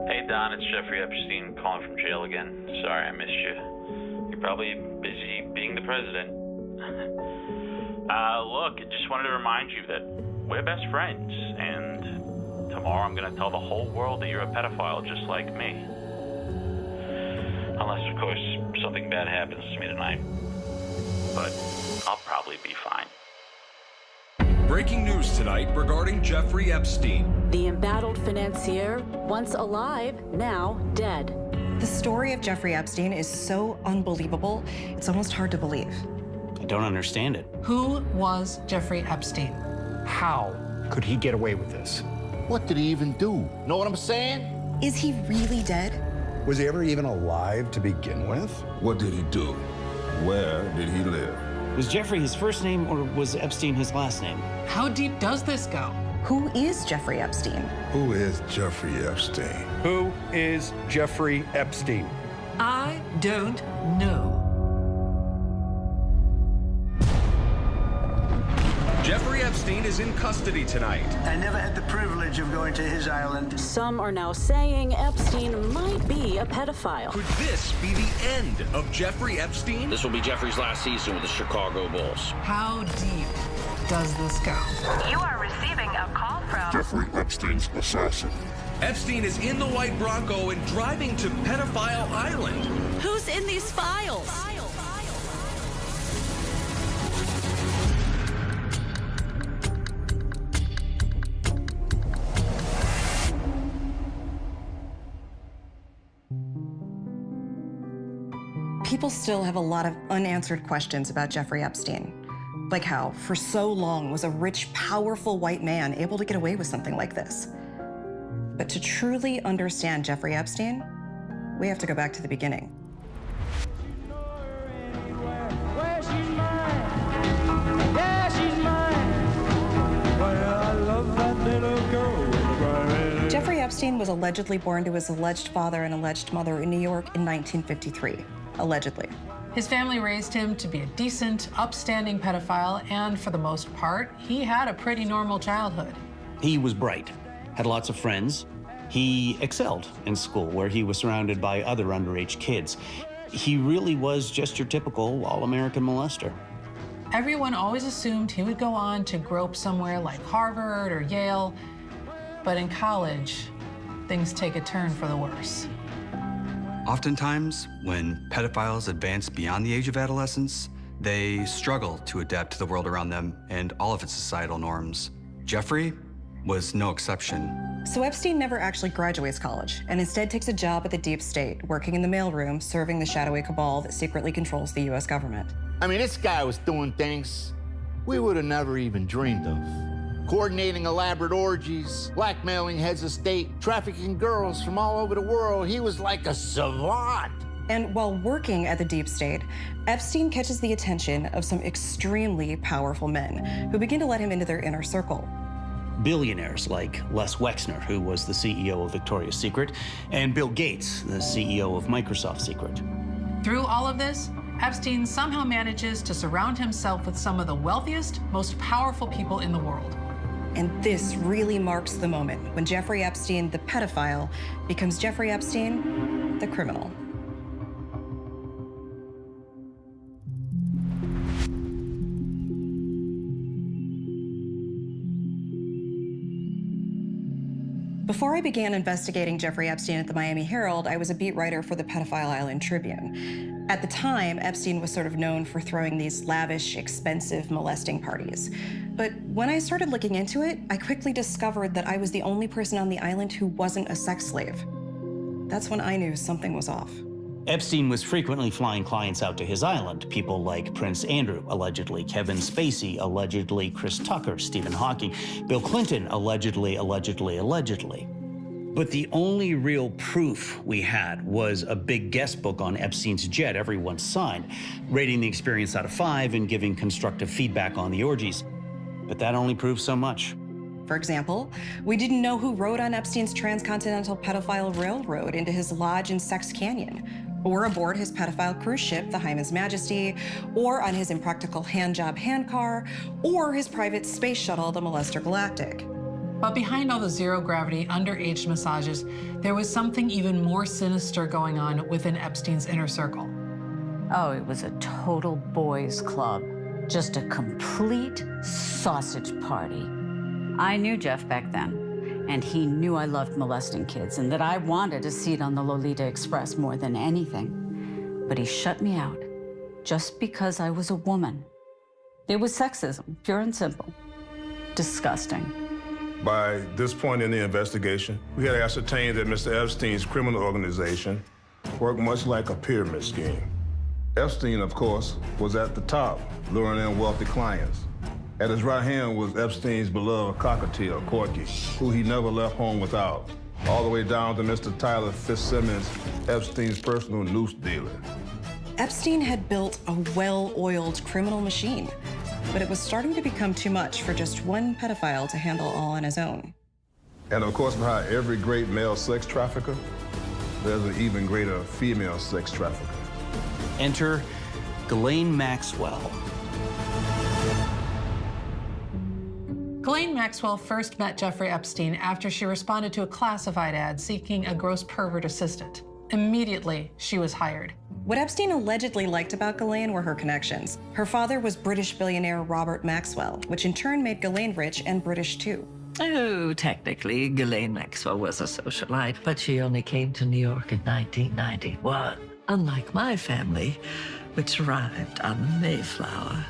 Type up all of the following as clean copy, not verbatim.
Hey Don, it's Jeffrey Epstein calling from jail again. Sorry I missed you. You're probably busy being the president. Look, I just wanted to remind you that we're best friends, and tomorrow I'm going to tell the whole world that you're a pedophile just like me. Unless, of course, something bad happens to me tonight. But I'll probably be fine. Breaking news tonight regarding Jeffrey Epstein. The embattled financier, once alive, now dead. The story of Jeffrey Epstein is so unbelievable, it's almost hard to believe. I don't understand it. Who was Jeffrey Epstein? How could he get away with this? What did he even do? Know what I'm saying? Is he really dead? Was he ever even alive to begin with? What did he do? Where did he live? Was Jeffrey his first name or was Epstein his last name? How deep does this go? Who is Jeffrey Epstein? Who is Jeffrey Epstein? Who is Jeffrey Epstein? I don't know. Jeffrey Epstein is in custody tonight. I never had the privilege of going to his island. Some are now saying Epstein might be a pedophile. Could this be the end of Jeffrey Epstein? This will be Jeffrey's last season with the Chicago Bulls. How deep does this go? You are receiving a call from Jeffrey Epstein's assassin. Epstein is in the white Bronco and driving to Pedophile Island. Who's in these files? People still have a lot of unanswered questions about Jeffrey Epstein. Like how, for so long, was a rich, powerful white man able to get away with something like this? But to truly understand Jeffrey Epstein, we have to go back to the beginning. Jeffrey Epstein was allegedly born to his alleged father and alleged mother in New York in 1953. Allegedly. His family raised him to be a decent, upstanding pedophile, and for the most part, he had a pretty normal childhood. He was bright, had lots of friends. He excelled in school, where he was surrounded by other underage kids. He really was just your typical all-American molester. Everyone always assumed he would go on to grope somewhere like Harvard or Yale, but in college, things take a turn for the worse. Oftentimes, when pedophiles advance beyond the age of adolescence, they struggle to adapt to the world around them and all of its societal norms. Jeffrey was no exception. So Epstein never actually graduates college and instead takes a job at the deep state, working in the mailroom, serving the shadowy cabal that secretly controls the US government. I mean, this guy was doing things we would have never even dreamed of. Coordinating elaborate orgies, blackmailing heads of state, trafficking girls from all over the world. He was like a savant. And while working at the deep state, Epstein catches the attention of some extremely powerful men who begin to let him into their inner circle. Billionaires like Les Wexner, who was the CEO of Victoria's Secret, and Bill Gates, the CEO of Microsoft Secret. Through all of this, Epstein somehow manages to surround himself with some of the wealthiest, most powerful people in the world. And this really marks the moment when Jeffrey Epstein, the pedophile, becomes Jeffrey Epstein, the criminal. Before I began investigating Jeffrey Epstein at the Miami Herald, I was a beat writer for the Pedophile Island Tribune. At the time, Epstein was sort of known for throwing these lavish, expensive molesting parties. But when I started looking into it, I quickly discovered that I was the only person on the island who wasn't a sex slave. That's when I knew something was off. Epstein was frequently flying clients out to his island, people like Prince Andrew, allegedly, Kevin Spacey, allegedly, Chris Tucker, Stephen Hawking, Bill Clinton, allegedly. But the only real proof we had was a big guest book on Epstein's jet everyone signed, rating the experience out of 5 and giving constructive feedback on the orgies. But that only proves so much. For example, we didn't know who rode on Epstein's transcontinental pedophile railroad into his lodge in Sex Canyon. or aboard his pedophile cruise ship, the High Majesty, or on his impractical handjob handcar, or his private space shuttle, the Molester Galactic. But behind all the zero-gravity, underage massages, there was something even more sinister going on within Epstein's inner circle. Oh, it was a total boys' club. Just a complete sausage party. I knew Jeff back then, and he knew I loved molesting kids and that I wanted a seat on the Lolita Express more than anything. But he shut me out just because I was a woman. It was sexism, pure and simple. Disgusting. By this point in the investigation, we had ascertained that Mr. Epstein's criminal organization worked much like a pyramid scheme. Epstein, of course, was at the top, luring in wealthy clients. At his right hand was Epstein's beloved cockatiel, Corky, who he never left home without, all the way down to Mr. Tyler Fitzsimmons, Epstein's personal noose dealer. Epstein had built a well-oiled criminal machine, but it was starting to become too much for just one pedophile to handle all on his own. And of course, behind every great male sex trafficker, there's an even greater female sex trafficker. Enter Ghislaine Maxwell. Ghislaine Maxwell first met Jeffrey Epstein after she responded to a classified ad seeking a gross pervert assistant. Immediately, she was hired. What Epstein allegedly liked about Ghislaine were her connections. Her father was British billionaire Robert Maxwell, which in turn made Ghislaine rich and British too. Oh, technically, Ghislaine Maxwell was a socialite, but she only came to New York in 1991, unlike my family, which arrived on the Mayflower.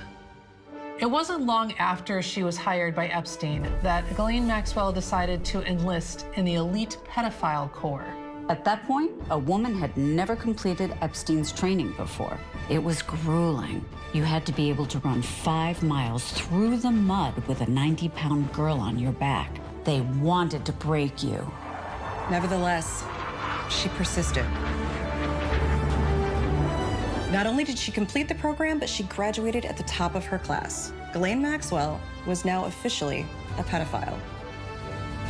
It wasn't long after she was hired by Epstein that Ghislaine Maxwell decided to enlist in the elite pedophile corps. At that point, a woman had never completed Epstein's training before. It was grueling. You had to be able to run 5 miles through the mud with a 90-pound girl on your back. They wanted to break you. Nevertheless, she persisted. Not only did she complete the program, but she graduated at the top of her class. Ghislaine Maxwell was now officially a pedophile.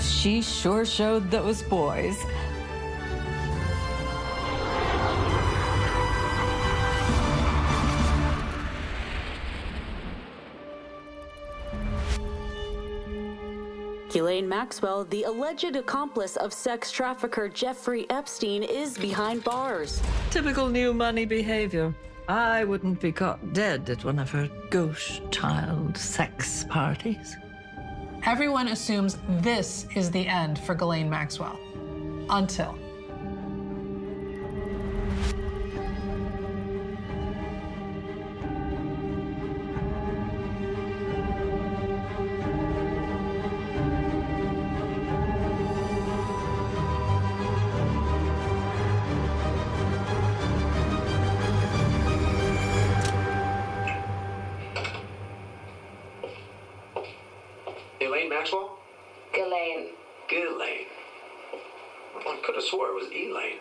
She sure showed those boys. Ghislaine Maxwell, the alleged accomplice of sex trafficker Jeffrey Epstein, is behind bars. Typical new money behavior. I wouldn't be caught dead at one of her ghost child sex parties. Everyone assumes this is the end for Ghislaine Maxwell. Until. Elaine Maxwell? Ghislaine. Ghislaine. I could have swore it was Elaine.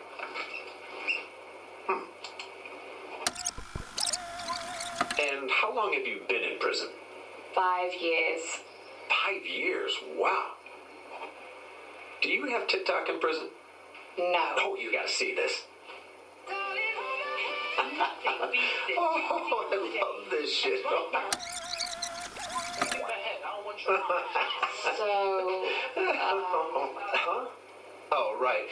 And how long have you been in prison? 5 years. 5 years? Wow. Do you have TikTok in prison? No. Oh, you gotta see this. Oh, I love this shit. Huh? Oh, right,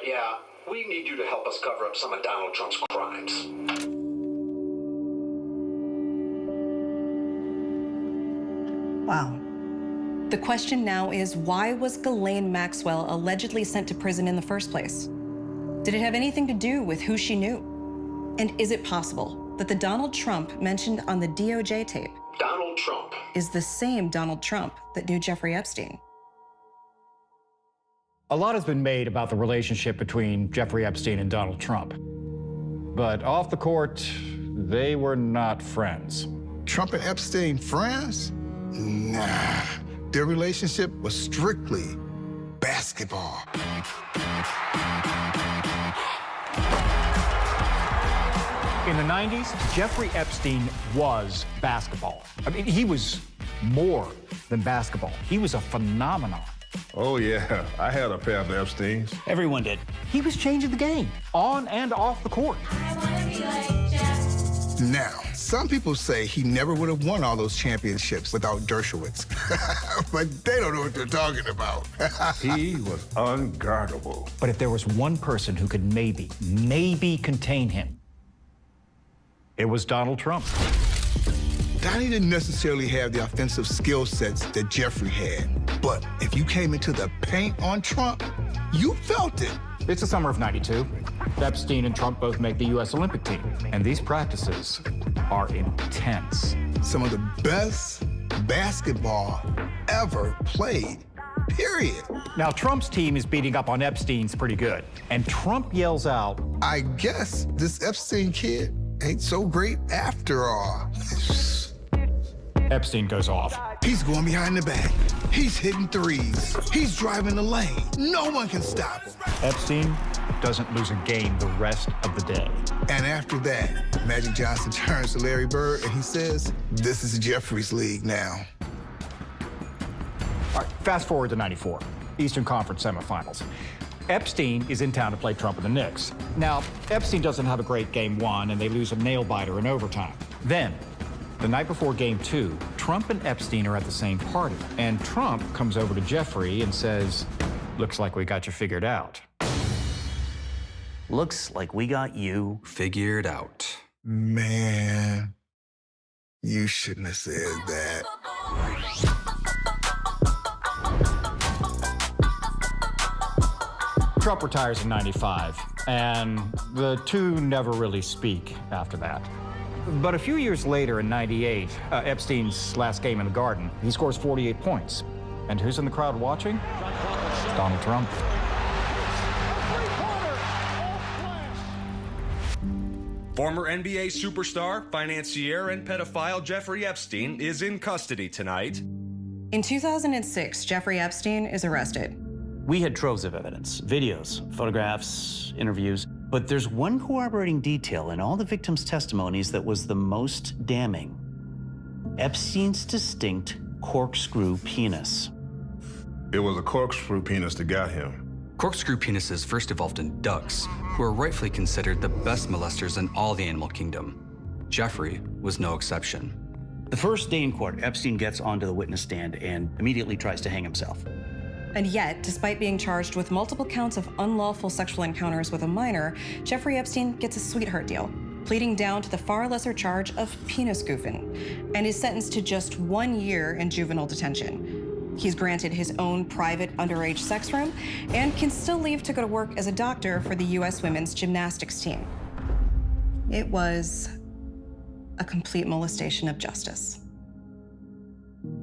yeah. We need you to help us cover up some of Donald Trump's crimes. Wow. The question now is, why was Ghislaine Maxwell allegedly sent to prison in the first place? Did it have anything to do with who she knew? And is it possible that the Donald Trump mentioned on the DOJ tape Donald Trump is the same Donald Trump that knew Jeffrey Epstein? A lot has been made about the relationship between Jeffrey Epstein and Donald Trump. But off the court, they were not friends. Trump and Epstein friends? Nah. Their relationship was strictly basketball. In the 90s, Jeffrey Epstein was basketball. I mean, he was more than basketball. He was a phenomenon. Oh, yeah. I had a pair of Epsteins. Everyone did. He was changing the game, on and off the court. Now, some people say he never would have won all those championships without Dershowitz. But they don't know what they're talking about. He was unguardable. But if there was one person who could maybe contain him, it was Donald Trump. Donnie didn't necessarily have the offensive skill sets that Jeffrey had. But if you came into the paint on Trump, you felt it. It's the summer of '92. Epstein and Trump both make the U.S. Olympic team, and these practices are intense. Some of the best basketball ever played, period. Now, Trump's team is beating up on Epstein's pretty good, and Trump yells out, I guess this Epstein kid ain't so great after all. Epstein goes off. He's going behind the back. He's hitting threes. He's driving the lane. No one can stop him. Epstein doesn't lose a game the rest of the day. And after that, Magic Johnson turns to Larry Bird and he says, this is Jeffrey's league now. All right, fast forward to '94, Eastern Conference semifinals. Epstein is in town to play Trump and the Knicks. Now, Epstein doesn't have a great game one, and they lose a nail-biter in overtime. Then, the night before game two, Trump and Epstein are at the same party, and Trump comes over to Jeffrey and says, looks like we got you figured out. Looks like we got you figured out. Man, you shouldn't have said that. Trump retires in '95, and the two never really speak after that. But a few years later, in '98, Epstein's last game in the Garden, he scores 48 points. And who's in the crowd watching? Donald Trump. Former NBA superstar, financier, and pedophile Jeffrey Epstein is in custody tonight. In 2006, Jeffrey Epstein is arrested. We had troves of evidence, videos, photographs, interviews, but there's one corroborating detail in all the victims' testimonies that was the most damning. Epstein's distinct corkscrew penis. It was a corkscrew penis that got him. Corkscrew penises first evolved in ducks, who are rightfully considered the best molesters in all the animal kingdom. Jeffrey was no exception. The first day in court, Epstein gets onto the witness stand and immediately tries to hang himself. And yet, despite being charged with multiple counts of unlawful sexual encounters with a minor, Jeffrey Epstein gets a sweetheart deal, pleading down to the far lesser charge of penis goofing, and is sentenced to just 1 year in juvenile detention. He's granted his own private underage sex room and can still leave to go to work as a doctor for the U.S. women's gymnastics team. It was a complete molestation of justice.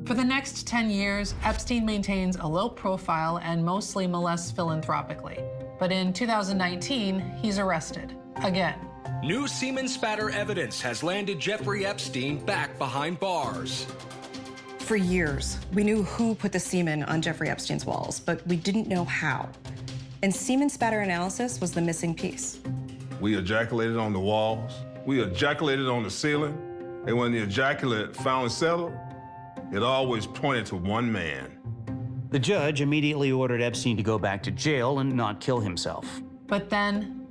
For the next 10 years, Epstein maintains a low profile and mostly molests philanthropically. But in 2019, he's arrested again. New semen spatter evidence has landed Jeffrey Epstein back behind bars. For years, we knew who put the semen on Jeffrey Epstein's walls, but we didn't know how. And semen spatter analysis was the missing piece. We ejaculated on the walls. We ejaculated on the ceiling. And when the ejaculate finally settled, it always pointed to one man. The judge immediately ordered Epstein to go back to jail and not kill himself. But then,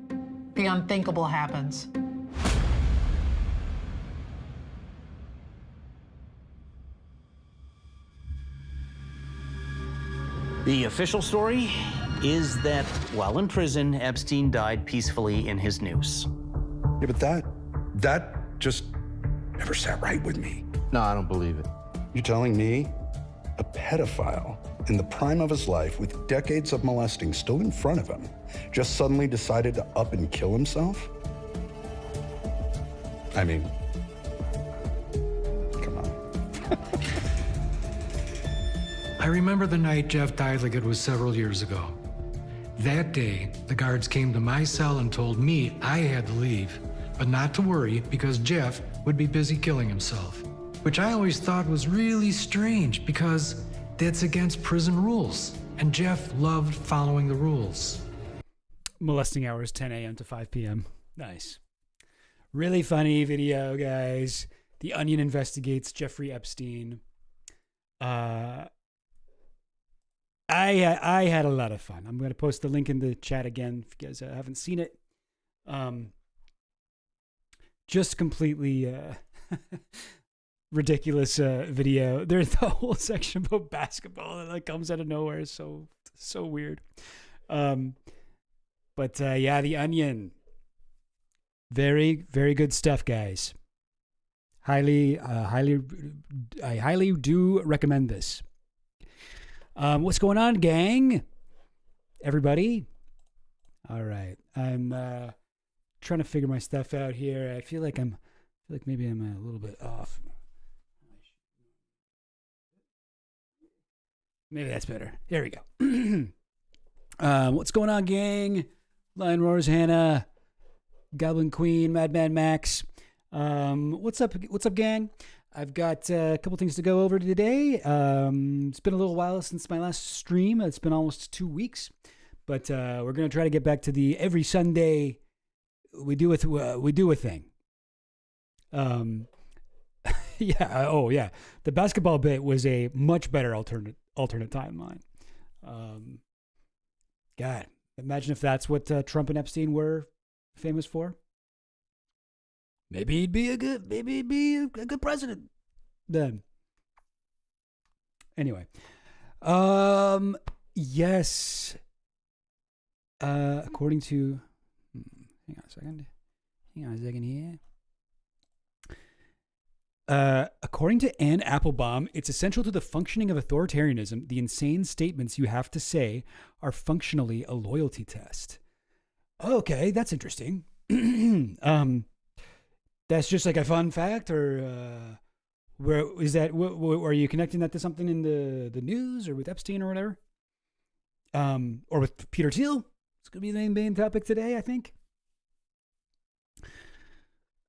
the unthinkable happens. The official story is that while in prison, Epstein died peacefully in his noose. Yeah, but that just never sat right with me. No, I don't believe it. You're telling me a pedophile in the prime of his life with decades of molesting still in front of him just suddenly decided to up and kill himself? I mean, come on. I remember the night Jeff died like it was several years ago. That day, the guards came to my cell and told me I had to leave, but not to worry because Jeff would be busy killing himself, which I always thought was really strange because that's against prison rules, and Jeff loved following the rules. Molesting hours, 10 a.m. to 5 p.m. Nice. Really funny video, guys. The Onion investigates Jeffrey Epstein. I had a lot of fun. I'm going to post the link in the chat again if you guys haven't seen it. Just completely ridiculous video. There's the whole section about basketball that like comes out of nowhere. So weird. But yeah, The Onion. Very, very good stuff, guys. I highly do recommend this. What's going on, gang? Everybody? All right. I'm trying to figure my stuff out here. I feel like maybe I'm a little bit off. Maybe that's better. There we go. What's going on, gang? Lion Roars, Hannah, Goblin Queen, Madman Max. What's up, gang? I've got a couple things to go over today. It's been a little while since my last stream. It's been almost 2 weeks, but we're gonna try to get back to the every Sunday we do a thing. Yeah. Oh, yeah. The basketball bit was a much better alternate timeline. God, imagine if that's what Trump and Epstein were famous for. Maybe he'd be a good president then. Anyway, yes. According to, hang on a second here. According to Anne Applebaum, it's essential to the functioning of authoritarianism. The insane statements you have to say are functionally a loyalty test. Okay, that's interesting. That's just like a fun fact, or where is that? Are you connecting that to something in the news, or with Epstein, or whatever? Or with Peter Thiel? It's gonna be the main topic today, I think.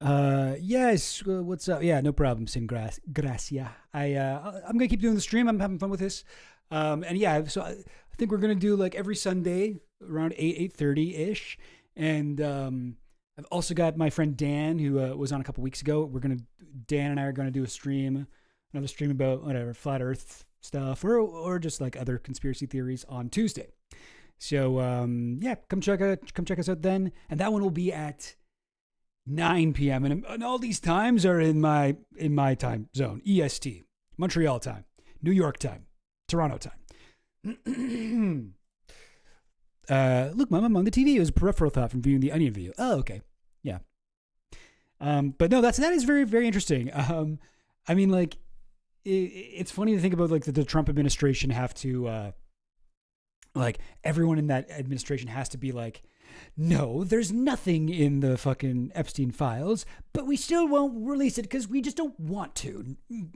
Yes. What's up? Yeah, no problem. Sin gracia. I'm gonna keep doing the stream. I'm having fun with this. And yeah, so I think we're gonna do like every Sunday around 8:30 ish, and I've also got my friend Dan, who was on a couple weeks ago. Dan and I are going to do another stream about whatever, flat Earth stuff, or just like other conspiracy theories on Tuesday. So yeah, come check us out then. And that one will be at 9 p.m. And all these times are in my time zone: EST, Montreal time, New York time, Toronto time. Look, Mom, I'm on the TV. It was a peripheral thought from viewing the Onion video. Oh, okay. Yeah. But no, that is very, very interesting. I mean, like, it's funny to think about, like, the Trump administration have to, like, everyone in that administration has to be like, no, there's nothing in the fucking Epstein files, but we still won't release it because we just don't want to. And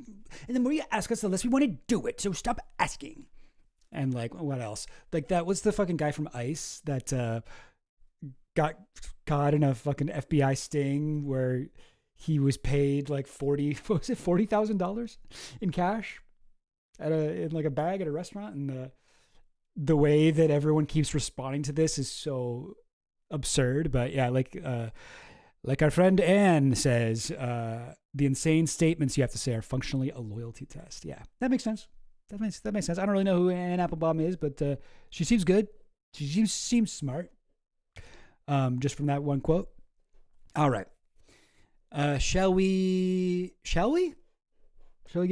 the more you ask us, the less we want to do it. So stop asking. And like, what else? Like that was the fucking guy from ICE that got caught in a fucking FBI sting where he was paid like $40,000 in cash in like a bag at a restaurant. And the way that everyone keeps responding to this is so absurd. But yeah, like our friend Anne says, the insane statements you have to say are functionally a loyalty test. Yeah, that makes sense. That makes sense. I don't really know who Anne Applebaum is, but she seems good. She seems smart. Just from that one quote. All right. Shall we get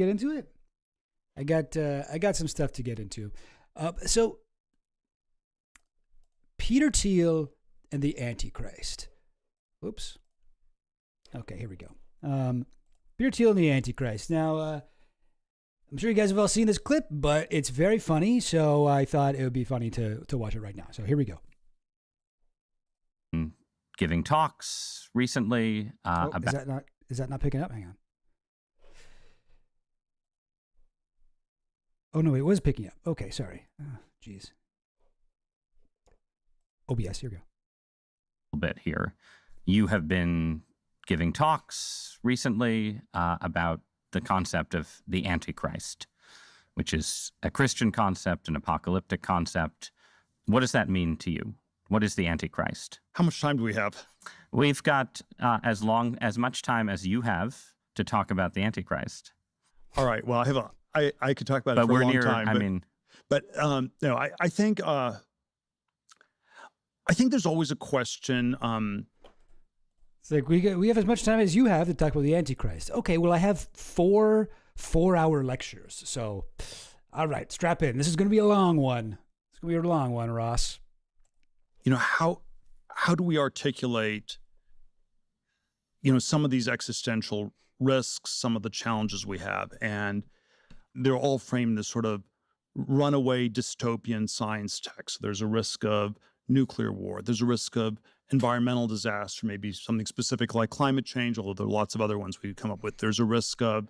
into it? I got some stuff to get into. So Peter Thiel and the Antichrist. Oops. Okay, here we go. Peter Thiel and the Antichrist. Now, I'm sure you guys have all seen this clip, but it's very funny, so I thought it would be funny to watch it right now. So here we go. Giving talks recently about... Is that not picking up? Hang on. Oh, no, it was picking up. Okay, sorry. Jeez. OBS, here we go. A little bit here. You have been giving talks recently about the concept of the Antichrist, which is a Christian concept, an apocalyptic concept. What does that mean to you? What is the Antichrist? How much time do we have? We've got as much time as you have to talk about the Antichrist. All right. Well, I could talk about it for a long time. But I think there's always a question. It's like we have as much time as you have to talk about the Antichrist. Okay, well, I have four-hour lectures. So, all right, strap in. This is going to be a long one. It's going to be a long one, Ross. How do we articulate, some of these existential risks, some of the challenges we have, and they're all framed as sort of runaway dystopian science text. There's a risk of nuclear war. There's a risk of environmental disaster, maybe something specific like climate change, although there are lots of other ones we could come up with. There's a risk of,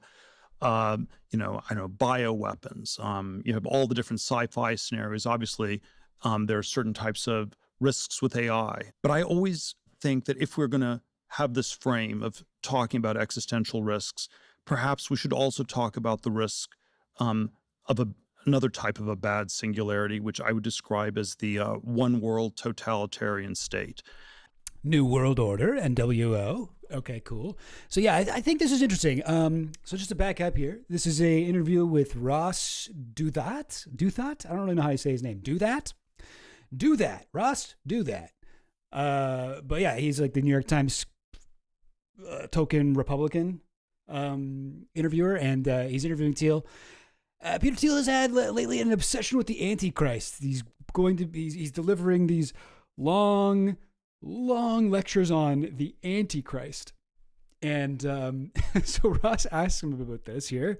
bioweapons. You have all the different sci-fi scenarios. Obviously, there are certain types of risks with AI. But I always think that if we're going to have this frame of talking about existential risks, perhaps we should also talk about the risk of another type of a bad singularity, which I would describe as the one world totalitarian state. New World Order, NWO. Okay, cool. So yeah, I think this is interesting. So just to back up here, this is a interview with Ross Douthat. I don't really know how to say his name. Do that, Ross. Do that. But yeah, he's like the New York Times token Republican interviewer, and he's interviewing Thiel. Peter Thiel has had lately an obsession with the Antichrist. He's delivering these long lectures on the Antichrist. And so Ross asks him about this here.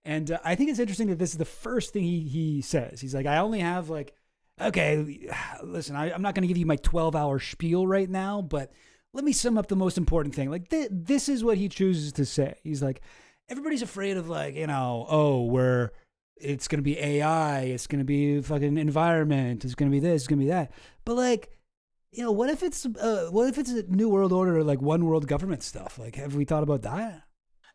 And I think it's interesting that this is the first thing he says. He's like, I only have okay, listen, I'm not going to give you my 12-hour spiel right now, but let me sum up the most important thing. This is what he chooses to say. He's like, everybody's afraid of it's going to be AI, it's going to be fucking environment, it's going to be this, it's going to be that. But what if it's a New World Order, like one world government stuff? Have we thought about that?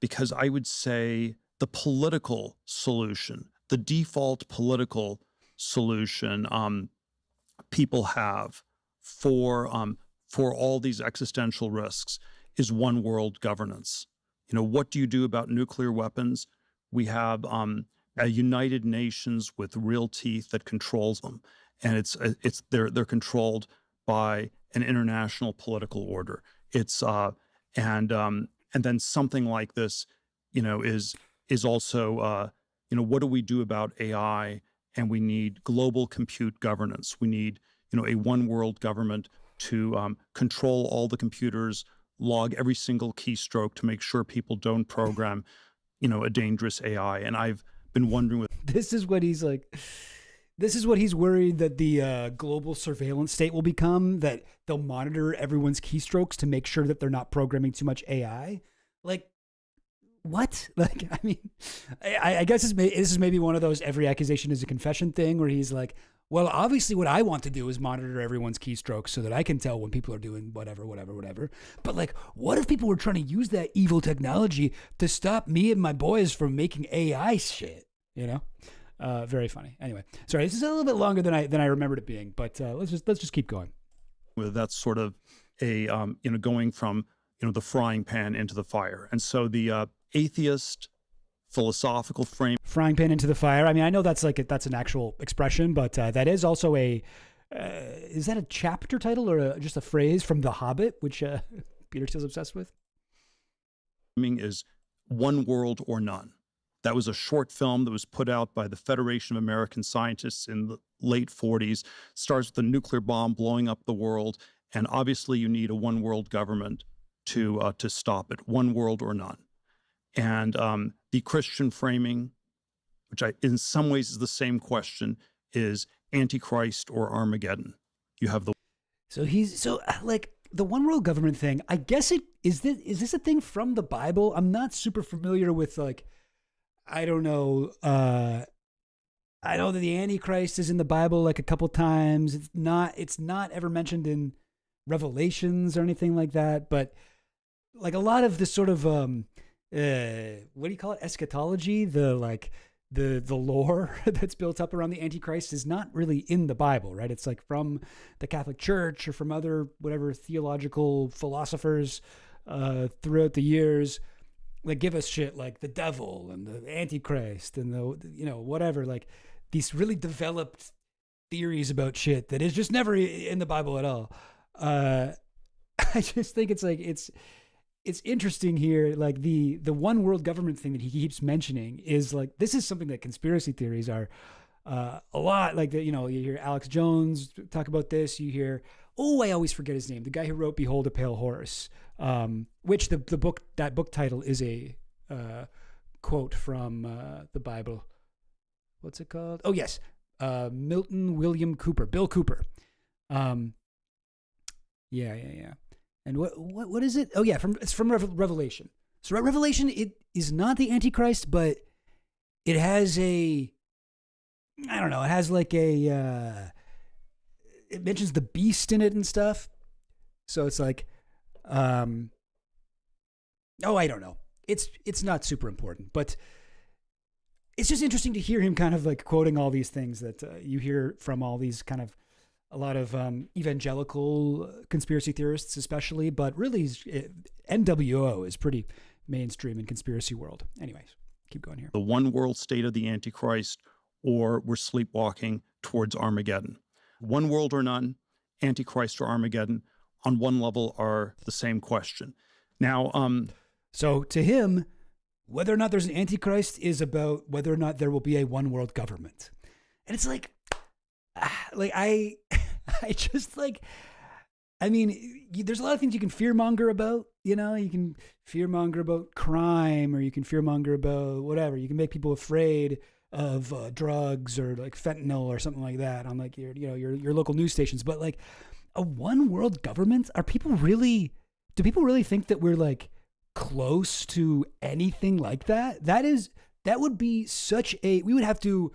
Because I would say the political solution, the default political solution people have for all these existential risks is one world governance. What do you do about nuclear weapons? We have a United Nations with real teeth that controls them, and they're controlled by an international political order. And then something like this, is also what do we do about AI? And we need global compute governance. We need a one world government to control all the computers, log every single keystroke to make sure people don't program a dangerous AI. And I've been wondering this is what he's like. This is what he's worried that the global surveillance state will become, that they'll monitor everyone's keystrokes to make sure that they're not programming too much AI. What? I guess this is maybe one of those every accusation is a confession thing where he's like, well, obviously what I want to do is monitor everyone's keystrokes so that I can tell when people are doing whatever. But what if people were trying to use that evil technology to stop me and my boys from making AI shit? Very funny. Anyway, sorry, this is a little bit longer than I remembered it being, but let's just keep going. That's sort of a going from the frying pan into the fire, and so the atheist philosophical frame. Frying pan into the fire. I mean, I know that's an actual expression, but that is also is that a chapter title or just a phrase from The Hobbit, which Peter Thiel's obsessed with? Is one world or none. That was a short film that was put out by the Federation of American Scientists in the late 40s. Starts with a nuclear bomb blowing up the world, and obviously you need a one world government to stop it. One world or none. And the Christian framing, which in some ways is the same question, is Antichrist or Armageddon. You have the the one world government thing. I guess is this a thing from the Bible? I'm not super familiar with I don't know. I know that the Antichrist is in the Bible a couple times. It's not ever mentioned in Revelations or anything like that. But a lot of this sort of what do you call it? Eschatology, the lore that's built up around the Antichrist is not really in the Bible, right? It's from the Catholic Church or from other whatever theological philosophers throughout the years. Give us shit like the devil and the Antichrist and the whatever. these really developed theories about shit that is just never in the Bible at all. I just think it's like it's interesting here. Like the one world government thing that he keeps mentioning is like this is something that conspiracy theories are a lot like that. You know, you hear Alex Jones talk about this. You hear I always forget his name. The guy who wrote "Behold a Pale Horse," which the book title is a quote from the Bible. What's it called? Oh yes. Milton William Cooper, Bill Cooper. Yeah. And what is it? Oh yeah, it's from Revelation. So Revelation, it is not the Antichrist, but it has it has like it mentions the beast in it and stuff. So it's like, I don't know. It's not super important, but it's just interesting to hear him kind of like quoting all these things that you hear from all these kind of a lot of evangelical conspiracy theorists, especially, but really NWO is pretty mainstream in conspiracy world. Anyways, keep going here. The one world state of the Antichrist, or we're sleepwalking towards Armageddon. One world or none, Antichrist or Armageddon, on one level are the same question. Now, so to him, whether or not there's an Antichrist is about whether or not there will be a one world government. And it's like I just like, I mean, there's a lot of things you can fearmonger about, you know, you can fearmonger about crime, or you can fearmonger about whatever. You can make people afraid of drugs or like fentanyl or something like that on like your local news stations. But like a one world government, do people really think that we're like close to anything like that? That would be we would have to,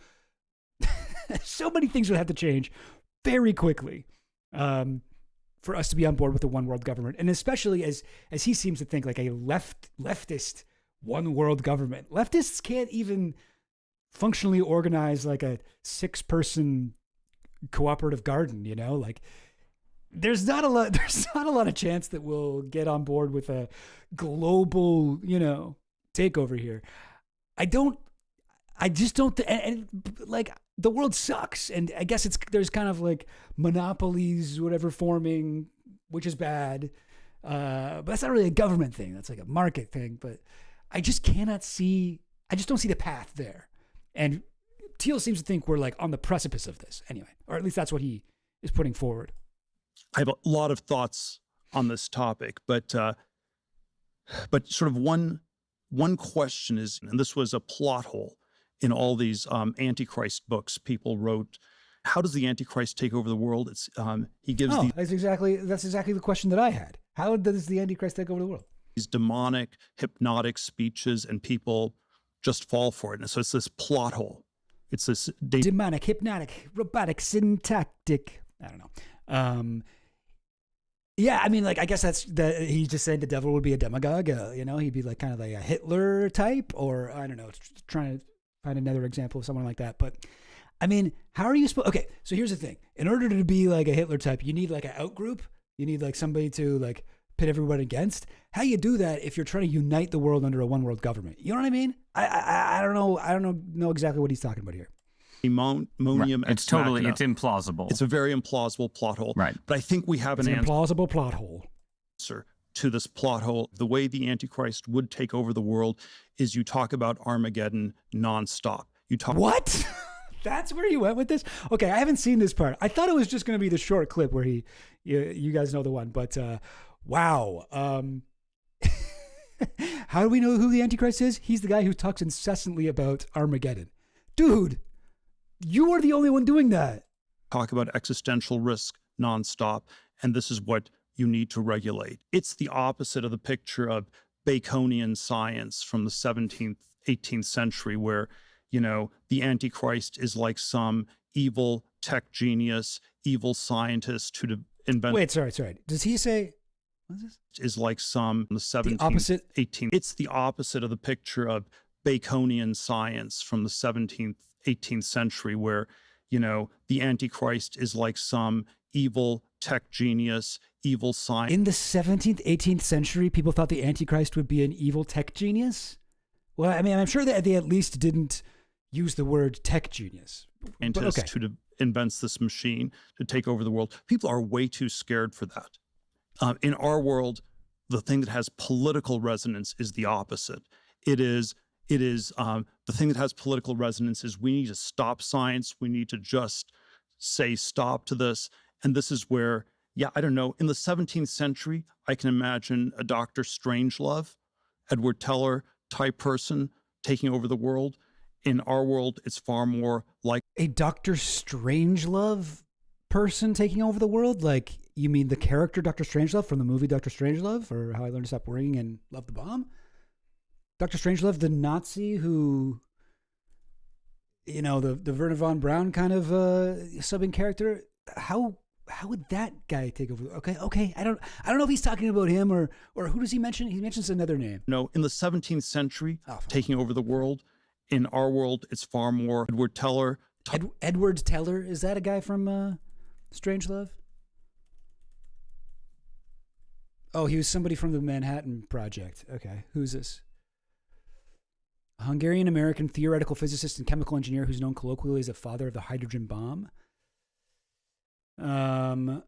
so many things would have to change very quickly for us to be on board with the one world government. And especially as he seems to think, like a leftist one world government. Leftists can't even functionally organize like a 6-person cooperative garden, you know, like there's not a lot of chance that we'll get on board with a global, you know, takeover here. I just don't, and like the world sucks. And I guess there's kind of like monopolies, whatever, forming, which is bad. But that's not really a government thing. That's like a market thing. But I just don't see the path there. And Thiel seems to think we're like on the precipice of this anyway, or at least that's what he is putting forward. I have a lot of thoughts on this topic, but sort of one question is, and this was a plot hole in all these Antichrist books people wrote. How does the Antichrist take over the world? It's he gives that's exactly the question that I had. How does the Antichrist take over the world? These demonic, hypnotic speeches, and people just fall for it. And so it's this plot hole. It's this demonic, hypnotic, robotic, syntactic. I don't know. Yeah, I mean, like, I guess he's just saying the devil would be a demagogue. You know, he'd be like kind of like a Hitler type, or I don't know, trying to find another example of someone like that. But I mean, how are you supposed? Okay, so here's the thing: in order to be like a Hitler type, you need like an out group. You need like somebody to like pit everyone against. How you do that if you're trying to unite the world under a one world government? You know what I mean? I don't know. I don't know exactly what he's talking about here. Ammonium. Right. It's implausible. It's a very implausible plot hole. Right. But I think we have an implausible plot hole answer to this plot hole. The way the Antichrist would take over the world is you talk about Armageddon nonstop. What? That's where you went with this? Okay, I haven't seen this part. I thought it was just going to be the short clip where you guys know the one, but wow. How do we know who the Antichrist is? He's the guy who talks incessantly about Armageddon. Dude, you are the only one doing that. Talk about existential risk nonstop, and this is what you need to regulate. It's the opposite of the picture of Baconian science from the 17th, 18th century, where, you know, the Antichrist is like some evil tech genius, evil scientist who invent. Wait, sorry. Does he say? What is this? Is like some the 17th, the opposite? 18th. It's the opposite of the picture of Baconian science from the 17th, 18th century, where, you know, the Antichrist is like some evil tech genius, evil science. In the 17th, 18th century, people thought the Antichrist would be an evil tech genius? Well, I mean, I'm sure that they at least didn't use the word tech genius. Scientist who invents this machine to take over the world. People are way too scared for that. In our world, the thing that has political resonance is the opposite. The thing that has political resonance is we need to stop science. We need to just say stop to this. And this is where, I don't know, in the 17th century, I can imagine a Dr. Strangelove, Edward Teller type person taking over the world. In our world, it's far more like a Dr. Strangelove person taking over the world. Like, you mean the character Dr. Strangelove from the movie Dr. Strangelove, or How I Learned to Stop Worrying and Love the Bomb? Dr. Strangelove, the Nazi who, the Werner von Braun kind of subbing character. How would that guy take over? Okay. I don't know if he's talking about him or who does he mention? He mentions another name. No, in the 17th century, taking over the world. In our world, it's far more Edward Teller. Edward Teller, is that a guy from Strangelove? Oh, he was somebody from the Manhattan Project. Okay, who's this? A Hungarian-American theoretical physicist and chemical engineer who's known colloquially as the father of the hydrogen bomb. I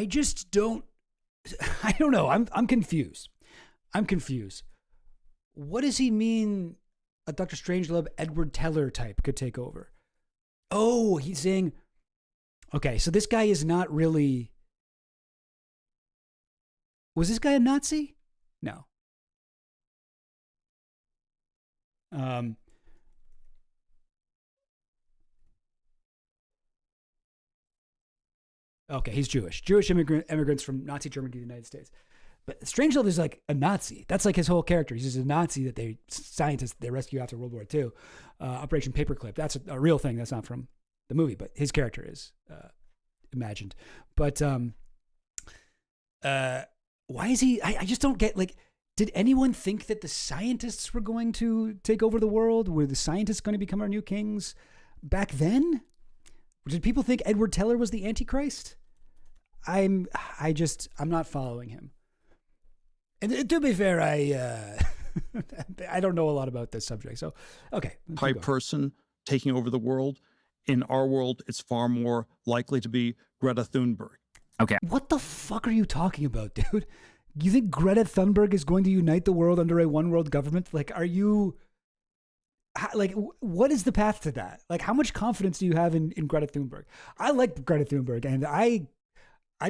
just don't. I don't know. I'm confused. What does he mean a Dr. Strangelove, Edward Teller type could take over? Oh, he's saying, okay, so this guy is not really. Was this guy a Nazi? No. Okay, he's Jewish. Jewish immigrants from Nazi Germany to the United States. But Strangelove is like a Nazi. That's like his whole character. He's just a Nazi that scientists they rescue after World War II. Operation Paperclip. That's a real thing. That's not from the movie, but his character is imagined. But why is he? I just don't get, like, did anyone think that the scientists were going to take over the world? Were the scientists going to become our new kings back then? Did people think Edward Teller was the Antichrist? I'm not following him. And to be fair, I don't know a lot about this subject. So, okay. Type person taking over the world. In our world, it's far more likely to be Greta Thunberg. Okay. What the fuck are you talking about, dude? You think Greta Thunberg is going to unite the world under a one world government? Like, what is the path to that? Like, how much confidence do you have in Greta Thunberg? I like Greta Thunberg, and I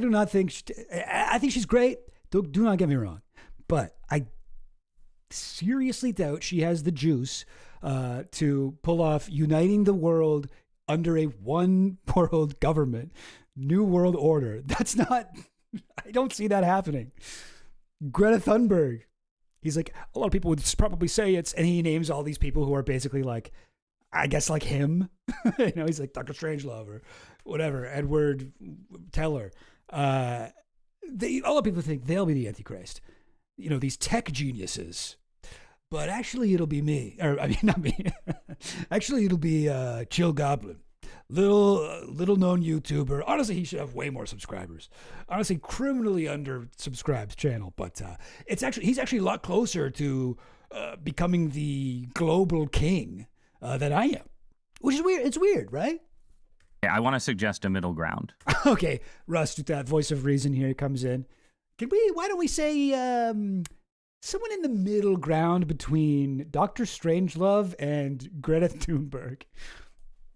do not think, I think she's great. Do not get me wrong. But I seriously doubt she has the juice to pull off uniting the world under a one world government, new world order. That's not, I don't see that happening. Greta Thunberg. He's like, a lot of people would probably say it's, and he names all these people who are basically like, I guess like him. He's like Dr. Strangelove or whatever, Edward Teller. A lot of people think they'll be the Antichrist. These tech geniuses. But actually it'll be me. Or, I mean, not me. Actually, it'll be Chill Goblin. Little known YouTuber. Honestly, he should have way more subscribers. Honestly, criminally under subscribed channel, but he's actually a lot closer to becoming the global king than I am, which is weird. It's weird, right? I want to suggest a middle ground. Okay, Russ, with that voice of reason here comes in. Why don't we say someone in the middle ground between Dr. Strangelove and Greta Thunberg?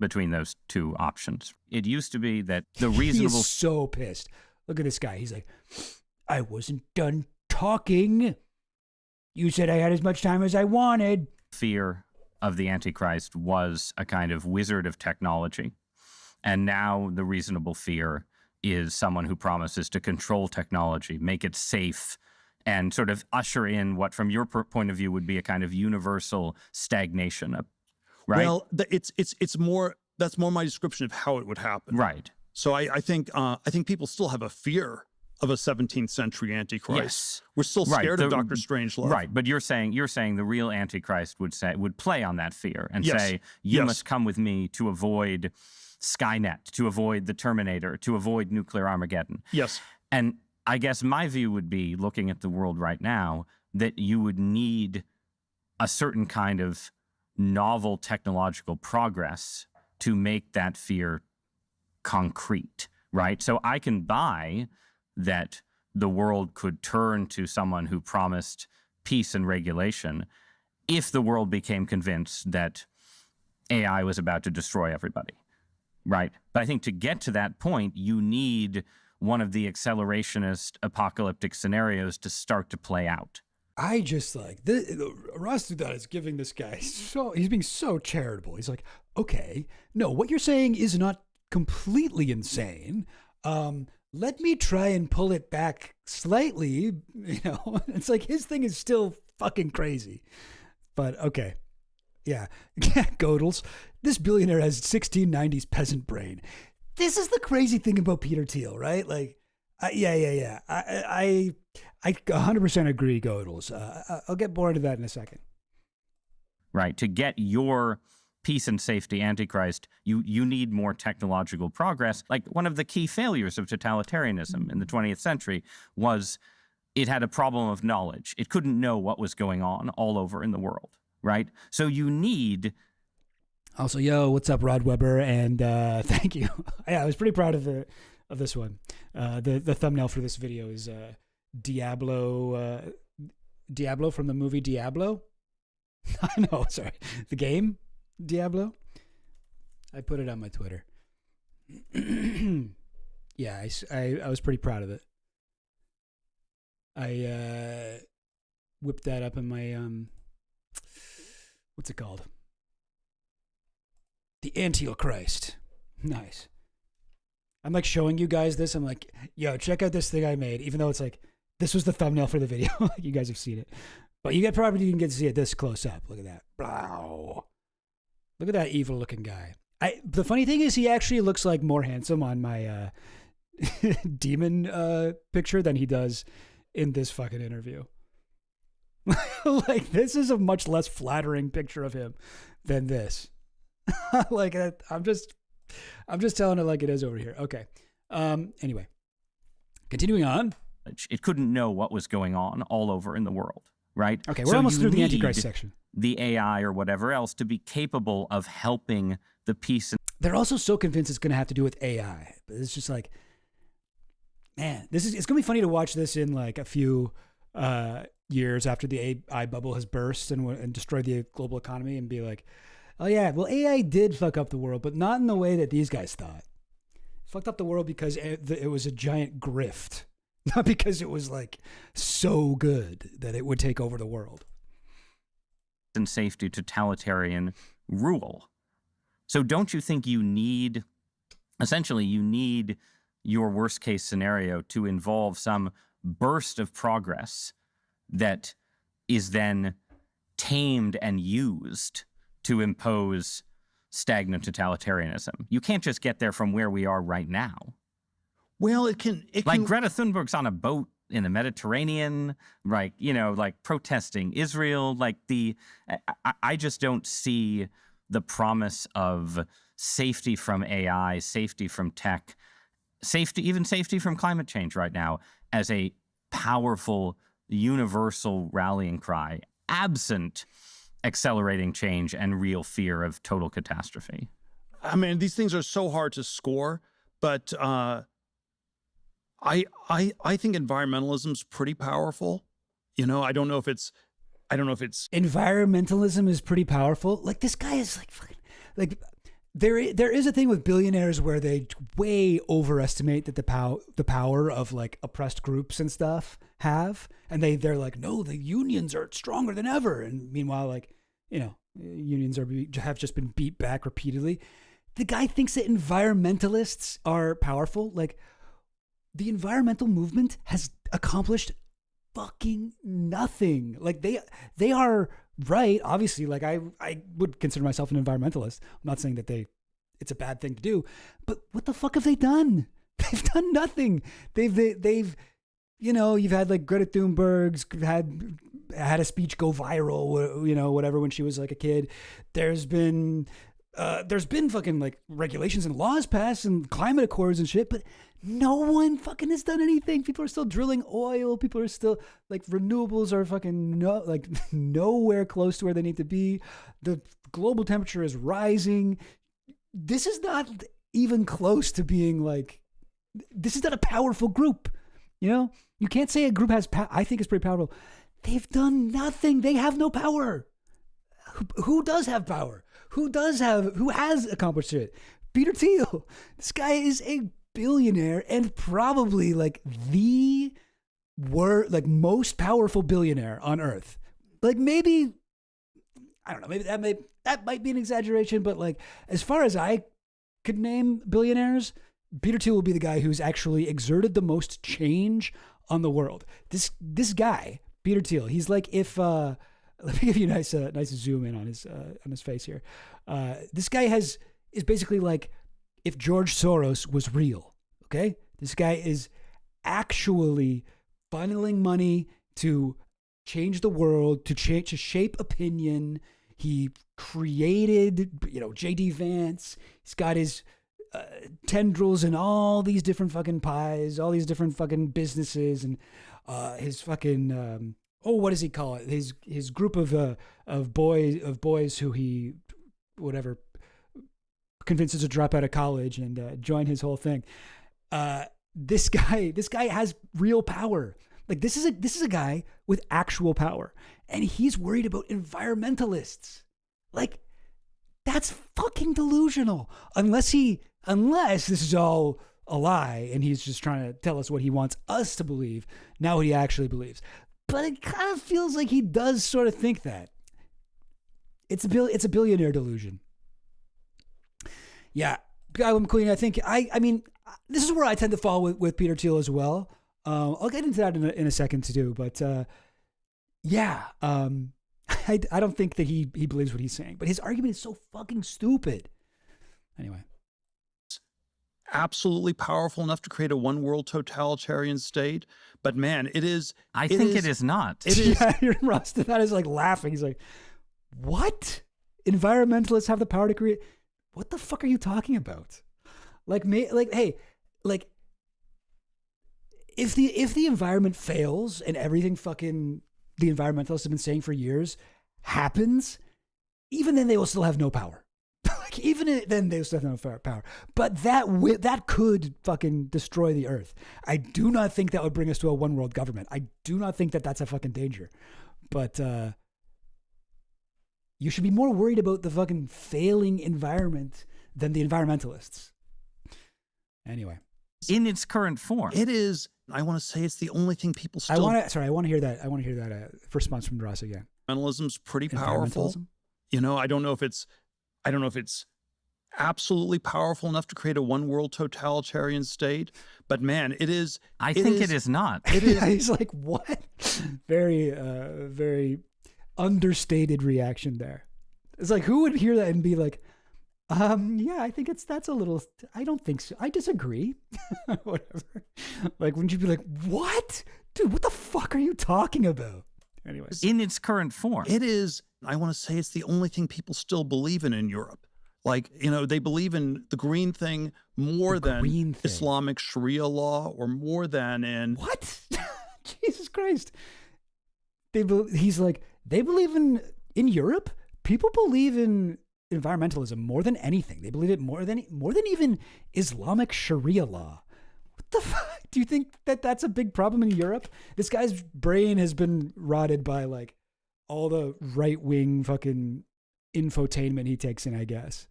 Between those two options. It used to be that the reasonable... He is so pissed. Look at this guy. He's like, I wasn't done talking. You said I had as much time as I wanted. Fear of the Antichrist was a kind of wizard of technology. And now the reasonable fear is someone who promises to control technology, make it safe, and sort of usher in what, from your point of view, would be a kind of universal stagnation. Right? Well, it's more, that's more my description of how it would happen. Right. So I think people still have a fear of a 17th century Antichrist. Yes. We're still scared of Dr. Strangelove. Right, but you're saying the real Antichrist would play on that fear and Yes. say, you must come with me to avoid Skynet, to avoid the Terminator, to avoid nuclear Armageddon. Yes. And I guess my view would be, looking at the world right now, that you would need a certain kind of novel technological progress to make that fear concrete, right? So I can buy that the world could turn to someone who promised peace and regulation if the world became convinced that AI was about to destroy everybody, right? But I think to get to that point, you need one of the accelerationist apocalyptic scenarios to start to play out. I just like Ross Douthat is giving this guy he's being so charitable. He's like, okay, no, what you're saying is not completely insane. Let me try and pull it back slightly. It's like his thing is still fucking crazy. But okay. Yeah. Godels. This billionaire has 1690s peasant brain. This is the crazy thing about Peter Thiel, right? Like, yeah. I 100% agree, Godels. I'll get more into that in a second. Right. To get your peace and safety Antichrist, you need more technological progress. Like one of the key failures of totalitarianism in the 20th century was it had a problem of knowledge. It couldn't know what was going on all over in the world, right? So you need... Also, yo, what's up, Rod Weber? And thank you. Yeah, I was pretty proud of this one. The thumbnail for this video is Diablo from the movie Diablo. No, sorry, the game Diablo. I put it on my Twitter. Yeah, I was pretty proud of it. I whipped that up in my what's it called? The Antichrist. Nice. I'm like showing you guys this. I'm like, yo, check out this thing I made. Even though it's like, this was the thumbnail for the video. You guys have seen it. But you probably didn't get to see it this close up. Look at that. Wow. Look at that evil looking guy. The funny thing is he actually looks like more handsome on my demon picture than he does in this fucking interview. Like, this is a much less flattering picture of him than this. Like, I'm just telling it like it is over here. Okay. Anyway, continuing on. It couldn't know what was going on all over in the world, right? Okay, we're almost through the Antichrist section. The AI or whatever else to be capable of helping the peace. They're also so convinced it's going to have to do with AI. But it's just like, man, it's going to be funny to watch this in like a few years after the AI bubble has burst and destroyed the global economy and be like, oh yeah, well AI did fuck up the world, but not in the way that these guys thought. It fucked up the world because it was a giant grift, not because it was like so good that it would take over the world. And safety totalitarian rule. So don't you think you need your worst case scenario to involve some burst of progress that is then tamed and used to impose stagnant totalitarianism? You can't just get there from where we are right now. Well, it can Greta Thunberg's on a boat in the Mediterranean, like, like protesting Israel. Like I just don't see the promise of safety from AI, safety from tech, even safety from climate change right now as a powerful universal rallying cry, absent accelerating change and real fear of total catastrophe. I mean, these things are so hard to score, but I think environmentalism's pretty powerful. I don't know if it's environmentalism is pretty powerful. Like, this guy is like fucking, like, there is a thing with billionaires where they way overestimate that the power of like oppressed groups and stuff have, and they're like, no, the unions are stronger than ever, and meanwhile, like, unions have just been beat back repeatedly. The guy thinks that environmentalists are powerful. Like, the environmental movement has accomplished fucking nothing. Like, they are right. Obviously, like, I would consider myself an environmentalist. I'm not saying that it's a bad thing to do, but what the fuck have they done? They've done nothing. They've you've had like Greta Thunberg's had a speech go viral, whatever, when she was like a kid. There's been there's been fucking like regulations and laws passed and climate accords and shit, but no one fucking has done anything. People are still drilling oil. People are still like renewables are fucking nowhere close to where they need to be. The global temperature is rising. This is not even close to being like, this is not a powerful group. You know, you can't say a group has I think it's pretty powerful. They've done nothing. They have no power. Who does have power? Who has accomplished it? Peter Thiel. This guy is a billionaire and probably like the most powerful billionaire on earth. Like maybe, I don't know, maybe that might be an exaggeration, but like as far as I could name billionaires, Peter Thiel will be the guy who's actually exerted the most change on the world. This guy, Peter Thiel, he's like if let me give you a nice zoom in on his face here. This guy is basically like if George Soros was real. Okay, this guy is actually funneling money to change the world, to shape opinion. He created, J.D. Vance. He's got his tendrils in all these different fucking pies, all these different fucking businesses, and his fucking what does he call it? His group of boys who he convinces to drop out of college and join his whole thing. This guy has real power. Like this is a guy with actual power, and he's worried about environmentalists. Like that's fucking delusional. Unless this is all a lie and he's just trying to tell us what he wants us to believe, not what he actually believes. But it kind of feels like he does sort of think that. It's a billionaire delusion. Yeah, Godwin McQueen, I think, I mean, this is where I tend to fall with Peter Thiel as well. I'll get into that in a second too, but I don't think that he believes what he's saying, but his argument is so fucking stupid. Anyway. Absolutely powerful enough to create a one world totalitarian state, but man, it is. I think it is not. It is. Yeah, you're Rustin. That is like laughing. He's like, "What? Environmentalists have the power to create? What the fuck are you talking about? Hey, if the environment fails and everything fucking the environmentalists have been saying for years happens, even then they will still have no power." Even then, they still have no power. But that could fucking destroy the earth. I do not think that would bring us to a one world government. I do not think that that's a fucking danger. But you should be more worried about the fucking failing environment than the environmentalists. Anyway, in its current form, it is. I want to say it's the only thing people still. I want to hear that. I want to hear that response from Ross again. Environmentalism's pretty powerful. I don't know if it's absolutely powerful enough to create a one world totalitarian state, but man, it is. I think it is not. It is. He's like, what? Very, very understated reaction there. It's like, who would hear that and be like, yeah, I think that's a little, I don't think so. I disagree. Whatever. Like, wouldn't you be like, what? Dude, what the fuck are you talking about? Anyways. In its current form. It is. I want to say it's the only thing people still believe in Europe. Like, they believe in the green thing more than Islamic Sharia law or more than in... What? Jesus Christ. He's like, they believe in Europe, people believe in environmentalism more than anything. They believe it more than even Islamic Sharia law. What the fuck? Do you think that that's a big problem in Europe? This guy's brain has been rotted by like all the right-wing fucking infotainment he takes in, I guess.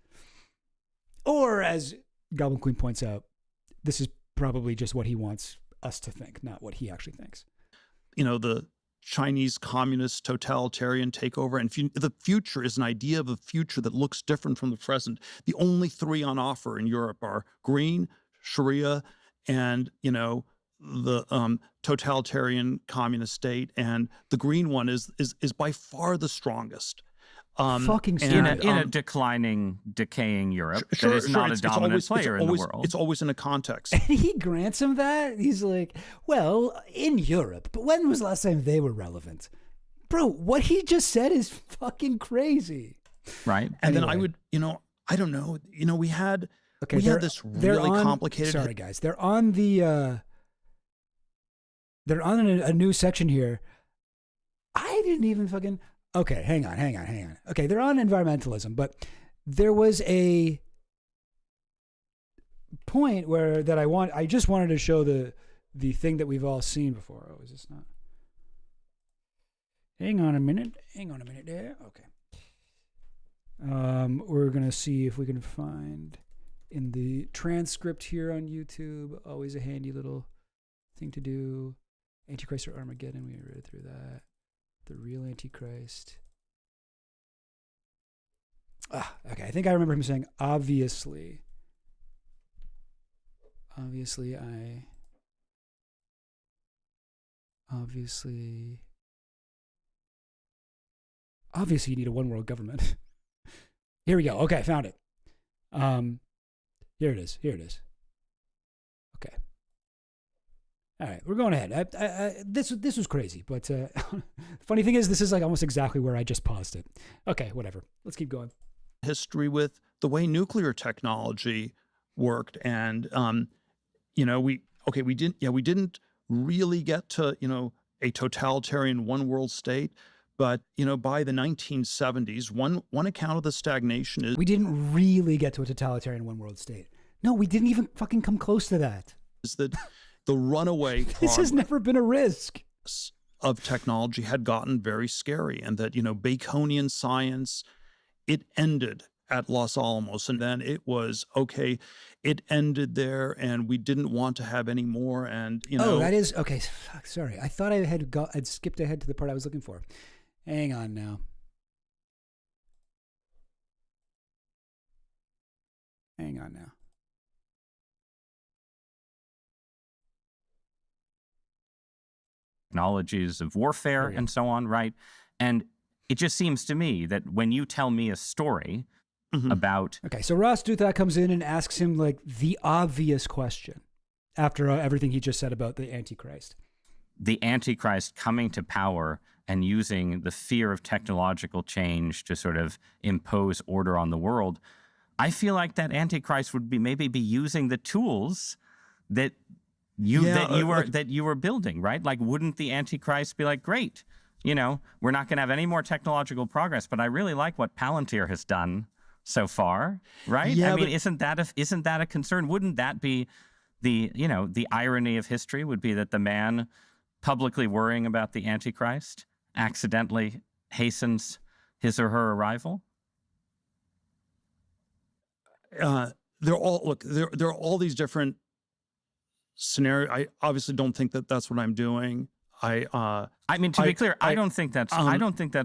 Or as Goblin Queen points out, this is probably just what he wants us to think, not what he actually thinks. The Chinese communist totalitarian takeover, and the future is an idea of a future that looks different from the present. The only three on offer in Europe are green, Sharia, and, the totalitarian communist state, and the green one is by far the strongest. Fucking in a decaying Europe that is not a dominant player in the world. It's always in a context. And he grants him that. He's like, well, in Europe, but when was the last time they were relevant? Bro, what he just said is fucking crazy. Right. And then I I don't know. You know, we had this they're really on, complicated. Sorry, guys. They're on the. They're on a new section here. I didn't even fucking. Okay, hang on. Okay, they're on environmentalism, but there was a point where that I just wanted to show the thing that we've all seen before. Oh, is this not? Hang on a minute there. Okay. We're gonna see if we can find in the transcript here on YouTube. Always a handy little thing to do. Antichrist or Armageddon. We read through that. The real Antichrist. Okay. I think I remember him saying, obviously you need a one world government. Here we go. Okay, I found it. Here it is. Okay. All right, we're going ahead. This was crazy, but the funny thing is, this is like almost exactly where I just paused it. Okay, whatever. Let's keep going. History with the way nuclear technology worked, and we didn't really get to a totalitarian one world state. But, by the 1970s, one account of the stagnation is... We didn't really get to a totalitarian one-world state. No, we didn't even fucking come close to that. ...is that the runaway This has never been a risk. ...of technology had gotten very scary. And that, Baconian science, it ended at Los Alamos. And then it was, okay, it ended there and we didn't want to have any more. And, Oh, that is... Okay, fuck, sorry. I thought I'd skipped ahead to the part I was looking for. Hang on now. Technologies of warfare and so on, right? And it just seems to me that when you tell me a story about... Okay, so Ross Douthat comes in and asks him like the obvious question after everything he just said about the Antichrist. The Antichrist coming to power and using the fear of technological change to sort of impose order on the world, I feel like that Antichrist would maybe be using the tools that you were building, right? Like, wouldn't the Antichrist be like, great, we're not going to have any more technological progress, but I really like what Palantir has done so far, right? Yeah, isn't that a concern? Wouldn't that be the irony of history? Would be that the man publicly worrying about the Antichrist accidentally hastens his or her arrival? There are all these different scenarios. I obviously don't think that that's what I'm doing. To be clear, I don't think that's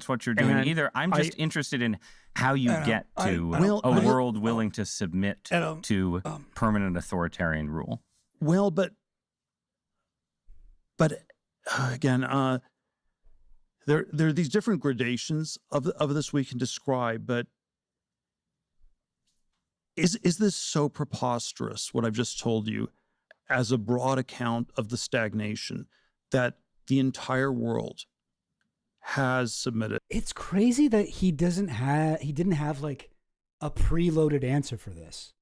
what you're doing either. I'm just interested in how you get to a world willing to submit to permanent authoritarian rule. Well, but again, there are these different gradations of this we can describe, but is this so preposterous, what I've just told you, as a broad account of the stagnation that the entire world has submitted? It's crazy that he didn't have like a preloaded answer for this.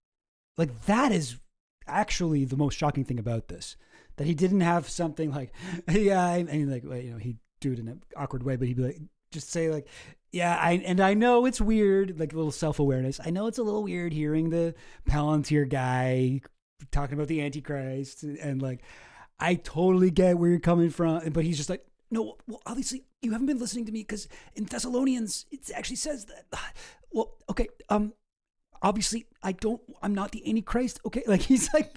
Like, that is actually the most shocking thing about this, that he didn't have something like, he'd do it in an awkward way, but he'd be like, just say like, I know it's weird, like a little self-awareness. I know it's a little weird hearing the Palantir guy talking about the Antichrist, and like, I totally get where you're coming from, but he's just like, no, well, obviously you haven't been listening to me, because in Thessalonians it actually says that. Well, okay, obviously I'm not the Antichrist. Okay, like he's like,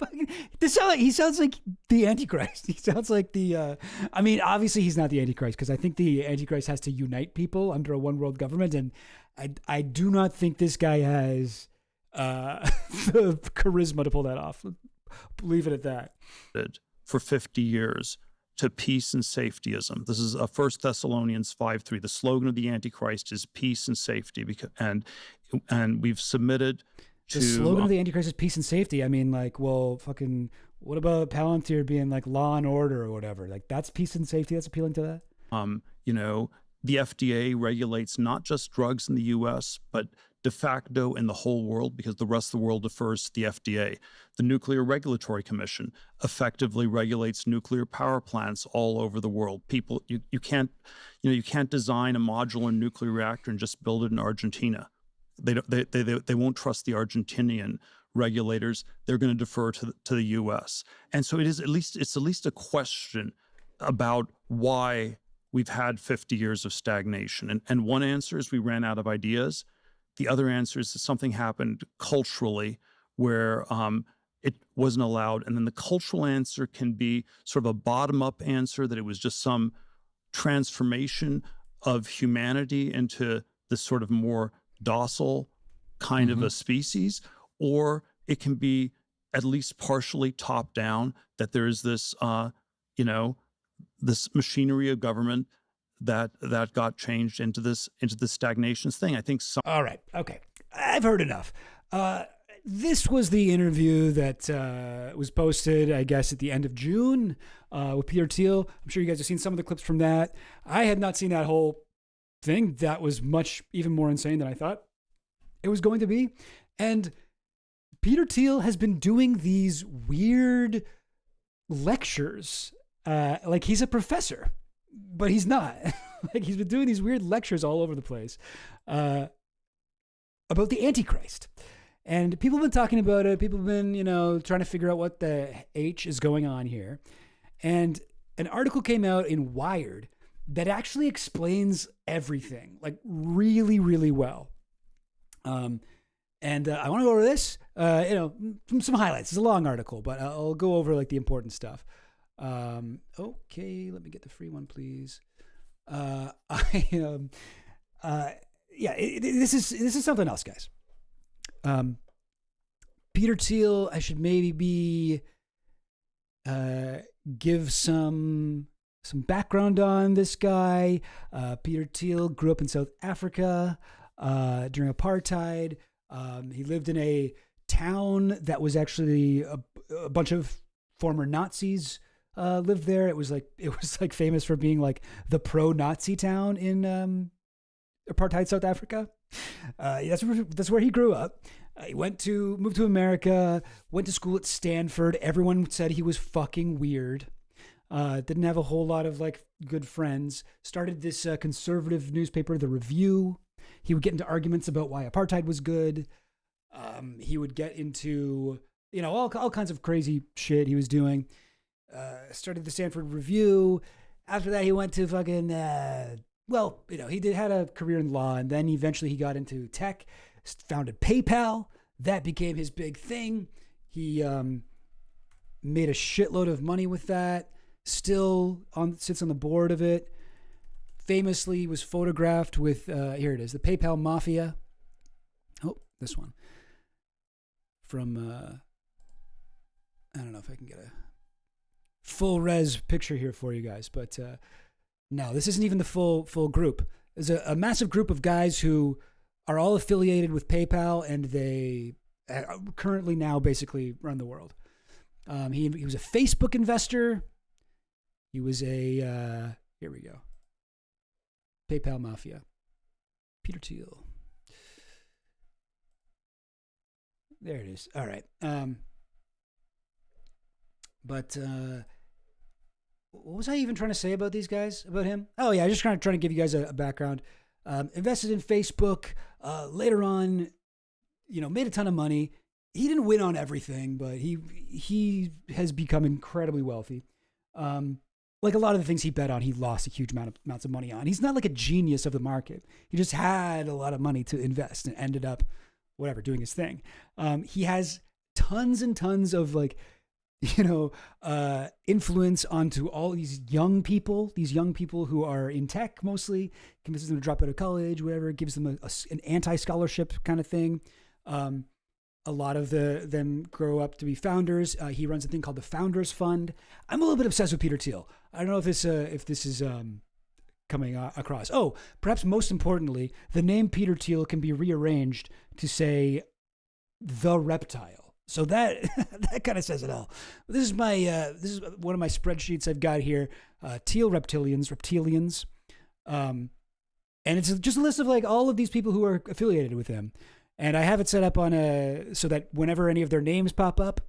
he sounds like the Antichrist. He sounds like the. Obviously he's not the Antichrist, because I think the Antichrist has to unite people under a one world government, and I do not think this guy has the charisma to pull that off. Leave it at that. For 50 years to peace and safetyism. This is 1 Thessalonians 5:3. The slogan of the Antichrist is peace and safety, and we've submitted to... The slogan of the Antichrist is peace and safety. I mean, like, well, fucking, what about Palantir being like law and order or whatever? Like, that's peace and safety. That's appealing to that. The FDA regulates not just drugs in the U.S., but de facto in the whole world because the rest of the world defers to the FDA. The Nuclear Regulatory Commission effectively regulates nuclear power plants all over the world. People, you can't design a modular nuclear reactor and just build it in Argentina. They won't trust the Argentinian regulators. They're going to defer to the U.S. And so it's at least a question about why we've had 50 years of stagnation. And one answer is we ran out of ideas. The other answer is that something happened culturally where it wasn't allowed. And then the cultural answer can be sort of a bottom-up answer that it was just some transformation of humanity into this sort of more docile kind of a species, or it can be at least partially top down, that there is this, this machinery of government that got changed into this stagnation thing. I think All right. Okay. I've heard enough. This was the interview that was posted, I guess, at the end of June with Peter Thiel. I'm sure you guys have seen some of the clips from that. I had not seen that whole thing. That was even more insane than I thought it was going to be. And Peter Thiel has been doing these weird lectures, like he's a professor, but he's not. Like he's been doing these weird lectures all over the place about the Antichrist. And people have been talking about it. People have been, trying to figure out what the H is going on here. And an article came out in Wired that actually explains everything, like really, really well. And I want to go over this, some highlights. It's a long article, but I'll go over like the important stuff. Okay, let me get the free one, please. This is something else, guys. Peter Thiel, I should maybe give some background on this guy. Peter Thiel grew up in South Africa during apartheid. He lived in a town that was actually a bunch of former Nazis lived there. It was like famous for being like the pro-Nazi town in apartheid South Africa. That's where he grew up. He moved to America, went to school at Stanford. Everyone said he was fucking weird. Didn't have a whole lot of like good friends. Started this conservative newspaper, The Review. He would get into arguments about why apartheid was good. He would get into, all kinds of crazy shit he was doing. Started the Stanford Review. After that, he went to fucking, he had a career in law, and then eventually he got into tech, founded PayPal. That became his big thing. He made a shitload of money with that. Still sits on the board of it. Famously was photographed with, here it is, the PayPal Mafia. Oh, this one. From, I don't know if I can get a full res picture here for you guys, but no, this isn't even the full group. There's a massive group of guys who are all affiliated with PayPal, and they currently now basically run the world. He was a Facebook investor. He was here we go. PayPal Mafia. Peter Thiel. There it is. All right. But what was I even trying to say about these guys, about him? Oh, yeah, just kind of trying to give you guys a background. Invested in Facebook. Later on, made a ton of money. He didn't win on everything, but he has become incredibly wealthy. Like a lot of the things he bet on, he lost a huge amounts of money on. He's not like a genius of the market. He just had a lot of money to invest and ended up, doing his thing. He has tons and tons of influence onto all these young people who are in tech mostly, convinces them to drop out of college, whatever, gives them an anti-scholarship kind of thing. A lot of them grow up to be founders. He runs a thing called the Founders Fund. I'm a little bit obsessed with Peter Thiel. I don't know if this is coming across. Oh, perhaps most importantly, the name Peter Thiel can be rearranged to say the reptile. So that kind of says it all. This is one of my spreadsheets I've got here. Thiel reptilians. And it's just a list of like all of these people who are affiliated with him. And I have it set up on so that whenever any of their names pop up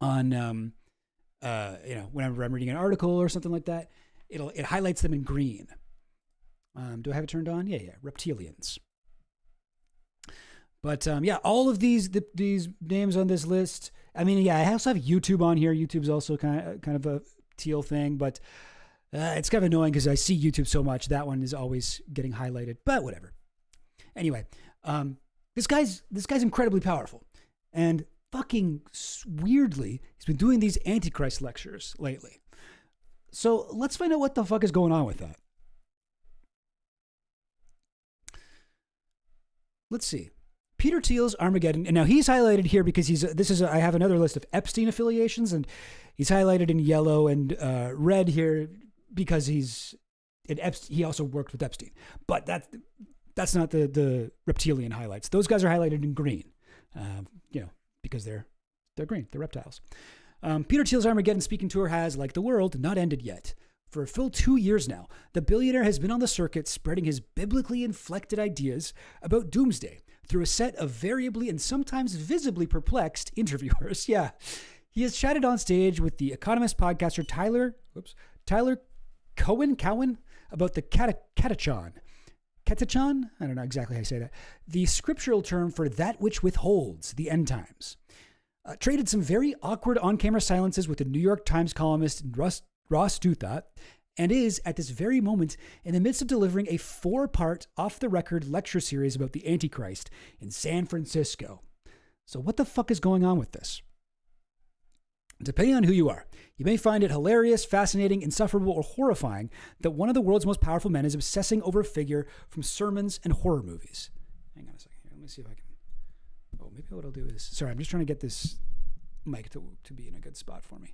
on, whenever I'm reading an article or something like that, it highlights them in green. Do I have it turned on? Yeah. Reptilians. But all of these names on this list. I mean, I also have YouTube on here. YouTube's also kind of a Thiel thing, but it's kind of annoying because I see YouTube so much. That one is always getting highlighted, but whatever. Anyway, this guy's incredibly powerful, and fucking weirdly, he's been doing these Antichrist lectures lately. So let's find out what the fuck is going on with that. Let's see. Peter Thiel's Armageddon, and now he's highlighted here because I have another list of Epstein affiliations, and he's highlighted in yellow and red here because he also worked with Epstein. But that's not the reptilian highlights. Those guys are highlighted in green, because they're green, they're reptiles. Peter Thiel's Armageddon speaking tour has, like the world, not ended yet. For a full 2 years now, the billionaire has been on the circuit spreading his biblically inflected ideas about doomsday through a set of variably and sometimes visibly perplexed interviewers. Yeah. He has chatted on stage with the Economist podcaster Tyler Cowen about the catechon. Catechon? I don't know exactly how you say that. The scriptural term for that which withholds the end times. Traded some very awkward on-camera silences with the New York Times columnist Ross Douthat, and is, at this very moment, in the midst of delivering a 4-part off-the-record lecture series about the Antichrist in San Francisco. So what the fuck is going on with this? Depending on who you are, you may find it hilarious, fascinating, insufferable, or horrifying that one of the world's most powerful men is obsessing over a figure from sermons and horror movies. Hang on a second here. Let me see if I can... Oh, maybe what I'll do is... Sorry, I'm just trying to get this mic to be in a good spot for me.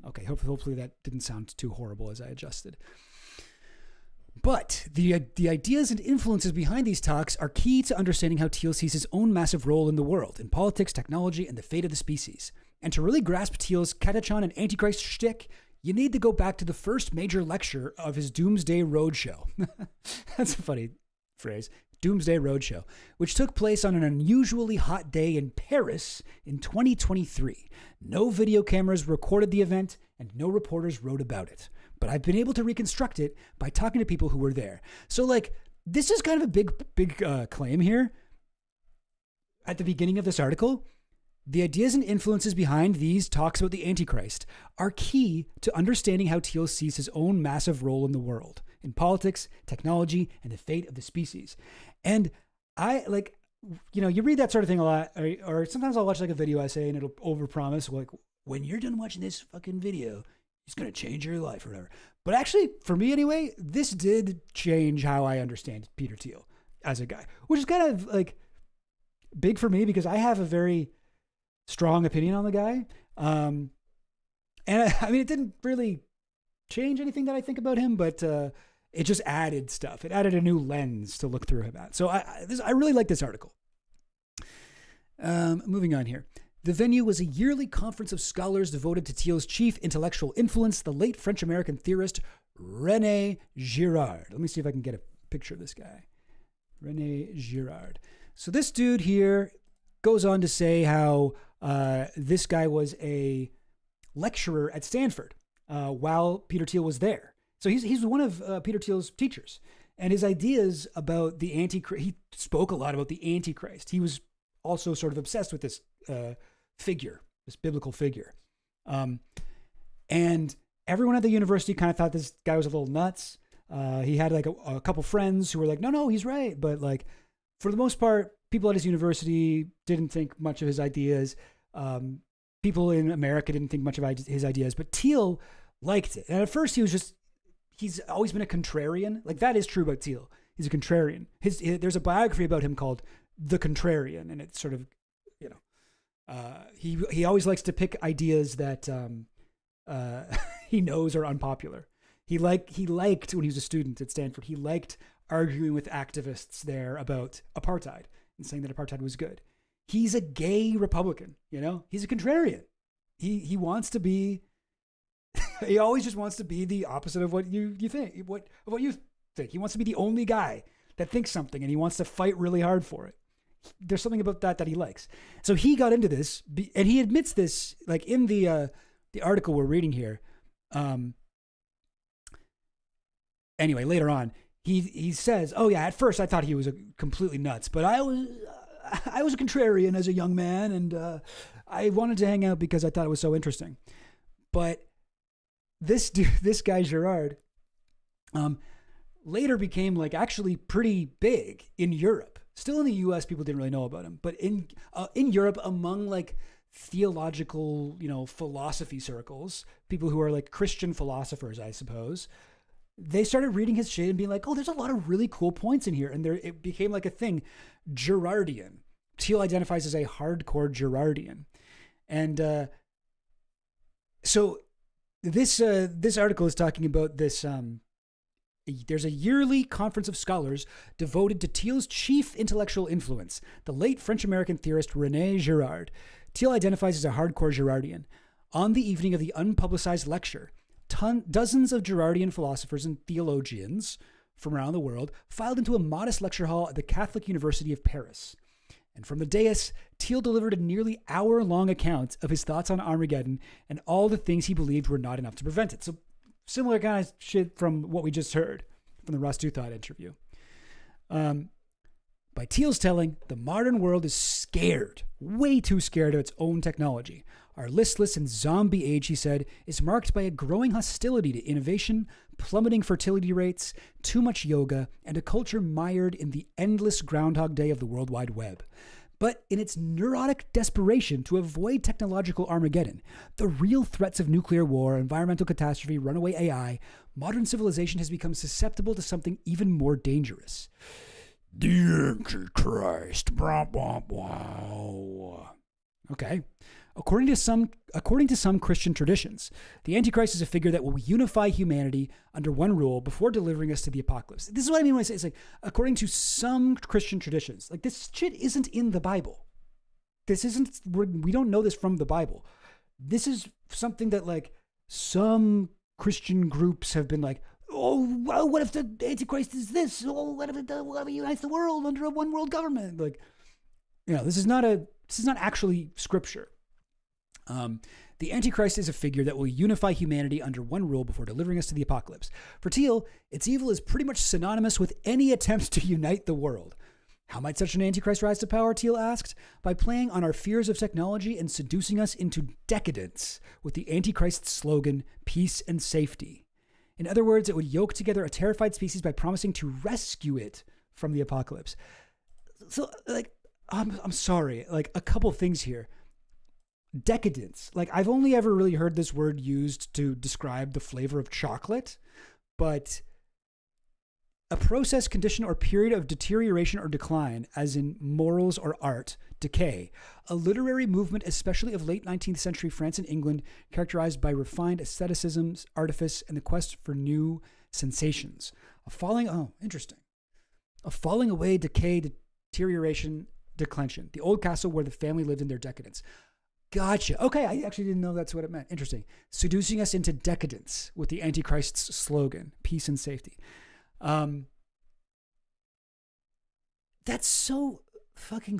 Okay, hopefully that didn't sound too horrible as I adjusted. But the ideas and influences behind these talks are key to understanding how Thiel sees his own massive role in the world, in politics, technology, and the fate of the species. And to really grasp Thiel's catechon and Antichrist shtick, you need to go back to the first major lecture of his Doomsday Roadshow. That's a funny phrase. Doomsday Roadshow, which took place on an unusually hot day in Paris in 2023. No video cameras recorded the event and no reporters wrote about it. But I've been able to reconstruct it by talking to people who were there. So this is kind of a big claim here. At the beginning of this article, the ideas and influences behind these talks about the Antichrist are key to understanding how Thiel sees his own massive role in the world, in politics, technology, and the fate of the species. And you read that sort of thing a lot, or sometimes I'll watch a video essay and it'll overpromise, when you're done watching this fucking video, it's going to change your life or whatever. But actually, for me anyway, this did change how I understand Peter Thiel as a guy, which is kind of big for me because I have a very strong opinion on the guy. And I mean, it didn't really change anything that I think about him, but it just added stuff. It added a new lens to look through him at. So I really like this article. Moving on here. The venue was a yearly conference of scholars devoted to Thiel's chief intellectual influence, the late French-American theorist René Girard. Let me see if I can get a picture of this guy. René Girard. So this dude here goes on to say how this guy was a lecturer at Stanford while Peter Thiel was there. So he's one of Peter Thiel's teachers. And his ideas about the Antichrist, he spoke a lot about the Antichrist. He was also sort of obsessed with this figure, this biblical figure. And everyone at the university kind of thought this guy was a little nuts. He had a couple friends who were like, no, he's right. But for the most part, people at his university didn't think much of his ideas. People in America didn't think much of his ideas, but Thiel liked it. And at first he's always been a contrarian. That is true about Thiel. He's a contrarian. There's a biography about him called The Contrarian. And it's sort of, he always likes to pick ideas that he knows are unpopular. He liked when he was a student at Stanford, he liked arguing with activists there about apartheid and saying that apartheid was good. He's a gay Republican, he's a contrarian. He wants to be, he always just wants to be the opposite of what you think, what you think. He wants to be the only guy that thinks something, and he wants to fight really hard for it. There's something about that he likes. So he got into this, and he admits this, like in the article we're reading here. Anyway, later on, he says, "Oh yeah, at first I thought he was completely nuts, but I was a contrarian as a young man, and I wanted to hang out because I thought it was so interesting." But this guy Girard, later became like actually pretty big in Europe. Still in the U.S., people didn't really know about him, but in Europe, among like theological, philosophy circles, people who are like Christian philosophers, I suppose, they started reading his shit and being like, "Oh, there's a lot of really cool points in here," and it became like a thing. Girardian. Thiel identifies as a hardcore Girardian, and so this article is talking about this. There's a yearly conference of scholars devoted to Thiel's chief intellectual influence, the late French-American theorist René Girard. Thiel identifies as a hardcore Girardian. On the evening of the unpublicized lecture, dozens of Girardian philosophers and theologians from around the world filed into a modest lecture hall at the Catholic University of Paris. And from the dais, Thiel delivered a nearly hour-long account of his thoughts on Armageddon and all the things he believed were not enough to prevent it. So similar kind of shit from what we just heard from the Ross Douthat interview. By Thiel's telling, the modern world is scared, way too scared of its own technology. Our listless and zombie age, he said, is marked by a growing hostility to innovation, plummeting fertility rates, too much yoga, and a culture mired in the endless Groundhog Day of the World Wide Web. But in its neurotic desperation to avoid technological Armageddon, the real threats of nuclear war, environmental catastrophe, runaway AI, modern civilization has become susceptible to something even more dangerous. The Antichrist. Blah, blah, blah. Okay. According to some Christian traditions, the Antichrist is a figure that will unify humanity under one rule before delivering us to the apocalypse. This is what I mean when I say it's like, according to some Christian traditions, like this shit isn't in the Bible. We don't know this from the Bible. This is something that like some Christian groups have been like, oh, well, what if the Antichrist is this? Oh, what if it unites the world under a one world government? Like, this is not actually scripture. The Antichrist is a figure that will unify humanity under one rule before delivering us to the apocalypse. For Thiel, its evil is pretty much synonymous with any attempt to unite the world. How might such an Antichrist rise to power, Thiel asked? By playing on our fears of technology and seducing us into decadence with the Antichrist's slogan, peace and safety. In other words, it would yoke together a terrified species by promising to rescue it from the apocalypse. So, like, I'm sorry, like a couple things here. Decadence. Like, I've only ever really heard this word used to describe the flavor of chocolate, but a process, condition, or period of deterioration or decline, as in morals or art, decay. A literary movement, especially of late 19th century France and England, characterized by refined aestheticism, artifice, and the quest for new sensations. A falling away, decay, deterioration, declension. The old castle where the family lived in their decadence. Gotcha. Okay, I actually didn't know that's what it meant. Interesting. Seducing us into decadence with the Antichrist's slogan, peace and safety. That's so fucking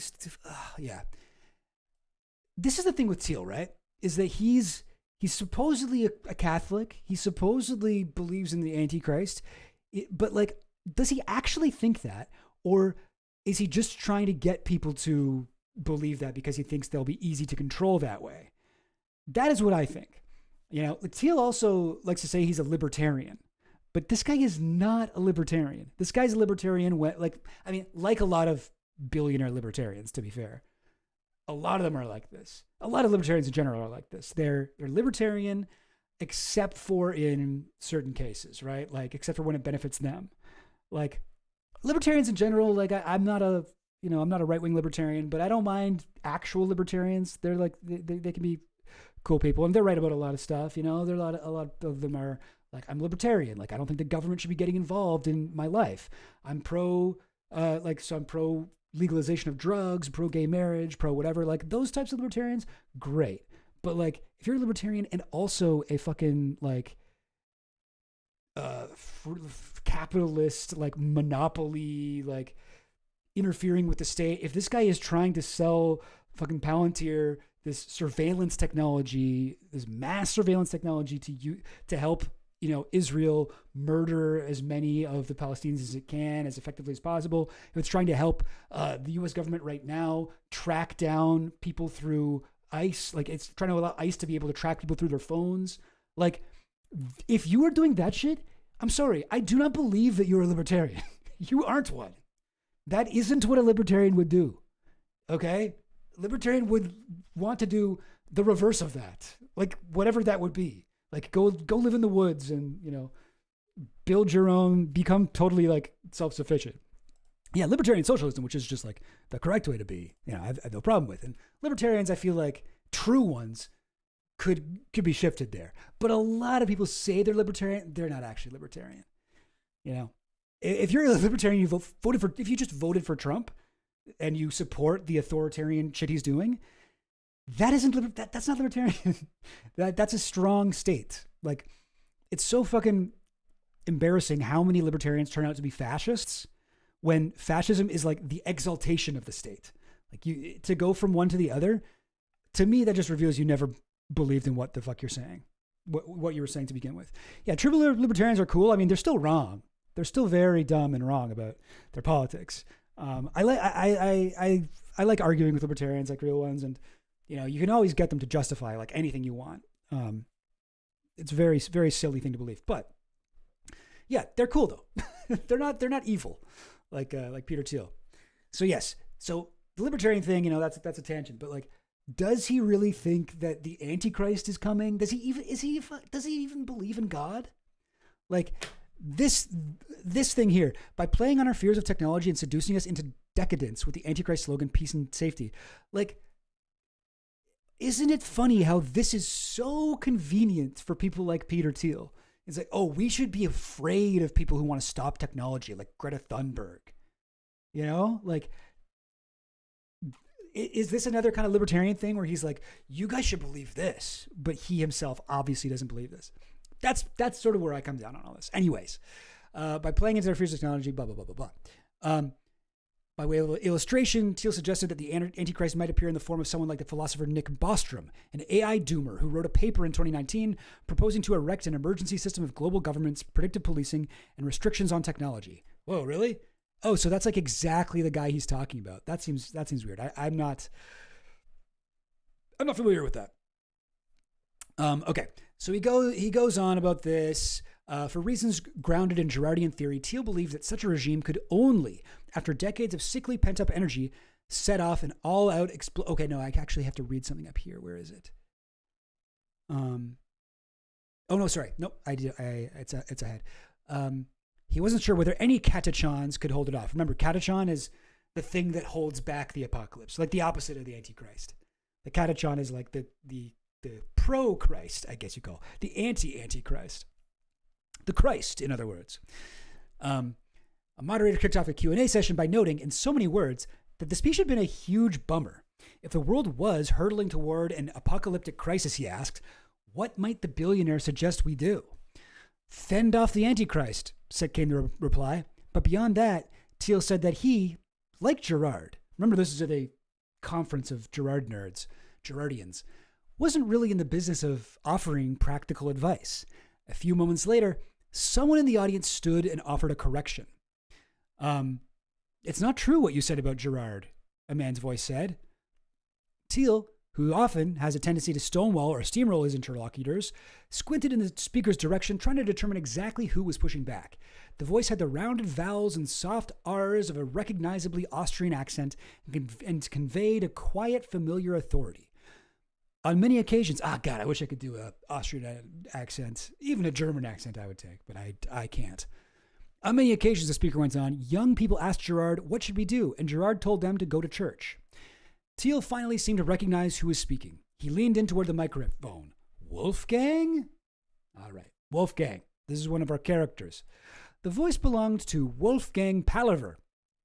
yeah. This is the thing with Thiel, right? Is that he's supposedly a Catholic. He supposedly believes in the Antichrist. But like, does he actually think that? Or is he just trying to get people to believe that because he thinks they'll be easy to control that way? That is what I think. Thiel also likes to say he's a libertarian. But this guy is not a libertarian. This guy's a libertarian like a lot of billionaire libertarians, to be fair. A lot of them are like this. A lot of libertarians in general are like this. They're libertarian except for in certain cases, right? Like, except for when it benefits them. Like, libertarians in general, like, I'm not a right-wing libertarian, but I don't mind actual libertarians. They're like, they can be cool people, and they're right about a lot of stuff. There are a lot of them are like, I'm libertarian. Like, I don't think the government should be getting involved in my life. I'm pro legalization of drugs, pro gay marriage, pro whatever. Like, those types of libertarians, great. But like, if you're a libertarian and also a fucking like capitalist, like monopoly, like interfering with the state. If this guy is trying to sell fucking Palantir this surveillance technology, this mass surveillance technology to help, Israel murder as many of the Palestinians as it can, as effectively as possible. If it's trying to help the U.S. government right now track down people through ICE, like it's trying to allow ICE to be able to track people through their phones. Like, if you are doing that shit, I'm sorry, I do not believe that you're a libertarian. You aren't one. That isn't what a libertarian would do. Okay? Libertarian would want to do the reverse of that. Like, whatever that would be. Like, go live in the woods and, build your own, become totally, like, self-sufficient. Yeah, libertarian socialism, which is just, like, the correct way to be, I have no problem with. And libertarians, I feel like, true ones could be shifted there. But a lot of people say they're libertarian. They're not actually libertarian. If you're a libertarian, if you just voted for Trump and you support the authoritarian shit he's doing, that's not libertarian. That's a strong state. Like, it's so fucking embarrassing how many libertarians turn out to be fascists when fascism is like the exaltation of the state. Like, to go from one to the other, to me, that just reveals you never believed in what the fuck you're saying, what you were saying to begin with. Yeah, true libertarians are cool. I mean, they're still wrong. They're still very dumb and wrong about their politics. I like arguing with libertarians, like real ones, and you can always get them to justify like anything you want. It's a very, very silly thing to believe, but yeah, they're cool though. they're not evil, like Peter Thiel. So yes, so the libertarian thing, that's a tangent, but like, does he really think that the Antichrist is coming? Does he even believe in God? Like this thing here, by playing on our fears of technology and seducing us into decadence with the Antichrist slogan, peace and safety. Like, isn't it funny how this is so convenient for people like Peter Thiel? It's like, oh, we should be afraid of people who want to stop technology, like Greta Thunberg. Like, is this another kind of libertarian thing where he's like, you guys should believe this, but he himself obviously doesn't believe this? That's sort of where I come down on all this. Anyways, by playing into their fears of technology, blah, blah, blah, blah, blah. By way of illustration, Thiel suggested that the Antichrist might appear in the form of someone like the philosopher Nick Bostrom, an AI doomer who wrote a paper in 2019 proposing to erect an emergency system of global governments, predictive policing, and restrictions on technology. Whoa, really? Oh, so that's like exactly the guy he's talking about. That seems weird. I'm not familiar with that. Okay, so he goes on about this. For reasons grounded in Girardian theory, Thiel believed that such a regime could only, after decades of sickly pent-up energy, set off an all-out Okay, no, I actually have to read something up here. Where is it? Oh no, sorry. Nope, it's ahead. He wasn't sure whether any catachons could hold it off. Remember, catachon is the thing that holds back the apocalypse, like the opposite of the Antichrist. The catachon is like the pro-Christ, I guess you call, the anti-Antichrist. The Christ, in other words. A moderator kicked off a Q&A session by noting, in so many words, that the speech had been a huge bummer. If the world was hurtling toward an apocalyptic crisis, he asked, what might the billionaire suggest we do? Fend off the Antichrist, came the reply. But beyond that, Thiel said that he, like Girard, remember this is at a conference of Girard nerds, Girardians, wasn't really in the business of offering practical advice. A few moments later, someone in the audience stood and offered a correction. It's not true what you said about Girard, a man's voice said. Thiel, who often has a tendency to stonewall or steamroll his interlocutors, squinted in the speaker's direction, trying to determine exactly who was pushing back. The voice had the rounded vowels and soft R's of a recognizably Austrian accent and conveyed a quiet, familiar authority. On many occasions, God, I wish I could do an Austrian accent, even a German accent I would take, but I can't. On many occasions, the speaker went on, young people asked Girard, what should we do? And Girard told them to go to church. Thiel finally seemed to recognize who was speaking. He leaned in toward the microphone. Wolfgang? All right, Wolfgang. This is one of our characters. The voice belonged to Wolfgang Palaver,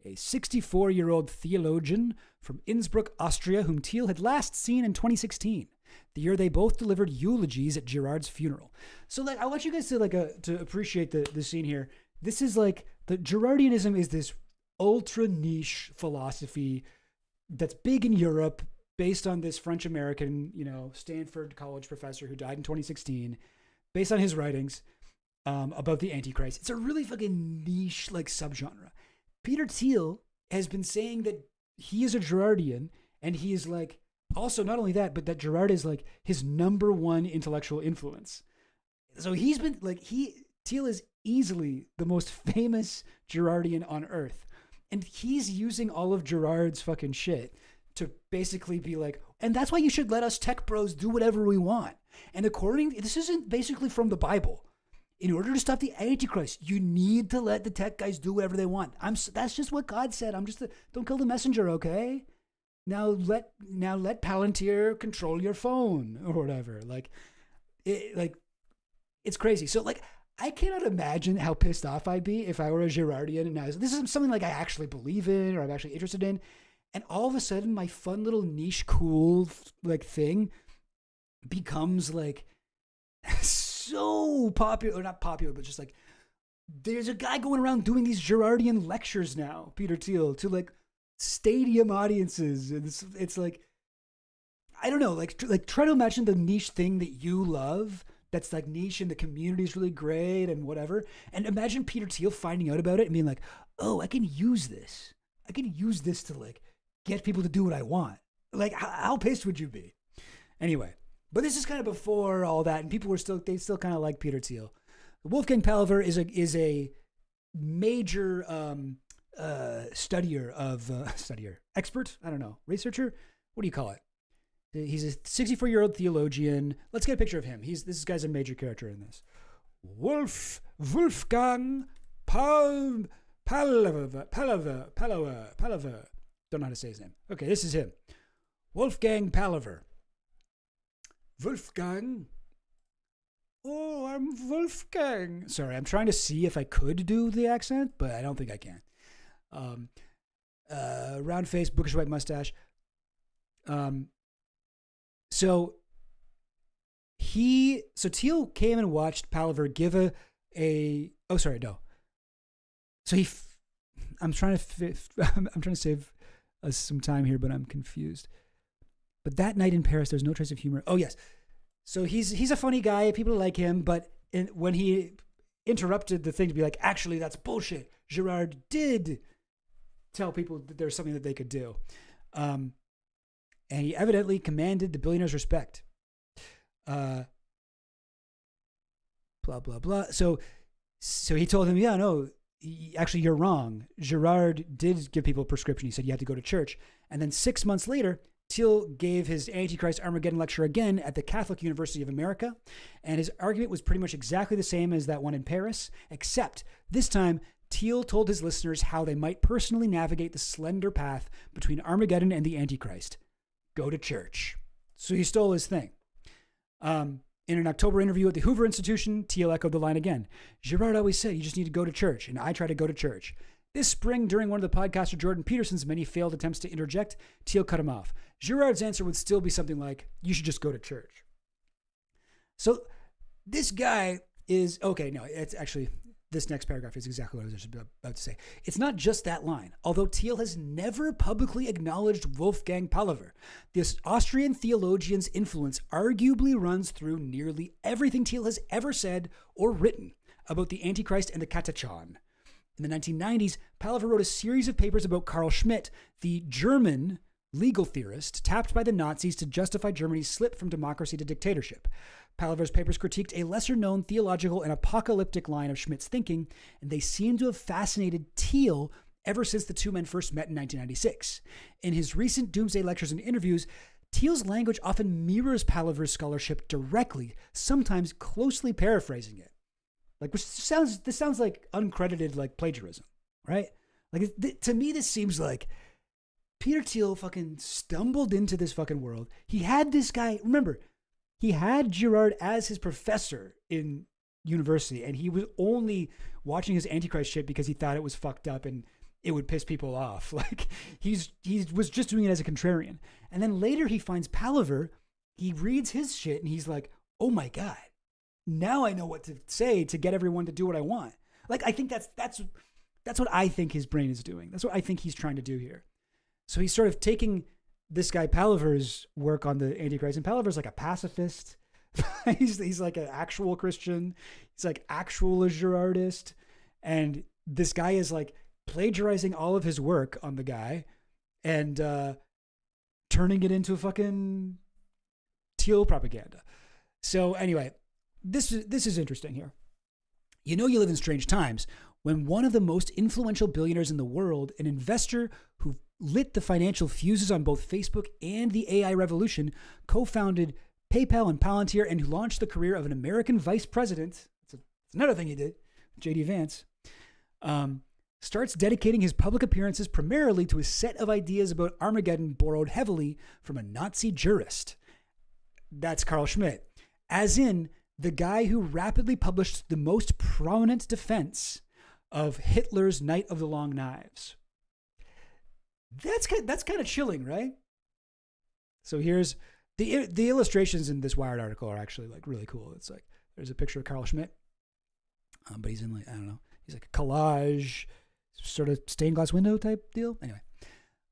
a 64-year-old theologian from Innsbruck, Austria, whom Thiel had last seen in 2016, the year they both delivered eulogies at Girard's funeral. So, I want you guys to to appreciate the scene here. this is like, the Girardianism is this ultra niche philosophy that's big in Europe, based on this French-American, Stanford College professor who died in 2016, based on his writings about the Antichrist. It's a really fucking niche, like, subgenre. Peter Thiel has been saying that he is a Girardian, and he is, like, also not only that, but that Girard is, like, his number one intellectual influence. So he's been, like, Thiel is easily the most famous Girardian on earth. And he's using all of Girard's fucking shit to basically be like, and that's why you should let us tech bros do whatever we want. And this isn't basically from the Bible. In order to stop the Antichrist, you need to let the tech guys do whatever they want. That's just what God said. Don't kill the messenger, okay? Now let Palantir control your phone or whatever. It's crazy. So, like, I cannot imagine how pissed off I'd be if I were a Girardian and this is something, like, I actually believe in or I'm actually interested in. And all of a sudden, my fun little niche, cool, like, thing becomes, like, so popular, or not popular, but just, like, there's a guy going around doing these Girardian lectures now, Peter Thiel, to, like, stadium audiences. And it's like, I don't know, like try to imagine the niche thing that you love that's, like, niche and the community is really great and whatever. And imagine Peter Thiel finding out about it and being like, oh, I can use this to, like, get people to do what I want. Like, how pissed would you be? Anyway, but this is kind of before all that, and people they still kind of like Peter Thiel. Wolfgang Paulver is a major expert. I don't know, researcher. What do you call it? He's a 64-year-old theologian. Let's get a picture of him. This guy's a major character in this. Wolfgang Paulver. Don't know how to say his name. Okay, this is him. Wolfgang Paulver. Wolfgang. Oh, I'm Wolfgang. Sorry, I'm trying to see if I could do the accent, but I don't think I can. Round face, bookish white mustache. So Thiel came and watched Paulver give I'm trying to save us some time here, but I'm confused. But that night in Paris, there's no trace of humor. Oh yes, so he's a funny guy. People like him, but when he interrupted the thing to be like, actually, that's bullshit. Girard did tell people that there's something that they could do, and he evidently commanded the billionaire's respect. Blah blah blah. So he told him, yeah, no. Actually, you're wrong. Girard did give people a prescription. He said you had to go to church. And then 6 months later, Thiel gave his Antichrist Armageddon lecture again at the Catholic University of America. And his argument was pretty much exactly the same as that one in Paris, except this time, Thiel told his listeners how they might personally navigate the slender path between Armageddon and the Antichrist. Go to church. So he stole his thing. In an October interview at the Hoover Institution, Thiel echoed the line again. Girard always said you just need to go to church, and I try to go to church. This spring, during one of the podcaster Jordan Peterson's many failed attempts to interject, Thiel cut him off. Girard's answer would still be something like, you should just go to church. So this guy is, okay, no, it's actually, this next paragraph is exactly what I was just about to say. It's not just that line. Although Thiel has never publicly acknowledged Wolfgang Paulver, this Austrian theologian's influence arguably runs through nearly everything Thiel has ever said or written about the Antichrist and the Katechon. In the 1990s, Paulver wrote a series of papers about Carl Schmitt, the German legal theorist tapped by the Nazis to justify Germany's slip from democracy to dictatorship. Paulver's papers critiqued a lesser-known theological and apocalyptic line of Schmitt's thinking, and they seem to have fascinated Thiel ever since the two men first met in 1996. In his recent Doomsday lectures and interviews, Thiel's language often mirrors Paulver's scholarship directly, sometimes closely paraphrasing it. This sounds like uncredited, like, plagiarism, right? Like, to me, this seems like Peter Thiel fucking stumbled into this fucking world. He had this guy, remember, he had Girard as his professor in university, and he was only watching his Antichrist shit because he thought it was fucked up and it would piss people off. Like, he was just doing it as a contrarian. And then later he finds Paulver, he reads his shit, and he's like, oh my God, now I know what to say to get everyone to do what I want. Like, I think that's what I think his brain is doing. That's what I think he's trying to do here. So he's sort of taking this guy Palaver's work on the Antichrist, and Palaver's like a pacifist. he's like an actual Christian. He's like actual a Girardist. And this guy is like plagiarizing all of his work on the guy and turning it into fucking Thiel propaganda. So anyway, this is interesting here. You know, you live in strange times when one of the most influential billionaires in the world, an investor who lit the financial fuses on both Facebook and the AI revolution, co-founded PayPal and Palantir, and who launched the career of an American vice president. It's another thing he did, J.D. Vance, starts dedicating his public appearances primarily to a set of ideas about Armageddon borrowed heavily from a Nazi jurist. That's Carl Schmitt. As in, the guy who rapidly published the most prominent defense of Hitler's Night of the Long Knives. That's kind of chilling, right? So here's the illustrations in this Wired article are actually like really cool. It's like there's a picture of Carl Schmitt, but he's in like, I don't know, he's like a collage, sort of stained glass window type deal. Anyway,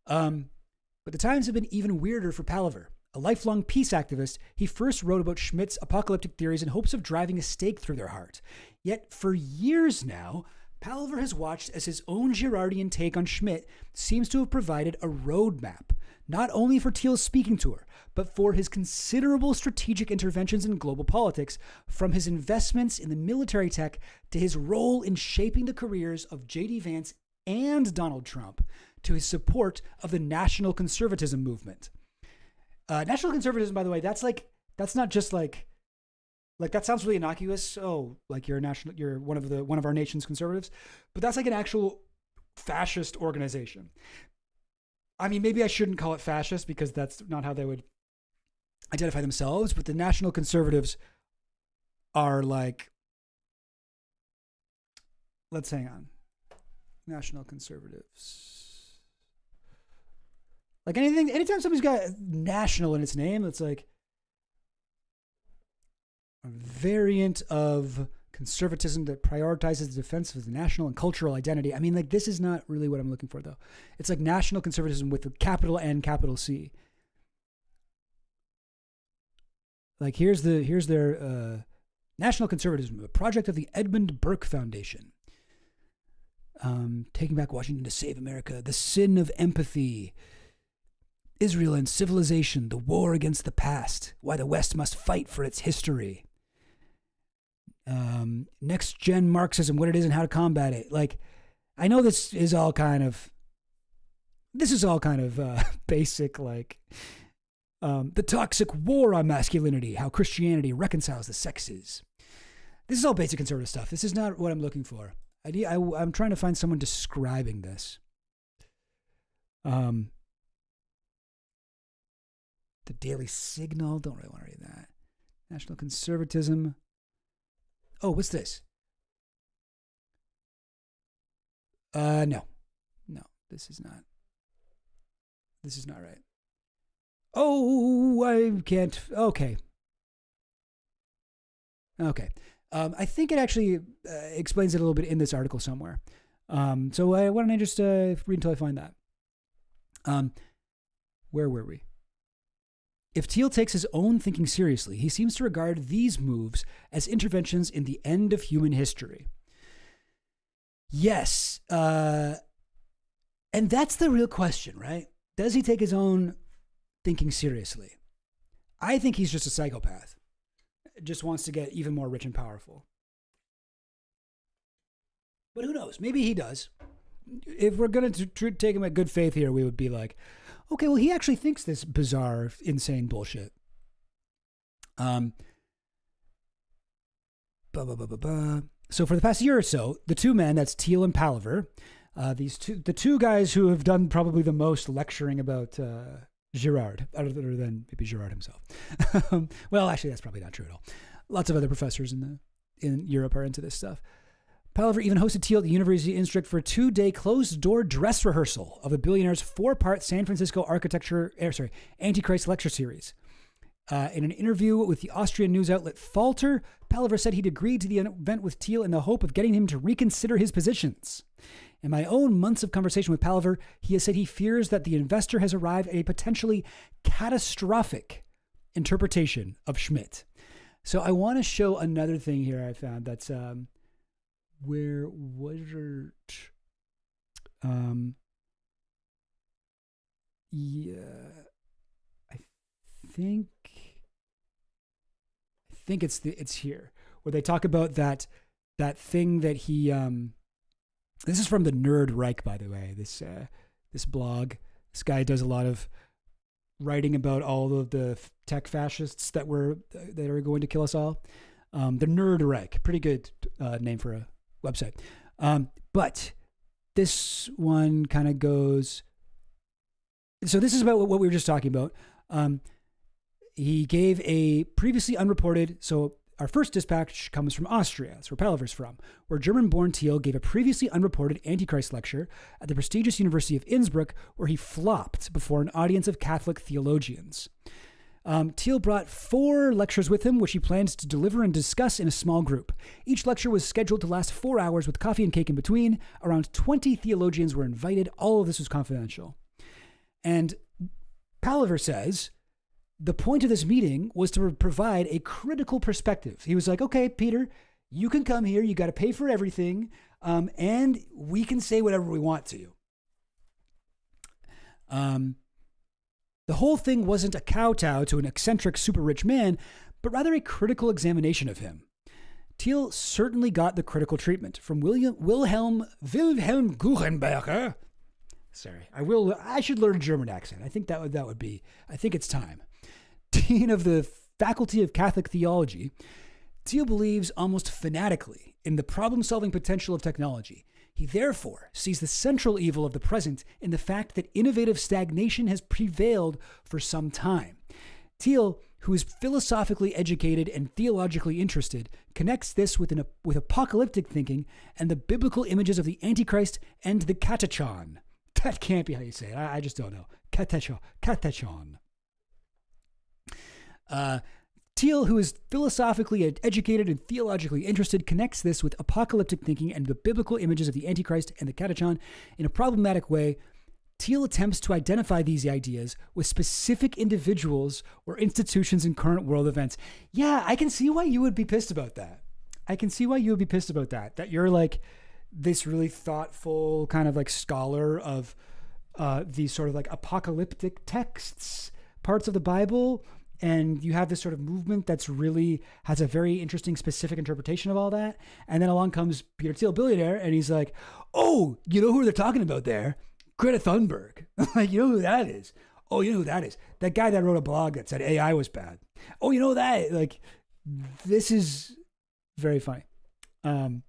but the times have been even weirder for Palaver. A lifelong peace activist, he first wrote about Schmitt's apocalyptic theories in hopes of driving a stake through their heart. Yet for years now, Palaver has watched as his own Girardian take on Schmitt seems to have provided a roadmap, not only for Thiel's speaking tour, but for his considerable strategic interventions in global politics, from his investments in the military tech to his role in shaping the careers of J.D. Vance and Donald Trump, to his support of the national conservatism movement. National conservatism, by the way, that's not just like that sounds really innocuous. Oh, like you're one of our nation's conservatives, but that's like an actual fascist organization. I mean, maybe I shouldn't call it fascist because that's not how they would identify themselves, but the national conservatives are like, let's hang on. National conservatives. Like anytime somebody's got national in its name, it's like a variant of conservatism that prioritizes the defense of the national and cultural identity. I mean, like, this is not really what I'm looking for, though. It's like national conservatism with a capital N, capital C. Like, here's their national conservatism, a project of the Edmund Burke Foundation. Taking back Washington to save America, the sin of empathy, Israel and civilization, the war against the past, why the West must fight for its history. Next gen Marxism, what it is and how to combat it. Like, I know this is all kind of basic, like, the toxic war on masculinity, how Christianity reconciles the sexes. This is all basic conservative stuff. This is not what I'm looking for. I'm trying to find someone describing this. The Daily Signal, don't really want to read that. National conservatism. Oh, what's this? No, this is not right. Oh, I can't. Okay. I think it actually explains it a little bit in this article somewhere. So why don't I just read until I find that? Where were we? If Thiel takes his own thinking seriously, he seems to regard these moves as interventions in the end of human history. Yes. And that's the real question, right? Does he take his own thinking seriously? I think he's just a psychopath. Just wants to get even more rich and powerful. But who knows? Maybe he does. If we're going to take him at good faith here, we would be like, okay, well, he actually thinks this bizarre, insane bullshit. So for the past year or so, the two men, that's Thiel and Palaver, the two guys who have done probably the most lecturing about Girard, other than maybe Girard himself. Well, actually, that's probably not true at all. Lots of other professors in Europe are into this stuff. Palaver even hosted Thiel at the University of Innsbruck for a 2-day closed-door dress rehearsal of the billionaire's 4-part San Francisco Antichrist lecture series. In an interview with the Austrian news outlet Falter, Palaver said he'd agreed to the event with Thiel in the hope of getting him to reconsider his positions. In my own months of conversation with Palaver, he has said he fears that the investor has arrived at a potentially catastrophic interpretation of Schmidt. So I want to show another thing here I found that's where was it? Yeah, I think it's here where they talk about that thing that he this is from the Nerd Reich, by the way, this blog. This guy does a lot of writing about all of the tech fascists that are going to kill us all. The Nerd Reich, pretty good name for a website. But this one kind of goes, so this is about what we were just talking about. He gave a previously unreported, so our first dispatch comes from Austria, that's where Palaver's from, where German-born Thiel gave a previously unreported Antichrist lecture at the prestigious University of Innsbruck, where he flopped before an audience of Catholic theologians. Thiel brought 4 lectures with him, which he planned to deliver and discuss in a small group. Each lecture was scheduled to last 4 hours with coffee and cake in between. Around 20 theologians were invited. All of this was confidential. And Palaver says the point of this meeting was to provide a critical perspective. He was like, okay, Peter, you can come here. You got to pay for everything. And we can say whatever we want to you. The whole thing wasn't a kowtow to an eccentric, super rich man, but rather a critical examination of him. Thiel certainly got the critical treatment from Wilhelm Guchenberger. Sorry, I should learn a German accent. I think that would be. I think it's time. Dean of the Faculty of Catholic Theology, Thiel believes almost fanatically in the problem-solving potential of technology. He therefore sees the central evil of the present in the fact that innovative stagnation has prevailed for some time. Thiel, who is philosophically educated and theologically interested, connects this with apocalyptic thinking and the biblical images of the Antichrist and the Katachon. That can't be how you say it. I just don't know. Katachon. Thiel, who is philosophically educated and theologically interested, connects this with apocalyptic thinking and the biblical images of the Antichrist and the Katachon in a problematic way. Thiel attempts to identify these ideas with specific individuals or institutions in current world events. Yeah, I can see why you would be pissed about that. That you're like this really thoughtful kind of like scholar of these sort of like apocalyptic texts, parts of the Bible, and you have this sort of movement that's really has a very interesting specific interpretation of all that. And then along comes Peter Thiel, billionaire, and he's like, oh, you know who they're talking about there? Greta Thunberg. Like, you know who that is? Oh, you know who that is? That guy that wrote a blog that said AI was bad. Oh, you know that? Like, this is very funny. The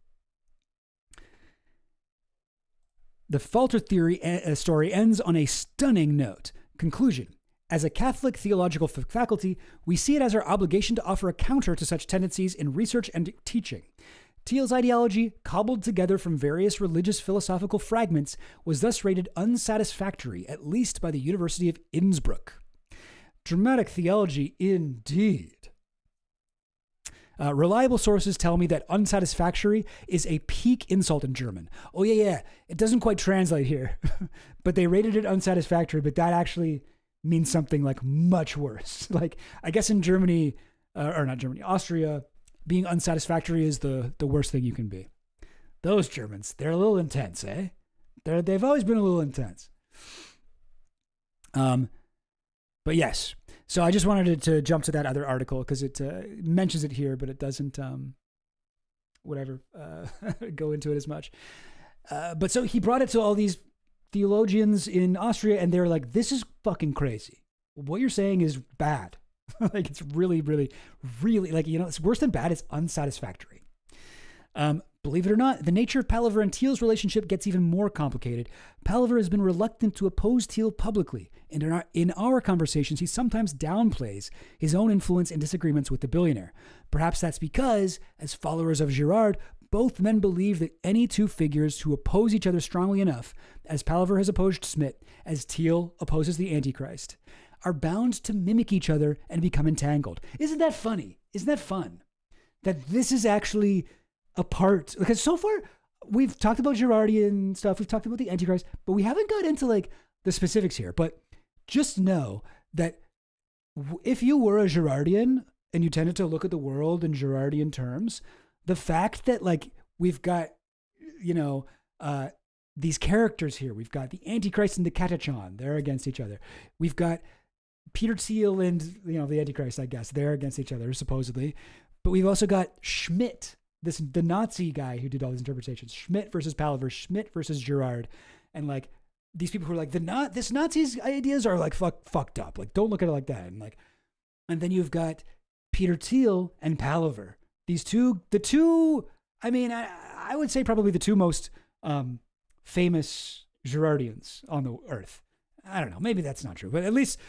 Falter theory story ends on a stunning note. Conclusion. As a Catholic theological faculty, we see it as our obligation to offer a counter to such tendencies in research and teaching. Thiel's ideology, cobbled together from various religious philosophical fragments, was thus rated unsatisfactory, at least by the University of Innsbruck. Dramatic theology indeed. Reliable sources tell me that unsatisfactory is a peak insult in German. Oh, yeah. It doesn't quite translate here. But they rated it unsatisfactory, but that actually means something like much worse. Like, I guess in Germany, or not Germany, Austria, being unsatisfactory is the worst thing you can be. Those Germans, they're a little intense, eh? They've always been a little intense. But yes, so I just wanted to jump to that other article because it mentions it here, but it doesn't, go into it as much. But so he brought it to all these theologians in Austria, and they're like, this is fucking crazy. What you're saying is bad. Like, it's really, really, really, like, it's worse than bad. It's unsatisfactory. Believe it or not, the nature of Palaver and Thiel's relationship gets even more complicated. Palaver has been reluctant to oppose Thiel publicly, and in our conversations, he sometimes downplays his own influence and disagreements with the billionaire. Perhaps that's because, as followers of Girard, both men believe that any two figures who oppose each other strongly enough, as Palaver has opposed Schmidt, as Thiel opposes the Antichrist, are bound to mimic each other and become entangled. Isn't that funny? Isn't that fun? That this is actually a part, because so far we've talked about Girardian stuff, we've talked about the Antichrist, but we haven't got into like the specifics here. But just know that if you were a Girardian and you tended to look at the world in Girardian terms, the fact that like we've got, these characters here, we've got the Antichrist and the Catachon, they're against each other. We've got Peter Thiel and, the Antichrist, I guess, they're against each other, supposedly. But we've also got Schmidt, the Nazi guy who did all these interpretations. Schmidt versus Palaver, Schmidt versus Girard. And like these people who are like, this Nazi's ideas are like fucked up. Like, don't look at it like that. And then you've got Peter Thiel and Palaver. These two, I would say probably the two most famous Girardians on the earth. I don't know. Maybe that's not true, but at least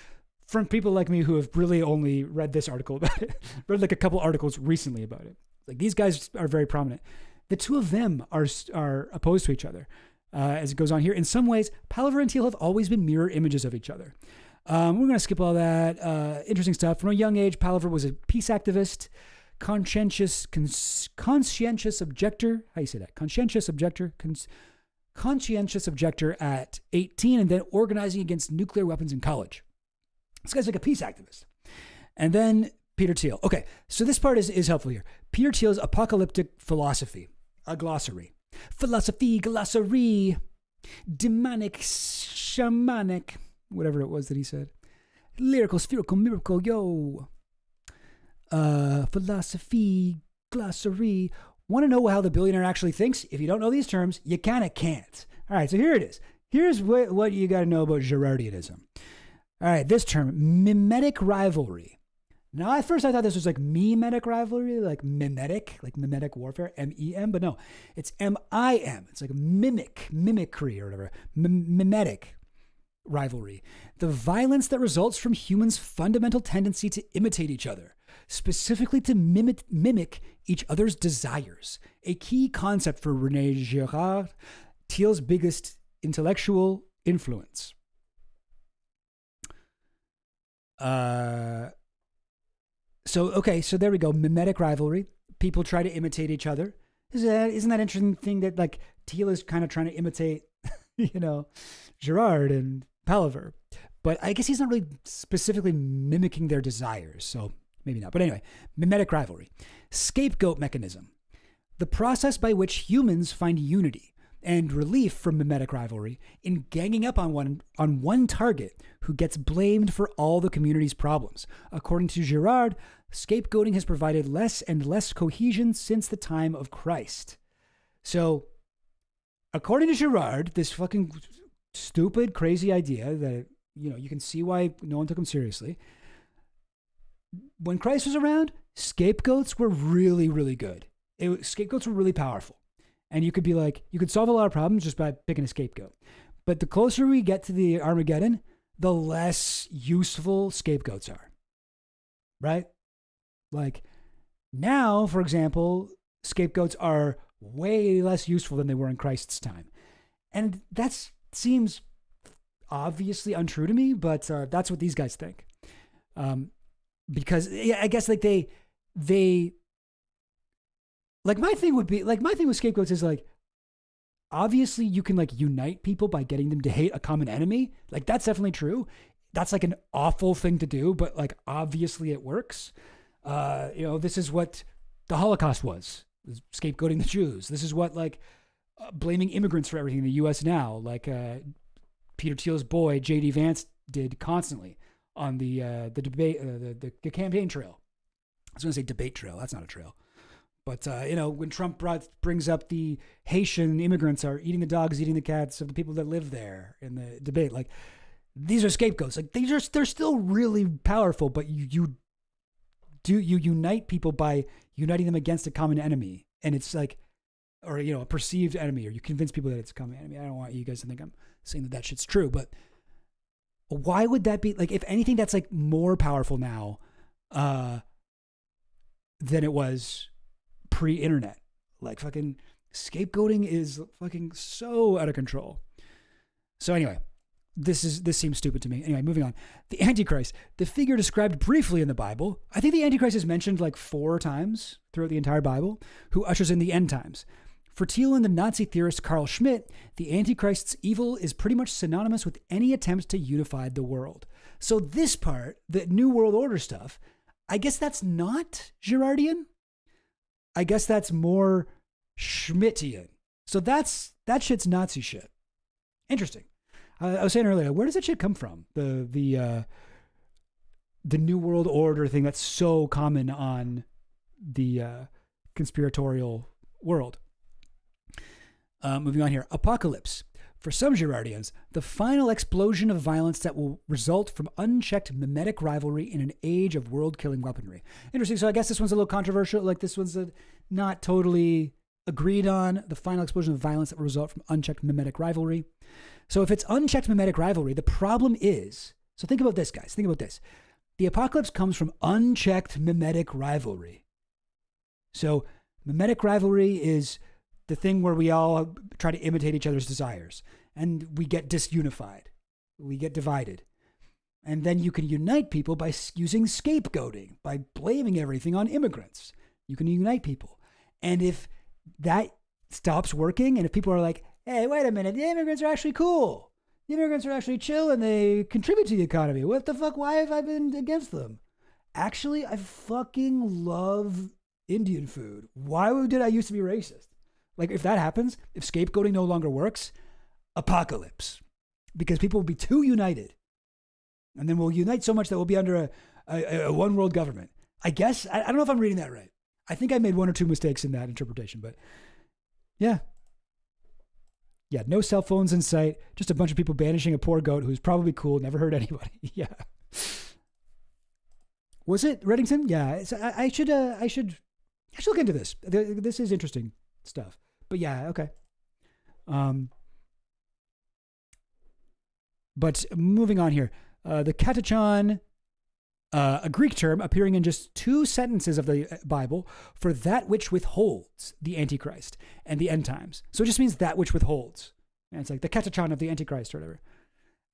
from people like me who have really only read this article about it, read like a couple articles recently about it. Like these guys are very prominent. The two of them are opposed to each other as it goes on here. In some ways, Palaver and Thiel have always been mirror images of each other. We're going to skip all that. Interesting stuff. From a young age, Palaver was a peace activist, conscientious objector. How do you say that? Conscientious objector at 18, and then organizing against nuclear weapons in college. This guy's like a peace activist. And then Peter Thiel. Okay, so this part is helpful here. Peter Thiel's apocalyptic philosophy, a glossary. Philosophy, glossary, demonic, shamanic, whatever it was that he said. Lyrical, spherical, miracle, yo. Philosophy, glossary. Want to know how the billionaire actually thinks? If you don't know these terms, you kind of can't. All right, so here it is. Here's what you got to know about Girardianism. All right, this term, mimetic rivalry. Now, at first I thought this was like mimetic rivalry, like mimetic warfare, M-E-M, but no, it's M-I-M. It's like mimicry or whatever, mimetic rivalry. The violence that results from humans' fundamental tendency to imitate each other, specifically to mimic each other's desires. A key concept for René Girard, Thiel's biggest intellectual influence. So there we go. Mimetic rivalry. People try to imitate each other. Isn't that interesting thing that like Thiel is kind of trying to imitate, Girard and Palaver, but I guess he's not really specifically mimicking their desires. So maybe not. But anyway, mimetic rivalry. Scapegoat mechanism. The process by which humans find unity and relief from mimetic rivalry in ganging up on one target who gets blamed for all the community's problems. According to Girard, scapegoating has provided less and less cohesion since the time of Christ. So, according to Girard, this fucking stupid, crazy idea that, you can see why no one took him seriously. When Christ was around, scapegoats were really, really good. Scapegoats were really powerful. And you could solve a lot of problems just by picking a scapegoat. But the closer we get to the Armageddon, the less useful scapegoats are. Right? Like now, for example, scapegoats are way less useful than they were in Christ's time. And that seems obviously untrue to me, but that's what these guys think. Because I guess like they like my thing with scapegoats is like, obviously you can like unite people by getting them to hate a common enemy. Like that's definitely true. That's like an awful thing to do, but like obviously it works. This is what the Holocaust was scapegoating the Jews. This is what like blaming immigrants for everything in the U.S. now, like Peter Thiel's boy J.D. Vance did constantly on the debate, the campaign trail. I was going to say debate trail. That's not a trail. But, when Trump brings up the Haitian immigrants are eating the dogs, eating the cats of the people that live there in the debate, like these are scapegoats. Like they're still really powerful, but you unite people by uniting them against a common enemy. And it's like, or, a perceived enemy, or you convince people that it's a common enemy. I don't want you guys to think I'm saying that shit's true, but why would that be? Like, if anything, that's like more powerful now than it was pre-internet. Like fucking scapegoating is fucking so out of control. So anyway, this seems stupid to me. Anyway, moving on. The Antichrist, the figure described briefly in the Bible. I think the Antichrist is mentioned like 4 times throughout the entire Bible, who ushers in the end times. For Thiel and the Nazi theorist Carl Schmitt, the Antichrist's evil is pretty much synonymous with any attempt to unify the world. So this part, the New World Order stuff, I guess that's not Girardian. I guess that's more Schmittian. So that shit's Nazi shit. Interesting. I was saying earlier, where does that shit come from? The New World Order thing that's so common on the conspiratorial world. Moving on here. Apocalypse. For some Girardians, the final explosion of violence that will result from unchecked mimetic rivalry in an age of world-killing weaponry. Interesting. So I guess this one's a little controversial. Like this one's not totally agreed on. The final explosion of violence that will result from unchecked mimetic rivalry. So if it's unchecked mimetic rivalry, the problem is, so think about this, guys. Think about this. The apocalypse comes from unchecked mimetic rivalry. So mimetic rivalry is the thing where we all try to imitate each other's desires and we get disunified. We get divided. And then you can unite people by using scapegoating, by blaming everything on immigrants. You can unite people. And if that stops working and if people are like, hey, wait a minute, the immigrants are actually cool. The immigrants are actually chill and they contribute to the economy. What the fuck? Why have I been against them? Actually, I fucking love Indian food. Why did I used to be racist? Like if that happens, if scapegoating no longer works, apocalypse. Because people will be too united. And then we'll unite so much that we'll be under a one world government. I guess, I don't know if I'm reading that right. I think I made 1 or 2 mistakes in that interpretation, but yeah. Yeah, no cell phones in sight. Just a bunch of people banishing a poor goat who's probably cool, never hurt anybody. Yeah. Was it Reddington? Yeah. I should look into this. This is interesting stuff. But yeah, okay. But moving on here, the katachon, a Greek term appearing in just 2 sentences of the Bible for that which withholds the Antichrist and the end times. So it just means that which withholds. And it's like the katachon of the Antichrist or whatever.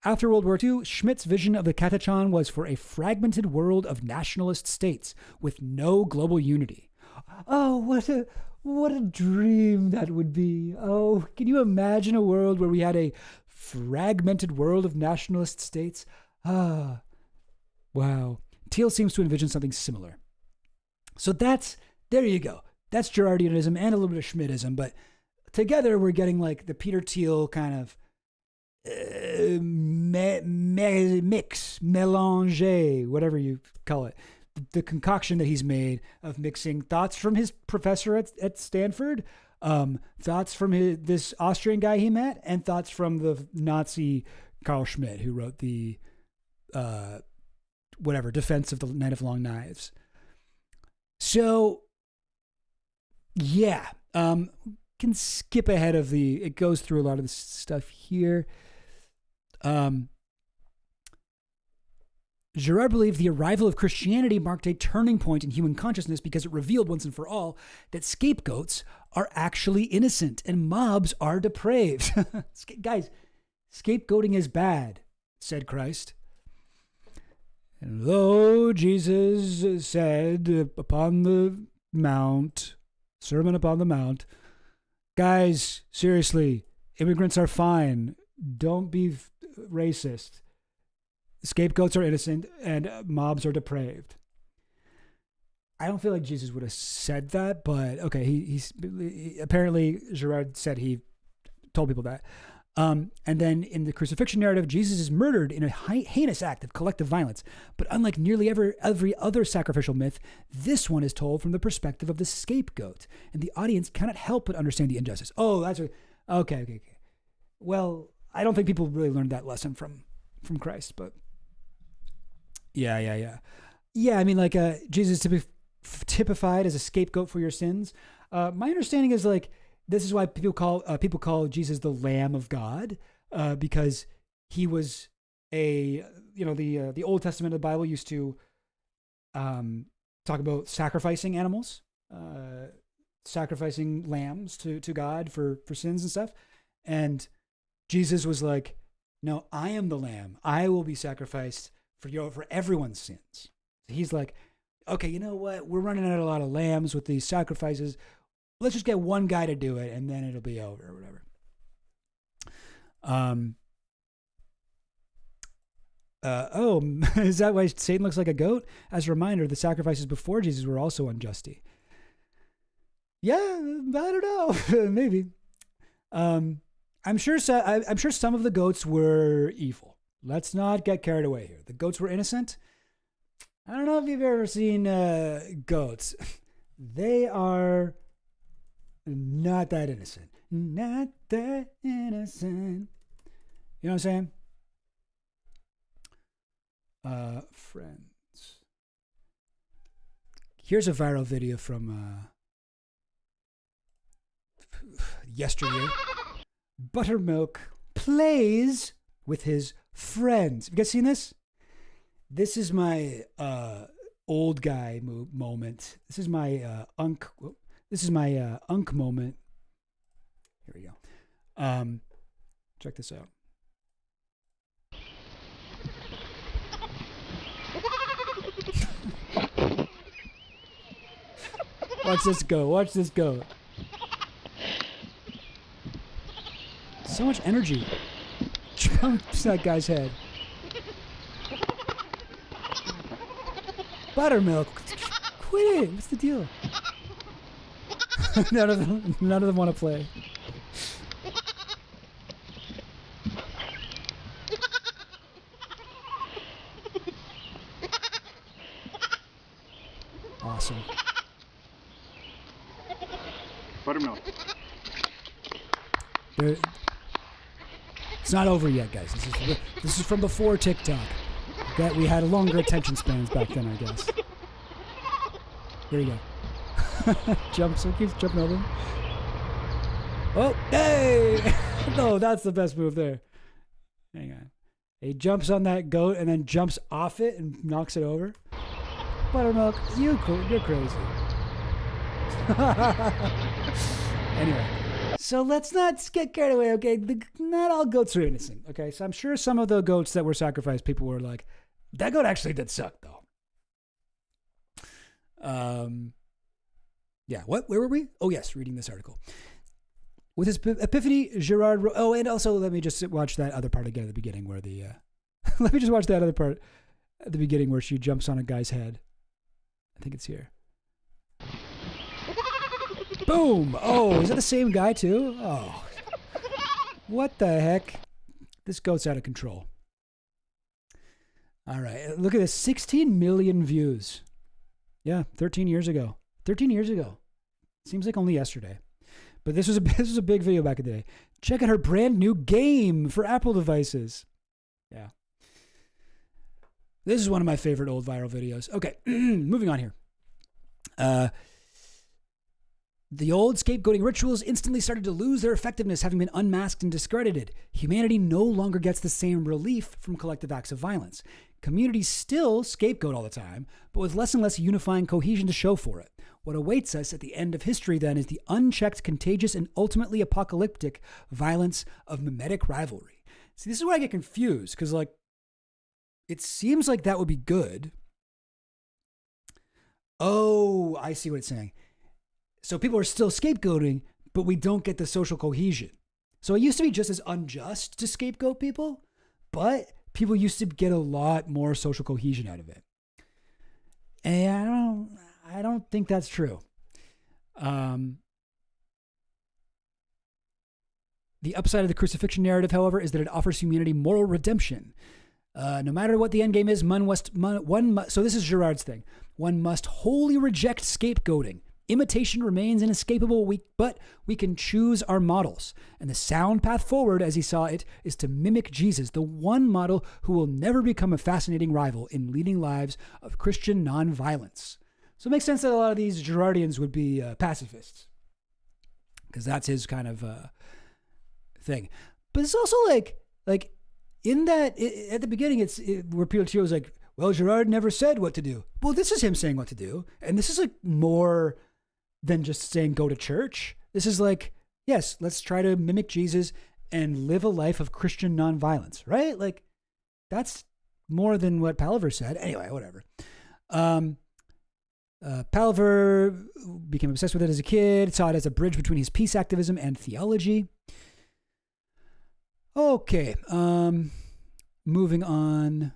After World War II, Schmitt's vision of the katachon was for a fragmented world of nationalist states with no global unity. Oh, what a dream that would be. Oh, can you imagine a world where we had a fragmented world of nationalist states? Ah, wow. Thiel seems to envision something similar. So there you go. That's Girardianism and a little bit of Schmittism, but together we're getting like the Peter Thiel kind of mix, mélanger, whatever you call it. The concoction that he's made of mixing thoughts from his professor at Stanford, thoughts from this Austrian guy he met, and thoughts from the Nazi Carl Schmitt, who wrote the Defense of the Night of Long Knives. So, yeah, can skip ahead of it goes through a lot of this stuff here. Girard believed the arrival of Christianity marked a turning point in human consciousness because it revealed once and for all that scapegoats are actually innocent and mobs are depraved. Guys, scapegoating is bad, said Christ. And lo, Jesus said upon the mount, Sermon upon the Mount, guys, seriously, immigrants are fine. Don't be racist. Scapegoats are innocent and mobs are depraved. I don't feel like Jesus would have said that, but okay, he's apparently Girard said he told people that. And then in the crucifixion narrative, Jesus is murdered in a heinous act of collective violence. But unlike nearly every other sacrificial myth, this one is told from the perspective of the scapegoat, and the audience cannot help but understand the injustice. Oh, that's okay. Well, I don't think people really learned that lesson from Christ, but yeah. I mean, like Jesus typified as a scapegoat for your sins. My understanding is like this is why people call Jesus the Lamb of God, because he was the Old Testament of the Bible used to talk about sacrificing animals, sacrificing lambs to God for sins and stuff, and Jesus was like No, I am the lamb. I will be sacrificed for everyone's sins. He's like, okay, you know what? We're running out of a lot of lambs with these sacrifices. Let's just get one guy to do it, and then it'll be over or whatever. Is that why Satan looks like a goat? As a reminder, the sacrifices before Jesus were also unjust. Yeah, I don't know. Maybe. I'm sure some of the goats were evil. Let's not get carried away here. The goats were innocent. I don't know if you've ever seen goats. They are not that innocent. Not that innocent. You know what I'm saying? Friends. Here's a viral video from yesteryear. Buttermilk plays with his friends. Have you guys seen this? This is my old guy moment. This is my unk. This is my unk moment. Here we go. Check this out. Watch this go. Watch this go. So much energy. Jumps that guy's head. Buttermilk. Quit it. What's the deal? None of them want to play. Awesome. Buttermilk. It's not over yet, guys. This is from before TikTok. That we had longer attention spans back then, I guess. Here you go. Jumps, keeps jumping over him. Oh, hey! No, that's the best move there. Hang on. He jumps on that goat and then jumps off it and knocks it over. Buttermilk, you're crazy. Anyway, so let's not get carried away, okay? Not all goats are innocent, okay? So I'm sure some of the goats that were sacrificed, people were like, that goat actually did suck, though. Yeah, where were we? Oh, yes, reading this article. With his epiphany, Girard... Oh, and also let me just watch that other part again at the beginning where the... let me just watch that other part at the beginning where she jumps on a guy's head. I think it's here. Boom! Oh, is that the same guy too? Oh. What the heck? This goat's out of control. All right, look at this. 16 million views. Yeah, 13 years ago. 13 years ago. Seems like only yesterday. But this was a big video back in the day. Check out her brand new game for Apple devices. Yeah. This is one of my favorite old viral videos. Okay, moving on here. The old scapegoating rituals instantly started to lose their effectiveness, having been unmasked and discredited. Humanity no longer gets the same relief from collective acts of violence. Communities still scapegoat all the time, but with less and less unifying cohesion to show for it. What awaits us at the end of history, then, is the unchecked, contagious, and ultimately apocalyptic violence of mimetic rivalry. See, this is where I get confused, because, like, it seems like that would be good. Oh, I see what it's saying. So people are still scapegoating, but we don't get the social cohesion. So it used to be just as unjust to scapegoat people, but people used to get a lot more social cohesion out of it. And I don't think that's true. The upside of the crucifixion narrative, however, is that it offers humanity moral redemption. No matter what the end game is, so this is Girard's thing. One must wholly reject scapegoating. Imitation remains inescapable, but we can choose our models. And the sound path forward, as he saw it, is to mimic Jesus, the one model who will never become a fascinating rival in leading lives of Christian nonviolence. So it makes sense that a lot of these Girardians would be pacifists, because that's his kind of thing. But it's also like in that, at the beginning, where Peter Thiel was like, well, Girard never said what to do. Well, this is him saying what to do. And this is like more than just saying go to church. This is like, yes, let's try to mimic Jesus and live a life of Christian nonviolence, right? Like, that's more than what Palaver said. Anyway, whatever. Palaver became obsessed with it as a kid, saw it as a bridge between his peace activism and theology. Okay, moving on.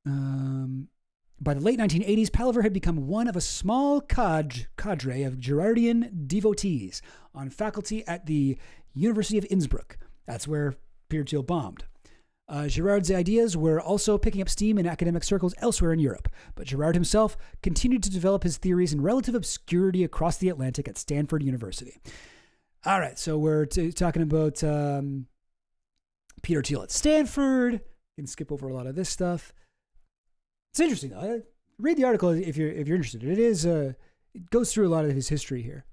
By the late 1980s, Palaver had become one of a small cadre of Girardian devotees on faculty at the University of Innsbruck. That's where Peter Thiel bombed. Girard's ideas were also picking up steam in academic circles elsewhere in Europe, but Girard himself continued to develop his theories in relative obscurity across the Atlantic at Stanford University. All right, so we're talking about Peter Thiel at Stanford. You can skip over a lot of this stuff. It's interesting though. Read the article if you're interested. It is it goes through a lot of his history here.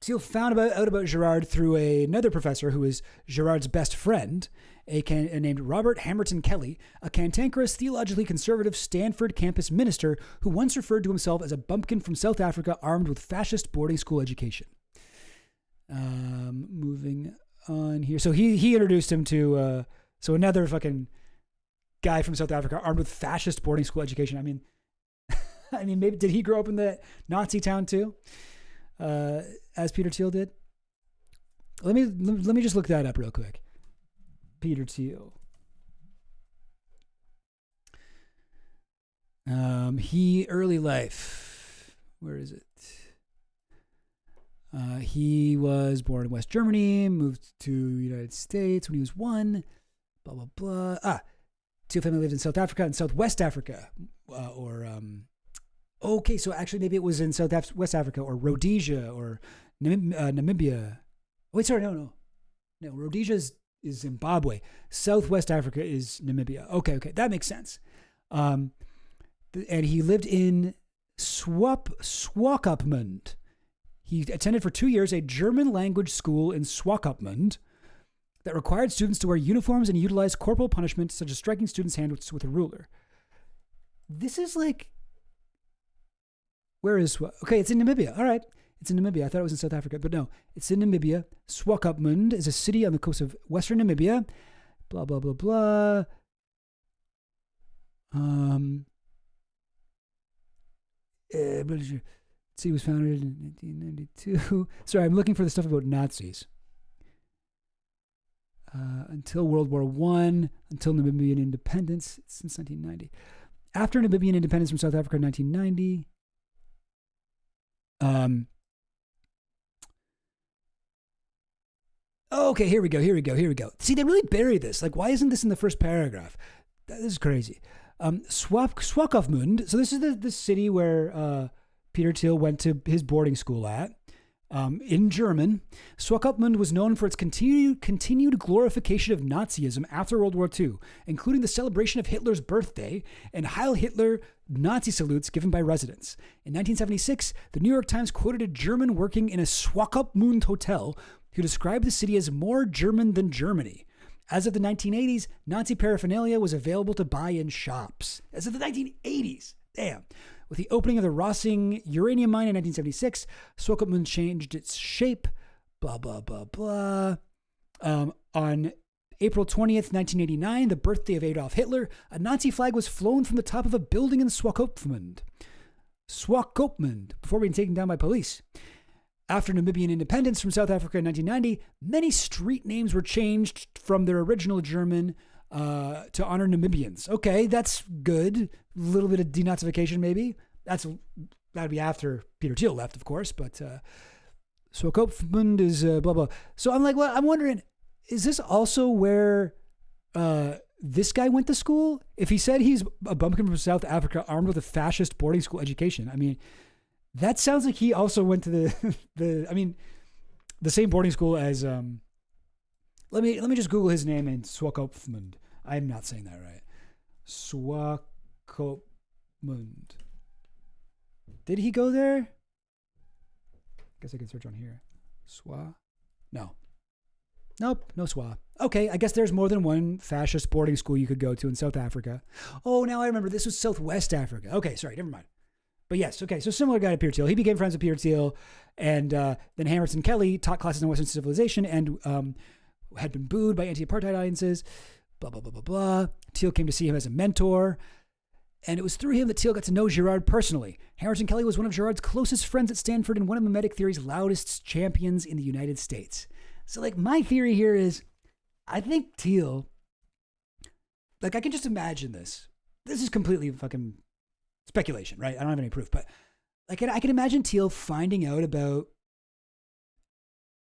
Thiel found out about Girard through another professor who is Girard's best friend, named Robert Hamerton Kelly, a cantankerous, theologically conservative Stanford campus minister who once referred to himself as a bumpkin from South Africa armed with fascist boarding school education. Moving on here. So he introduced him to so another fucking guy from South Africa armed with fascist boarding school education. I mean maybe did he grow up in the Nazi town too? As Peter Thiel did? Let me just look that up real quick. Peter Thiel. Early life. Where is it? He was born in West Germany, moved to the United States when he was 1. Blah, blah, blah. Thiel family lived in South Africa and Southwest Africa. Okay, so actually maybe it was in West Africa or Rhodesia or Namibia. Wait, sorry, no. Rhodesia is Zimbabwe. Southwest Africa is Namibia. Okay, that makes sense. And he lived in Swakopmund. He attended for 2 years a German language school in Swakopmund that required students to wear uniforms and utilize corporal punishment, such as striking students' hands with a ruler. This is like... Where is... Okay, it's in Namibia. All right. It's in Namibia. I thought it was in South Africa, but no. It's in Namibia. Swakopmund is a city on the coast of western Namibia. Blah, blah, blah, blah. City was founded in 1992. Sorry, I'm looking for the stuff about Nazis. Until World War I, until Namibian independence, since 1990. After Namibian independence from South Africa in 1990... Okay, here we go. See, they really buried this. Like, why isn't this in the first paragraph? This is crazy. Swakopmund. So this is the city where Peter Thiel went to his boarding school at. In German, Swakopmund was known for its continued glorification of Nazism after World War II, including the celebration of Hitler's birthday and Heil Hitler Nazi salutes given by residents. In 1976, the New York Times quoted a German working in a Swakopmund hotel who described the city as more German than Germany. As of the 1980s, Nazi paraphernalia was available to buy in shops. As of the 1980s, damn. With the opening of the Rossing uranium mine in 1976, Swakopmund changed its shape, blah, blah, blah, blah. On April 20th, 1989, the birthday of Adolf Hitler, a Nazi flag was flown from the top of a building in Swakopmund before being taken down by police. After Namibian independence from South Africa in 1990, many street names were changed from their original German to honor Namibians. Okay, that's good. A little bit of denazification, maybe. That'd be after Peter Thiel left, of course. But Swakopmund is blah blah. So I'm like, well, I'm wondering, is this also where this guy went to school? If he said he's a bumpkin from South Africa armed with a fascist boarding school education, I mean, that sounds like he also went to the same boarding school as Let me just Google his name in Swakopmund. I'm not saying that right. Swakopmund. Did he go there? Guess I can search on here. No. Nope, no Swa. Okay, I guess there's more than one fascist boarding school you could go to in South Africa. Oh, now I remember. This was Southwest Africa. Okay, sorry, never mind. But yes, okay, so similar guy to Peter Thiel. He became friends with Peter Thiel, and then Hammerson Kelly taught classes on Western civilization and had been booed by anti-apartheid audiences, blah, blah, blah, blah, blah. Thiel came to see him as a mentor, and it was through him that Thiel got to know Girard personally. Hammerson Kelly was one of Girard's closest friends at Stanford and one of mimetic theory's loudest champions in the United States. So, like, my theory here is, I think Thiel, like, I can just imagine this. This is completely fucking speculation, right? I don't have any proof, but like, I can imagine Thiel finding out about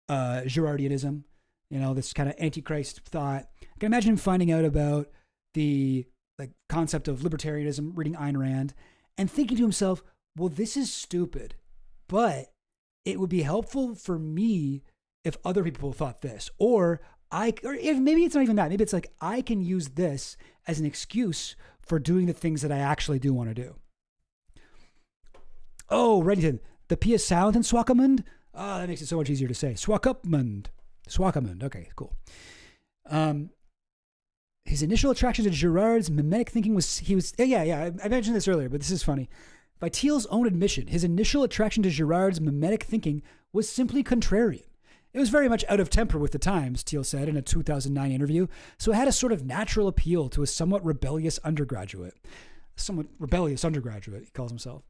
Girardianism, this kind of Antichrist thought. I can imagine him finding out about the like concept of libertarianism, reading Ayn Rand, and thinking to himself, well, this is stupid, but it would be helpful for me if other people thought this, or if maybe it's not even that. Maybe it's like, I can use this as an excuse for doing the things that I actually do want to do. Oh, Reddington, the P is silent in Swakopmund? Oh, that makes it so much easier to say. Swakopmund. Okay, cool. His initial attraction to Girard's mimetic thinking was, I mentioned this earlier, but this is funny. By Thiel's own admission, his initial attraction to Girard's mimetic thinking was simply contrarian. It was very much out of temper with the times, Thiel said in a 2009 interview, so it had a sort of natural appeal to a somewhat rebellious undergraduate. He calls himself.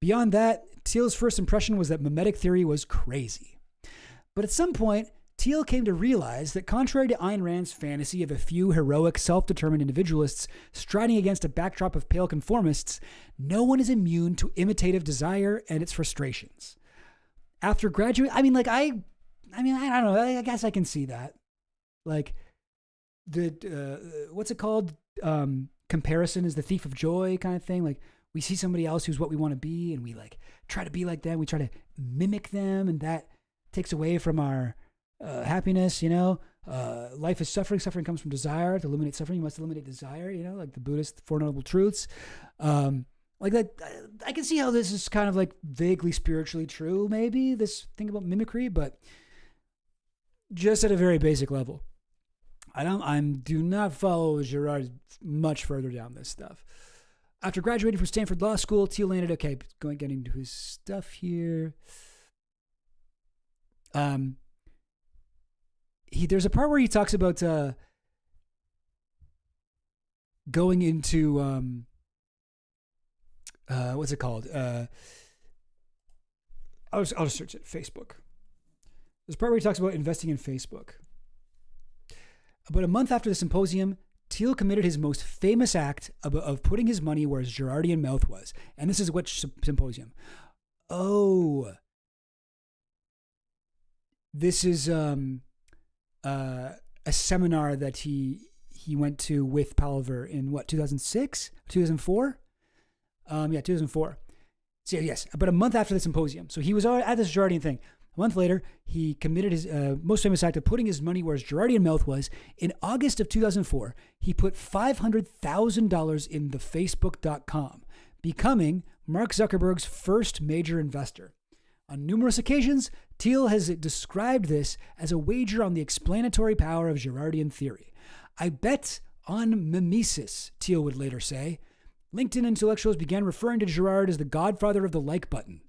Beyond that, Thiel's first impression was that mimetic theory was crazy. But at some point, Thiel came to realize that contrary to Ayn Rand's fantasy of a few heroic, self-determined individualists striding against a backdrop of pale conformists, no one is immune to imitative desire and its frustrations. After graduating, I don't know. I guess I can see that. Like, what's it called? Comparison is the thief of joy kind of thing. Like, we see somebody else who's what we want to be, and we like try to be like them. We try to mimic them, and that takes away from our happiness. Life is suffering. Suffering comes from desire. To eliminate suffering, you must eliminate desire. Like the Buddhist Four Noble Truths. Like that, I can see how this is kind of like vaguely spiritually true. Maybe this thing about mimicry, but just at a very basic level. I do not follow Girard much further down this stuff. After graduating from Stanford Law School, Thiel landed, getting into his stuff here. There's a part where he talks about going into, what's it called? I'll just search it, Facebook. There's a part where he talks about investing in Facebook. About a month after the symposium, Thiel committed his most famous act of putting his money where his Girardian mouth was. And this is which symposium? Oh. This is a seminar that he went to with Palver in 2006? 2004? 2004. So yes, about a month after the symposium. So he was at this Girardian thing. A month later, he committed his most famous act of putting his money where his Girardian mouth was. In August of 2004, he put $500,000 in the Facebook.com, becoming Mark Zuckerberg's first major investor. On numerous occasions, Thiel has described this as a wager on the explanatory power of Girardian theory. I bet on mimesis, Thiel would later say. LinkedIn intellectuals began referring to Girard as the godfather of the like button.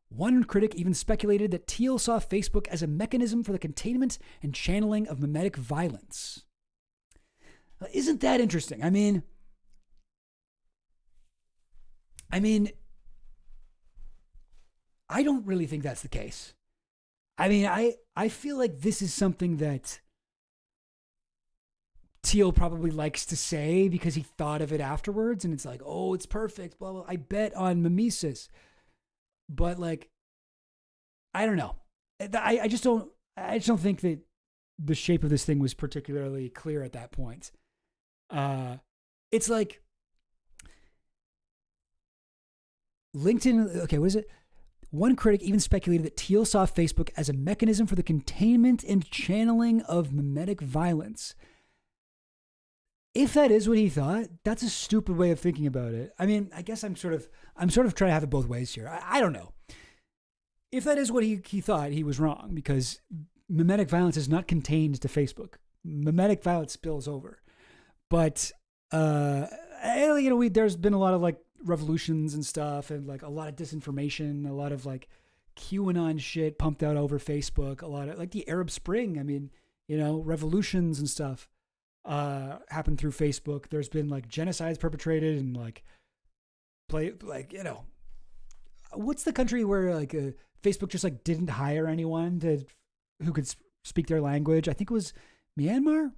One critic even speculated that Thiel saw Facebook as a mechanism for the containment and channeling of mimetic violence. Isn't that interesting? I mean, I don't really think that's the case. I feel like this is something that Thiel probably likes to say because he thought of it afterwards, and it's like, oh, it's perfect, blah, blah. I bet on mimesis. But like, I don't know. I just don't think that the shape of this thing was particularly clear at that point. It's like LinkedIn. Okay, what is it? One critic even speculated that Thiel saw Facebook as a mechanism for the containment and channeling of mimetic violence. If that is what he thought, that's a stupid way of thinking about it. I mean, I guess I'm sort of trying to have it both ways here. I don't know. If that is what he thought, he was wrong, because mimetic violence is not contained to Facebook. Mimetic violence spills over. But there's been a lot of like revolutions and stuff, and like a lot of disinformation, a lot of like QAnon shit pumped out over Facebook, a lot of like the Arab Spring. I mean, you know, revolutions and stuff happened through Facebook. There's been like genocides perpetrated and like you know, what's the country where like Facebook just like didn't hire anyone who could speak their language? I think it was Myanmar.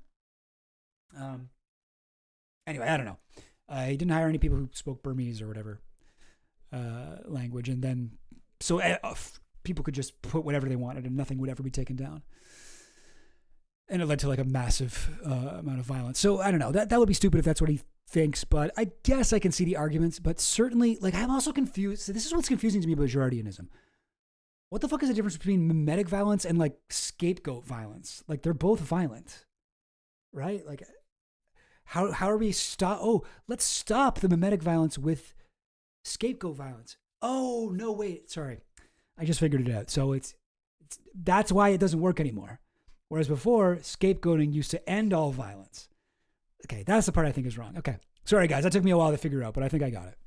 Anyway, I don't know. He didn't hire any people who spoke Burmese or whatever language, and then so people could just put whatever they wanted, and nothing would ever be taken down. And it led to like a massive amount of violence. So I don't know. That would be stupid if that's what he thinks, but I guess I can see the arguments. But certainly, like, I'm also confused. So this is what's confusing to me about Girardianism. What the fuck is the difference between mimetic violence and like scapegoat violence? Like, they're both violent, right? Like, how are we let's stop the mimetic violence with scapegoat violence. Oh no, wait, sorry, I just figured it out. So that's why it doesn't work anymore. Whereas before, scapegoating used to end all violence. Okay, that's the part I think is wrong. Okay, sorry guys, that took me a while to figure out, but I think I got it.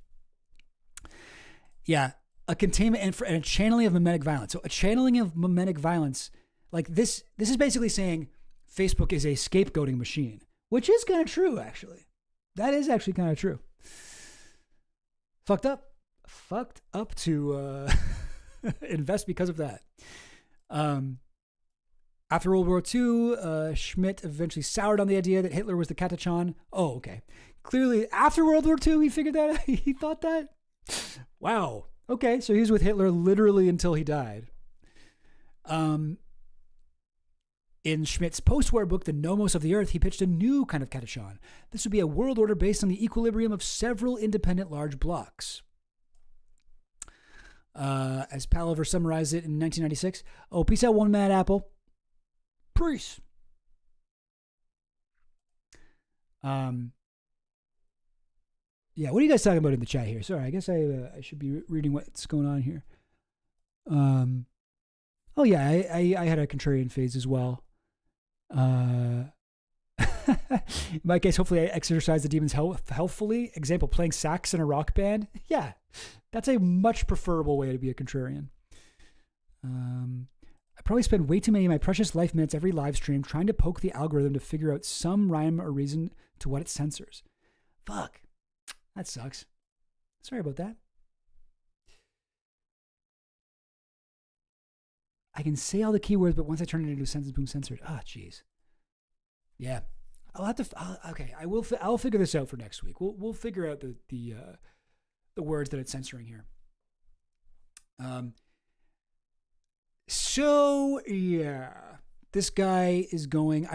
Yeah, a containment and a channeling of mimetic violence. So a channeling of mimetic violence, like this is basically saying Facebook is a scapegoating machine, which is kind of true, actually. That is actually kind of true. Fucked up to invest because of that. After World War II, Schmidt eventually soured on the idea that Hitler was the Katachan. Oh, okay. Clearly, after World War II, he figured that out. He thought that? Wow. Okay, so he was with Hitler literally until he died. In Schmidt's post-war book, The Nomos of the Earth, he pitched a new kind of Katachan. This would be a world order based on the equilibrium of several independent large blocks. As Palaver summarized it in 1996, oh, peace out, one mad apple. Peace. Yeah, what are you guys talking about in the chat here? Sorry, I guess I should be reading what's going on here. Oh yeah, I had a contrarian phase as well. In my case, hopefully I exercise the demons healthfully. Example, playing sax in a rock band. Yeah, that's a much preferable way to be a contrarian. I probably spend way too many of my precious life minutes every live stream trying to poke the algorithm to figure out some rhyme or reason to what it censors. Fuck. That sucks. Sorry about that. I can say all the keywords, but once I turn it into a sentence, boom, censored. Ah, jeez. Yeah. I'll have to, okay, I'll figure this out for next week. We'll figure out the words that it's censoring here. So yeah, this guy is going,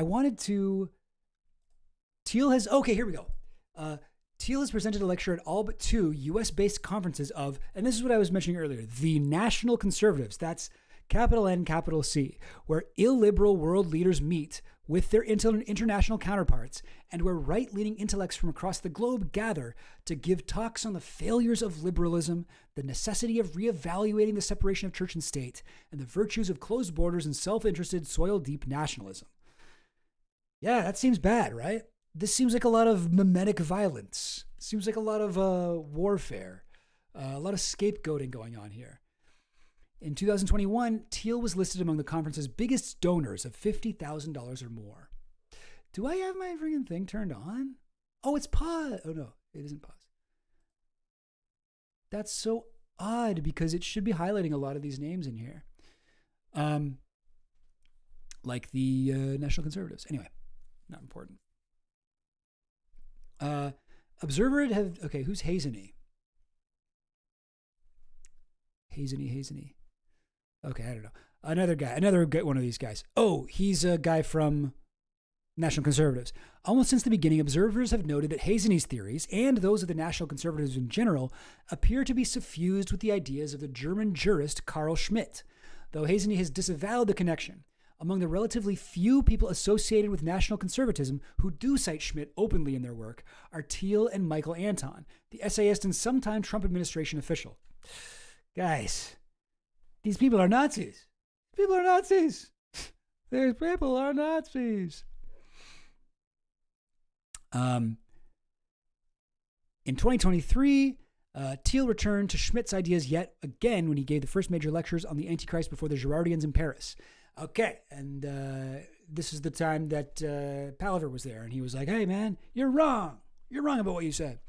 Thiel has, okay, here we go. Thiel has presented a lecture at all but 2 US-based conferences of, and this is what I was mentioning earlier, the National Conservatives. That's capital N, capital C, where illiberal world leaders meet with their international counterparts and where right-leaning intellects from across the globe gather to give talks on the failures of liberalism, the necessity of reevaluating the separation of church and state, and the virtues of closed borders and self-interested, soil-deep nationalism. Yeah, that seems bad, right? This seems like a lot of mimetic violence. Seems like a lot of warfare, a lot of scapegoating going on here. In 2021, Thiel was listed among the conference's biggest donors of $50,000 or more. Do I have my freaking thing turned on? Oh, it's pause. Oh, no, it isn't pause. That's so odd because it should be highlighting a lot of these names in here. Like the National Conservatives. Anyway, not important. Observer have, okay, who's Hazeny? Hazeny. Okay, I don't know. Another one of these guys. Oh, he's a guy from National Conservatives. Almost since the beginning, observers have noted that Hazeny's theories, and those of the National Conservatives in general, appear to be suffused with the ideas of the German jurist Carl Schmitt, though Hazeny has disavowed the connection. Among the relatively few people associated with national conservatism who do cite Schmitt openly in their work are Thiel and Michael Anton, the essayist and sometime Trump administration official. Guys, these people are Nazis. People are Nazis. These people are Nazis. In 2023, Thiel returned to Schmidt's ideas yet again when he gave the first major lectures on the Antichrist before the Girardians in Paris. Okay, and this is the time that Palaver was there, and he was like, hey, man, you're wrong. You're wrong about what you said.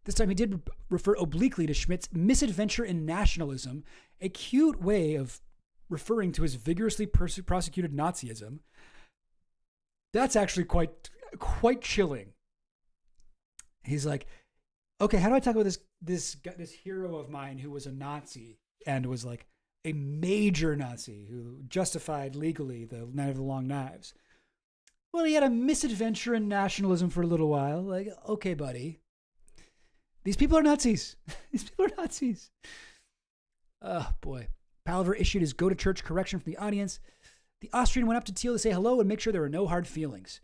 This time he did refer obliquely to Schmidt's misadventure in nationalism, a cute way of referring to his vigorously prosecuted Nazism. That's actually quite chilling. He's like, okay, how do I talk about this hero of mine who was a Nazi and was like a major Nazi who justified legally the Night of the Long Knives? Well, he had a misadventure in nationalism for a little while. Like, okay, buddy. These people are Nazis. These people are Nazis. Oh, boy. Palaver issued his go-to-church correction from the audience. The Austrian went up to Thiel to say hello and make sure there were no hard feelings.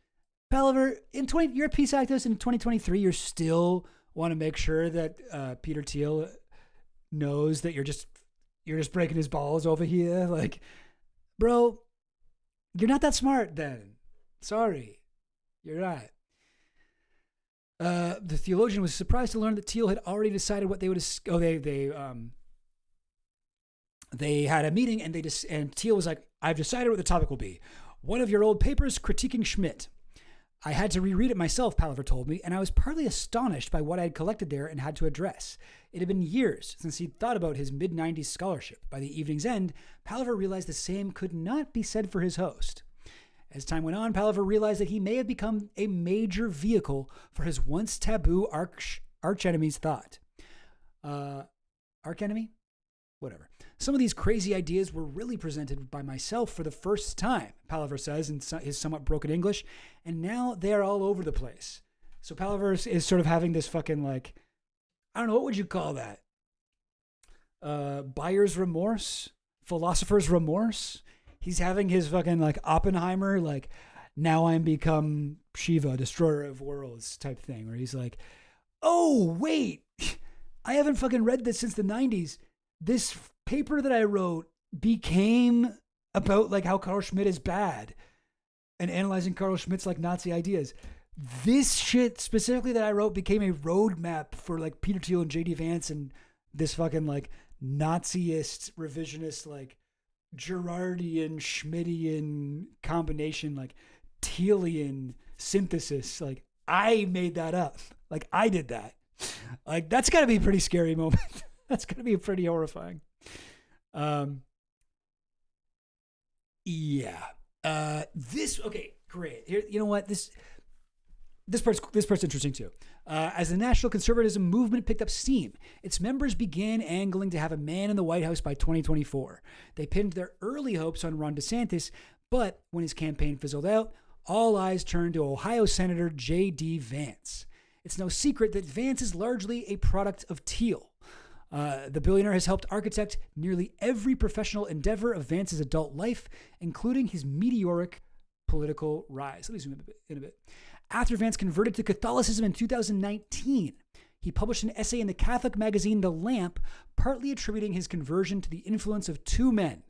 Palaver, you're a peace activist in 2023. You still want to make sure that Peter Thiel knows that you're just breaking his balls over here. Like, bro, you're not that smart then. Sorry. You're not. The theologian was surprised to learn that Thiel had already decided what they would. They had a meeting and Thiel was like, I've decided what the topic will be. One of your old papers critiquing Schmidt. I had to reread it myself, Palaver told me, and I was partly astonished by what I had collected there and had to address. It had been years since he'd thought about his mid-90s scholarship. By the evening's end, Palaver realized the same could not be said for his host. As time went on, Palaver realized that he may have become a major vehicle for his once taboo archenemy's thought. Archenemy? Whatever. Some of these crazy ideas were really presented by myself for the first time, Palaver says in his somewhat broken English, and now they're all over the place. So Palaver is sort of having this fucking like, I don't know, what would you call that? Buyer's remorse? Philosopher's remorse? He's having his fucking like Oppenheimer, like, now I'm become Shiva, destroyer of worlds type thing, where he's like, oh, wait, I haven't fucking read this since the 90s. This paper that I wrote became about like how Carl Schmitt is bad and analyzing Carl Schmitt's like Nazi ideas. This shit specifically that I wrote became a roadmap for like Peter Thiel and JD Vance and this fucking like Naziist, revisionist, like Girardian, Schmittian combination, like Thielian synthesis. Like I made that up. Like I did that. Like that's gotta be a pretty scary moment. That's going to be pretty horrifying. Yeah. Okay, great. Here, you know what? This part's interesting too. As the national conservatism movement picked up steam, its members began angling to have a man in the White House by 2024. They pinned their early hopes on Ron DeSantis, but when his campaign fizzled out, all eyes turned to Ohio Senator J.D. Vance. It's no secret that Vance is largely a product of Thiel. The billionaire has helped architect nearly every professional endeavor of Vance's adult life, including his meteoric political rise. Let me zoom in a bit. After Vance converted to Catholicism in 2019, he published an essay in the Catholic magazine The Lamp, partly attributing his conversion to the influence of two men,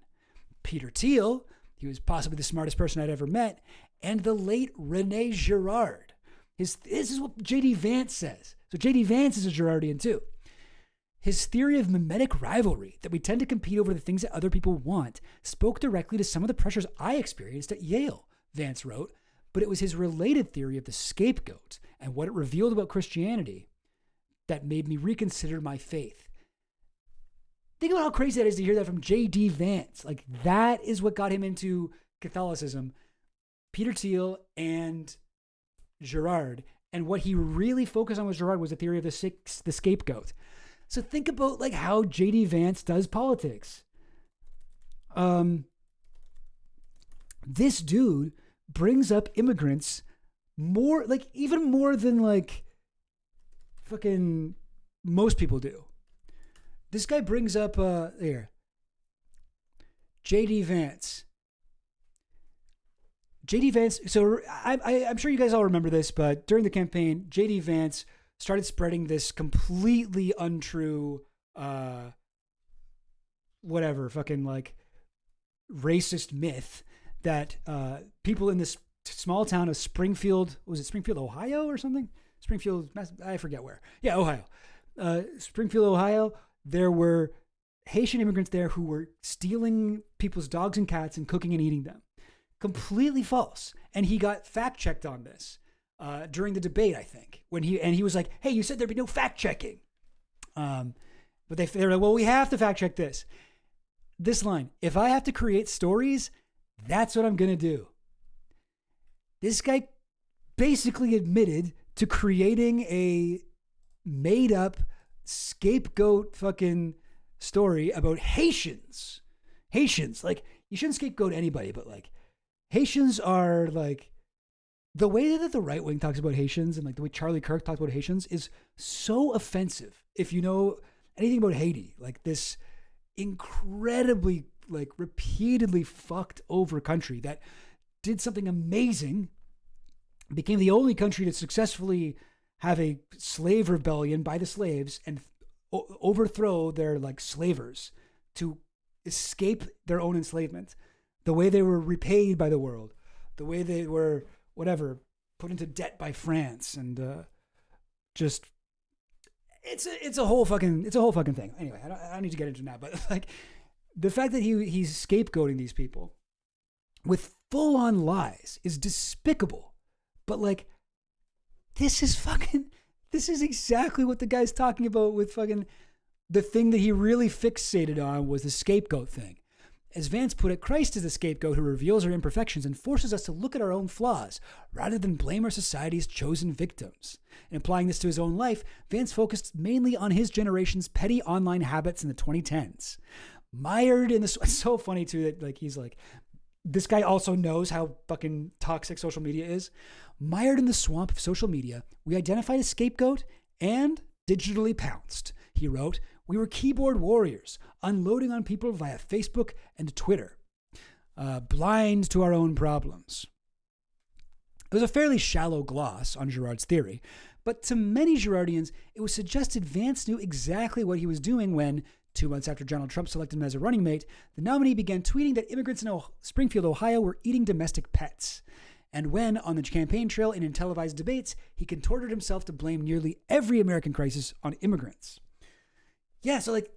Peter Thiel, he was possibly the smartest person I'd ever met, and the late René Girard. This is what J.D. Vance says. So J.D. Vance is a Girardian too. His theory of mimetic rivalry, that we tend to compete over the things that other people want, spoke directly to some of the pressures I experienced at Yale, Vance wrote, but it was his related theory of the scapegoat and what it revealed about Christianity that made me reconsider my faith. Think about how crazy that is to hear that from J.D. Vance. Like, that is what got him into Catholicism, Peter Thiel and Girard. And what he really focused on with Girard was the theory of the scapegoat. So think about like how J.D. Vance does politics. This dude brings up immigrants more, like even more than like fucking most people do. This guy brings up J.D. Vance. J.D. Vance. So I'm sure you guys all remember this, but during the campaign, J.D. Vance started spreading this completely untrue, whatever, fucking like racist myth that people in this small town of Springfield, was it Springfield, Ohio or something? Springfield, I forget where. Yeah, Ohio. Springfield, Ohio, there were Haitian immigrants there who were stealing people's dogs and cats and cooking and eating them. Completely false. And he got fact checked on this during the debate, I think, when he was like, "Hey, you said there'd be no fact checking." But they're like, "Well, we have to fact check this." This line: "If I have to create stories, that's what I'm gonna do." This guy basically admitted to creating a made up scapegoat fucking story about Haitians. Haitians, like, you shouldn't scapegoat anybody, but like, Haitians are like, the way that the right wing talks about Haitians and like the way Charlie Kirk talks about Haitians is so offensive. If you know anything about Haiti, like this incredibly, like, repeatedly fucked over country that did something amazing, became the only country to successfully have a slave rebellion by the slaves and overthrow their like slavers to escape their own enslavement. The way they were repaid by the world, the way they were whatever put into debt by France, and just it's a whole fucking thing. Anyway, I don't need to get into it now, but like the fact that he's scapegoating these people with full on lies is despicable. But like, this is exactly what the guy's talking about with fucking the thing that he really fixated on was the scapegoat thing. As Vance put it, Christ is the scapegoat who reveals our imperfections and forces us to look at our own flaws rather than blame our society's chosen victims. In applying this to his own life, Vance focused mainly on his generation's petty online habits in the 2010s. Mired in this, it's so funny too that like he's like, this guy also knows how fucking toxic social media is. Mired in the swamp of social media, we identified a scapegoat and digitally pounced. He wrote, "We were keyboard warriors, unloading on people via Facebook and Twitter, blind to our own problems." It was a fairly shallow gloss on Girard's theory, but to many Girardians, it was suggested Vance knew exactly what he was doing when, 2 months after Donald Trump selected him as a running mate, the nominee began tweeting that immigrants in Springfield, Ohio were eating domestic pets. And when, on the campaign trail and in televised debates, he contorted himself to blame nearly every American crisis on immigrants. Yeah, so like,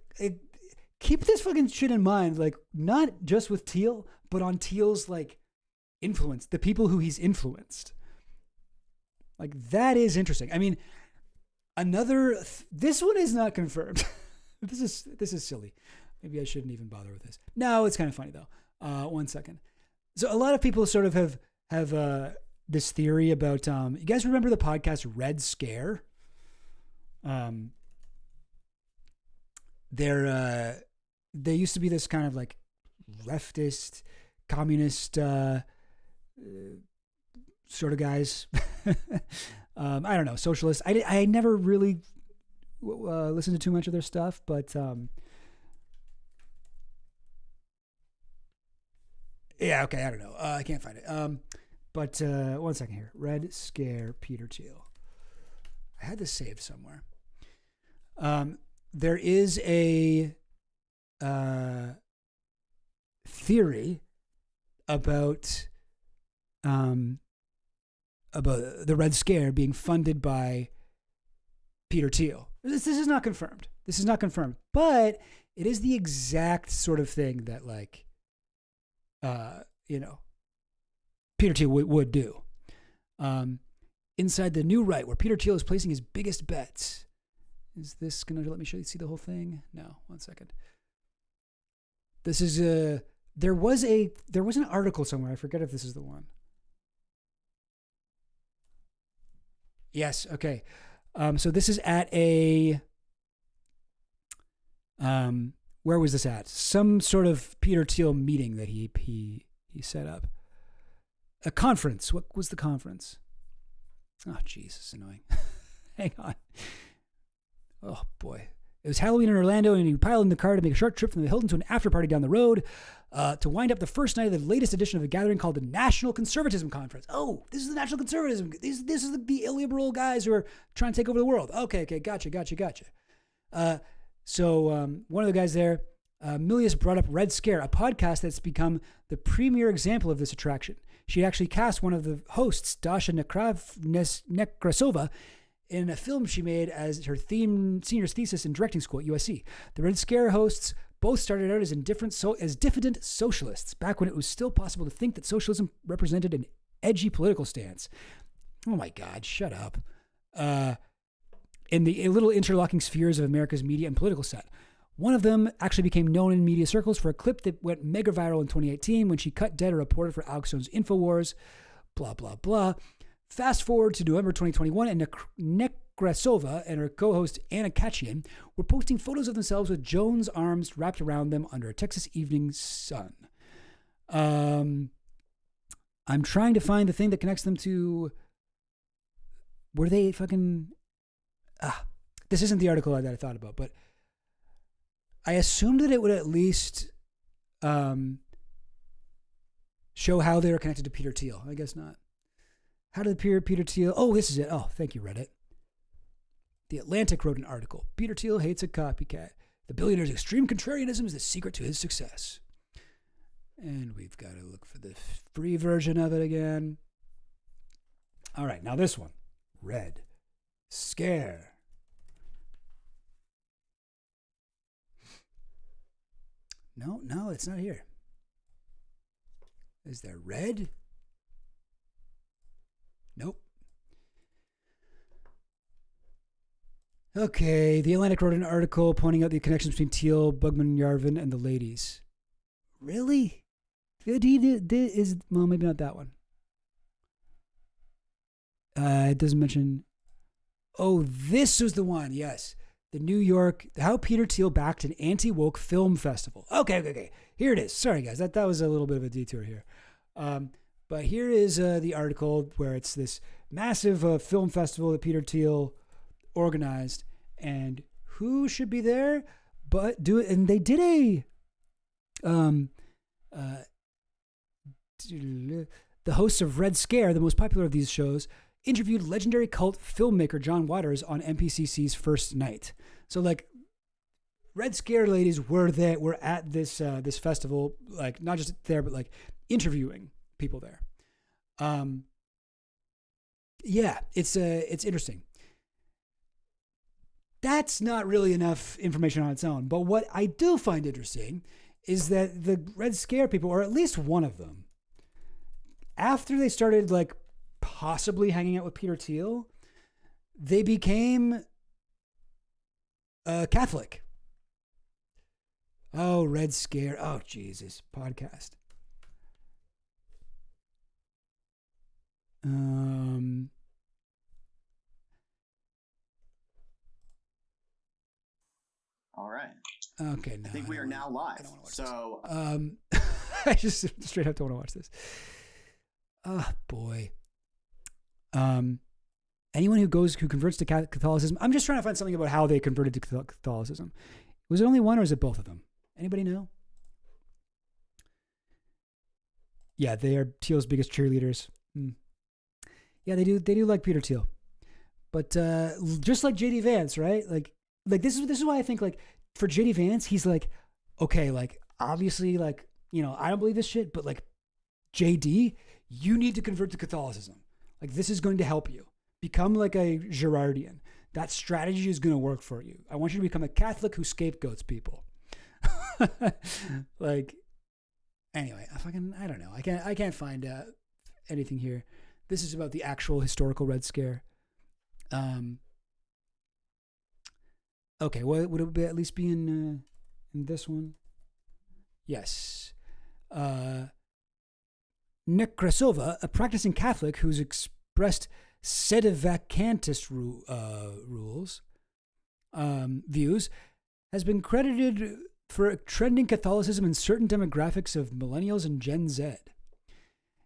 keep this fucking shit in mind, like, not just with Thiel, but on Thiel's, like, influence, the people who he's influenced. Like, that is interesting. I mean, this one is not confirmed. This is silly. Maybe I shouldn't even bother with this. No, it's kind of funny, though. 1 second. So a lot of people sort of have this theory about, you guys remember the podcast Red Scare? They used to be this kind of like leftist, communist sort of guys. I don't know, socialist. I never really listened to too much of their stuff, but yeah, okay, I don't know. I can't find it. But 1 second here. Red Scare, Peter Thiel. I had this saved somewhere. There is a theory about the Red Scare being funded by Peter Thiel. This is not confirmed. This is not confirmed, but it is the exact sort of thing that, like, Peter Thiel would do. Inside the New Right, where Peter Thiel is placing his biggest bets. Is this going to let me see the whole thing? No, 1 second. This is there was an article somewhere. I forget if this is the one. Yes, okay. So this is at a where was this at? Some sort of Peter Thiel meeting that he set up. A conference. What was the conference? Oh, Jesus, annoying. Hang on. Oh, boy. It was Halloween in Orlando, and he piled in the car to make a short trip from the Hilton to an after party down the road to wind up the first night of the latest edition of a gathering called the National Conservatism Conference. Oh, this is the National Conservatism. This is the illiberal guys who are trying to take over the world. Okay, gotcha. So one of the guys there, Milius, brought up Red Scare, a podcast that's become the premier example of this attraction. She actually cast one of the hosts, Dasha Nekrasova, in a film she made as her senior thesis in directing school at USC. The Red Scare hosts both started out as diffident socialists, back when it was still possible to think that socialism represented an edgy political stance. Oh my God, shut up. In the little interlocking spheres of America's media and political set. One of them actually became known in media circles for a clip that went mega viral in 2018 when she cut dead a reporter for Alex Jones' InfoWars, blah, blah, blah. Fast forward to November 2021, and Nekrasova and her co-host Anna Khachiyan were posting photos of themselves with Jones' arms wrapped around them under a Texas evening sun. I'm trying to find the thing that connects them to... Were they fucking... this isn't the article that I thought about, but I assumed that it would at least show how they were connected to Peter Thiel. I guess not. How did Peter Thiel... Oh, this is it. Oh, thank you, Reddit. The Atlantic wrote an article. Peter Thiel hates a copycat. The billionaire's extreme contrarianism is the secret to his success. And we've got to look for the free version of it again. All right, now this one. Red Scare. No, it's not here. Is there red? Nope. Okay, The Atlantic wrote an article pointing out the connections between Thiel, Bugman, Yarvin, and the ladies. Really? Well, maybe not that one. It doesn't mention... Oh, this was the one, yes. The New York... How Peter Thiel backed an anti-woke film festival. Okay. Here it is. Sorry, guys. That was a little bit of a detour here. But here is the article where it's this massive film festival that Peter Thiel organized. And who should be there? But do it. And they did the hosts of Red Scare, the most popular of these shows, interviewed legendary cult filmmaker John Waters on MPCC's first night. So, like, Red Scare ladies were at this this festival, like not just there, but like interviewing people there. Yeah, it's interesting. That's not really enough information on its own. But what I do find interesting is that the Red Scare people, or at least one of them, after they started like possibly hanging out with Peter Thiel, they became Catholic. Oh, Red Scare. Oh, Jesus. Podcast. All right. Okay. No, I think we are now live. So, I just straight up don't want to watch this. Oh, boy. Anyone who converts to Catholicism, I'm just trying to find something about how they converted to Catholicism. Was it only one or is it both of them? Anybody know? Yeah, they are Thiel's biggest cheerleaders. Yeah, they do like Peter Thiel. But just like JD Vance, right? Like this is why I think like for JD Vance, he's like, okay, like obviously like, you know, I don't believe this shit, but like JD, you need to convert to Catholicism. Like this is going to help you. Become like a Girardian. That strategy is going to work for you. I want you to become a Catholic who scapegoats people. Like, anyway, I don't know. I can't find anything here. This is about the actual historical Red Scare. Okay, well, would it at least be in this one? Yes. Nekrasova, a practicing Catholic who's expressed sedevacantist views, has been credited for trending Catholicism in certain demographics of millennials and Gen Z.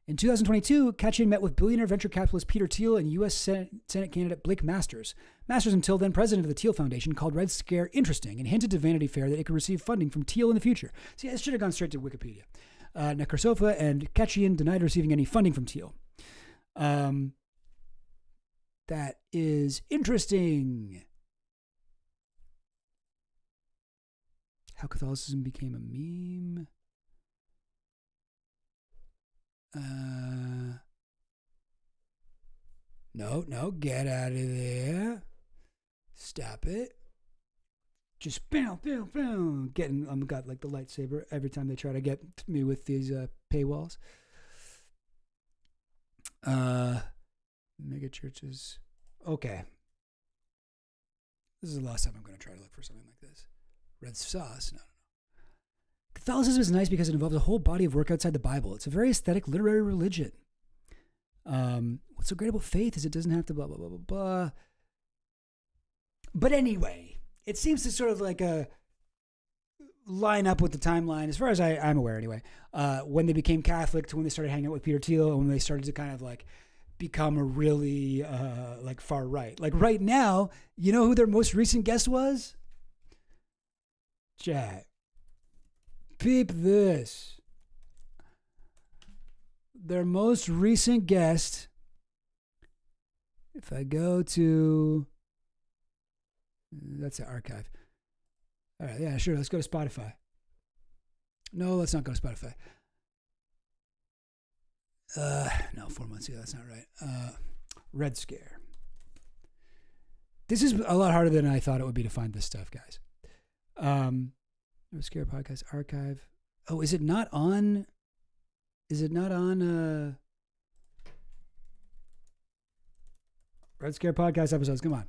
In 2022, Khachiyan met with billionaire venture capitalist Peter Thiel and U.S. Senate candidate Blake Masters. Masters, until then president of the Thiel Foundation, called Red Scare interesting and hinted to Vanity Fair that it could receive funding from Thiel in the future. See, I should have gone straight to Wikipedia. Nekrasova and Khachiyan denied receiving any funding from Thiel. That is interesting. How Catholicism became a meme. No, get out of there. Stop it. Just bam. Got like the lightsaber every time they try to get me with these paywalls. Mega churches. Okay. This is the last time I'm going to try to look for something like this. Red sauce. No. Catholicism is nice because it involves a whole body of work outside the Bible. It's a very aesthetic, literary religion. What's so great about faith is it doesn't have to blah, blah, blah, blah, blah. But anyway, it seems to sort of like line up with the timeline, as far as I'm aware anyway, when they became Catholic to when they started hanging out with Peter Thiel and when they started to kind of like become a really like far right. Like right now, you know who their most recent guest was? Chat. Peep this. Their most recent guest, if I go to, that's the archive. All right, yeah, sure, let's go to Spotify. No, let's not go to Spotify. No, 4 months ago, that's not right. Red Scare. This is a lot harder than I thought it would be to find this stuff, guys. Red Scare Podcast Archive. Oh, is it not on... Red Scare Podcast episodes? Come on.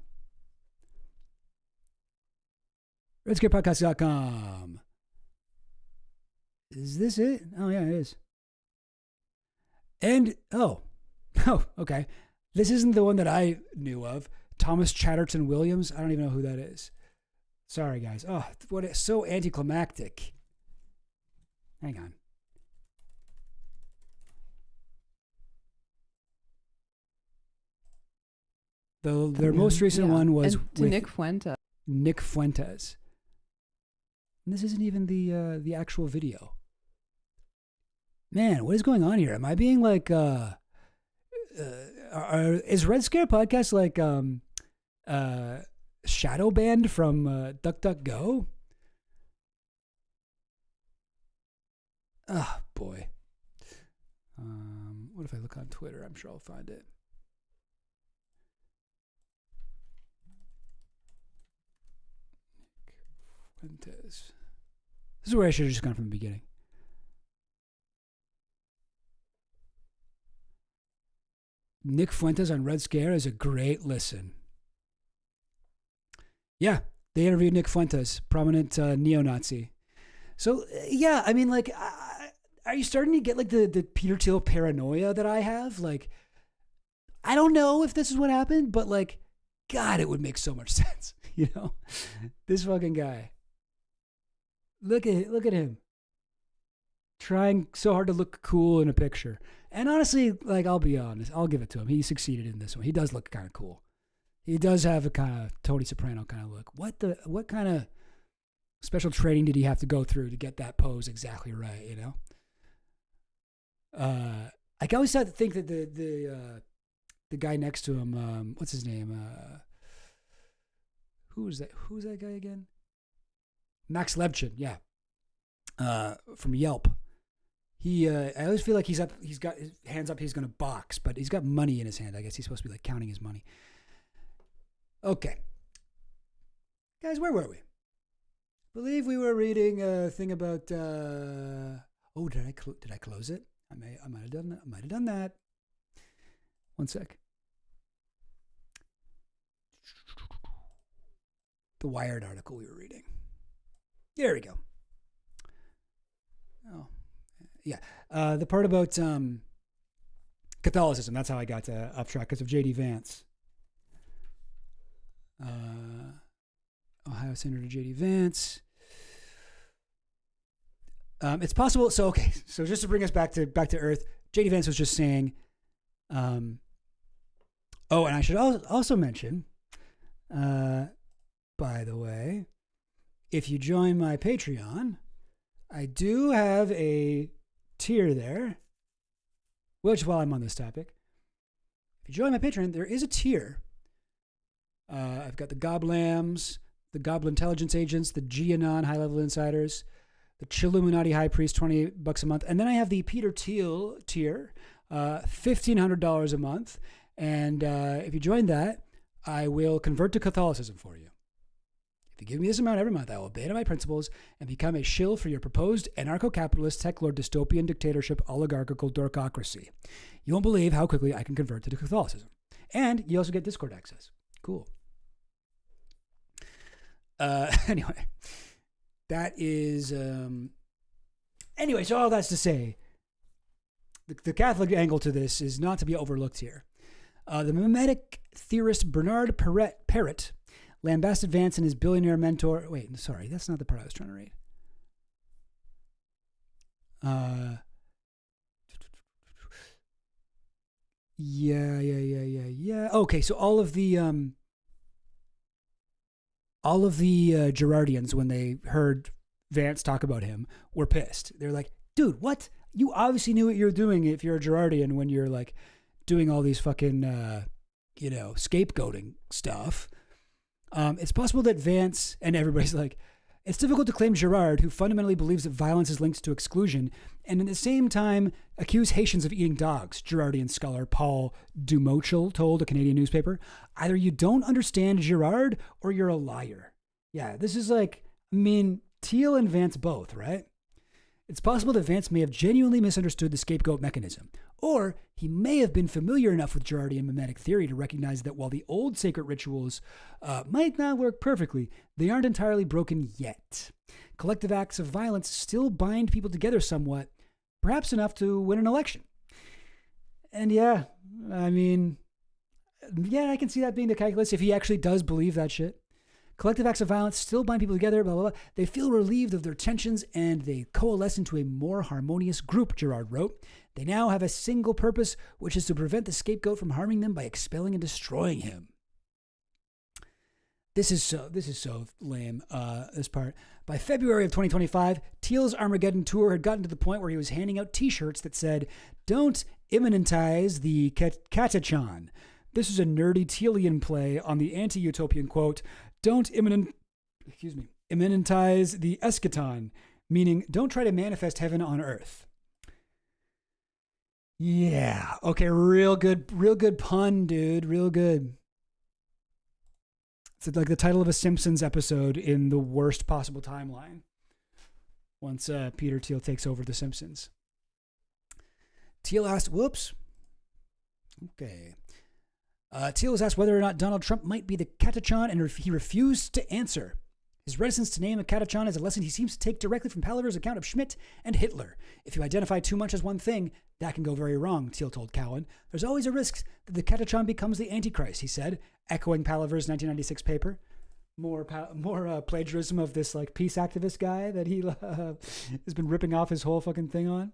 RedScarePodcast.com. Is this it? Oh, yeah, it is. And, okay. This isn't the one that I knew of. Thomas Chatterton Williams. I don't even know who that is. Sorry, guys. Oh, what is so anticlimactic. Hang on. Their most recent one was with Nick Fuentes. Nick Fuentes. And this isn't even the actual video. Man, what is going on here? Am I being like is Red Scare Podcast like shadow banned from DuckDuckGo? Oh boy. What if I look on Twitter? I'm sure I'll find it. Fuentes. This is where I should have just gone from the beginning. Nick Fuentes on Red Scare is a great listen. Yeah, they interviewed Nick Fuentes, prominent neo-Nazi. So, yeah, I mean, like, are you starting to get, like, the Peter Thiel paranoia that I have? Like, I don't know if this is what happened, but, like, God, it would make so much sense, you know? This fucking guy. Look at him. Trying so hard to look cool in a picture. And honestly, like, I'll be honest, I'll give it to him. He succeeded in this one. He does look kind of cool. He does have a kind of Tony Soprano kind of look. What kind of special training did he have to go through to get that pose exactly right, you know? I always had to think that the guy next to him, what's his name? Who's that guy again? Max Levchin, yeah. From Yelp. I always feel like he's got his hands up, he's going to box, but he's got money in his hand. I guess he's supposed to be like counting his money. Okay. Guys, where were we? I believe we were reading a thing about, did I close it? I might have done that. I might have done that. One sec. The Wired article we were reading. There we go. Oh, yeah. The part about Catholicism. That's how I got off track because of J.D. Vance. Ohio Senator J.D. Vance. It's possible. So okay. So just to bring us back to Earth, J.D. Vance was just saying. And I should also mention. By the way, if you join my Patreon, I do have a tier there, which, while I'm on this topic, if you join my Patreon, there is a tier. I've got the Goblams, the Goblin Intelligence Agents, the Geonon High-Level Insiders, the Chilluminati High Priest, $28 a month, and then I have the Peter Thiel tier, $1,500 a month, And if you join that, I will convert to Catholicism for you. If you give me this amount every month, I will obey to my principles and become a shill for your proposed anarcho-capitalist, tech lord, dystopian dictatorship, oligarchical dorkocracy. You won't believe how quickly I can convert to Catholicism. And you also get Discord access. Cool. Anyway, that is... Anyway, so all that's to say, the Catholic angle to this is not to be overlooked here. The mimetic theorist Bernard Parrott lambasted Vance and his billionaire mentor. Wait, sorry, that's not the part I was trying to read. Yeah. Okay, so all of the Girardians, when they heard Vance talk about him, were pissed. They're like, dude, what? You obviously knew what you're doing if you're a Girardian when you're like doing all these fucking, scapegoating stuff. It's possible that Vance and everybody's like, it's difficult to claim Girard, who fundamentally believes that violence is linked to exclusion, and at the same time accuse Haitians of eating dogs, Girardian scholar Paul Dumochel told a Canadian newspaper. Either you don't understand Girard or you're a liar. Yeah, this is like, Thiel and Vance both, right? It's possible that Vance may have genuinely misunderstood the scapegoat mechanism, or he may have been familiar enough with Girardian mimetic theory to recognize that while the old sacred rituals might not work perfectly, they aren't entirely broken yet. Collective acts of violence still bind people together somewhat, perhaps enough to win an election. And I can see that being the calculus if he actually does believe that shit. Collective acts of violence still bind people together, blah, blah, blah. They feel relieved of their tensions and they coalesce into a more harmonious group, Girard wrote. They now have a single purpose, which is to prevent the scapegoat from harming them by expelling and destroying him. This is so lame, this part. By February of 2025, Thiel's Armageddon tour had gotten to the point where he was handing out t-shirts that said, "Don't immanentize the Katachan." This is a nerdy Thielian play on the anti-utopian quote, "Don't immanentize the eschaton," meaning don't try to manifest heaven on earth. Yeah. Okay. Real good pun, dude. Real good. It's like the title of a Simpsons episode in the worst possible timeline. Once Peter Thiel takes over the Simpsons. Thiel asked, Okay. Thiel was asked whether or not Donald Trump might be the Katachan, and he refused to answer. His reticence to name a Katachan is a lesson he seems to take directly from Palaver's account of Schmidt and Hitler. If you identify too much as one thing, that can go very wrong, Thiel told Cowan. There's always a risk that the Katachan becomes the Antichrist, he said, echoing Palaver's 1996 paper. More plagiarism of this like peace activist guy that he has been ripping off his whole fucking thing on.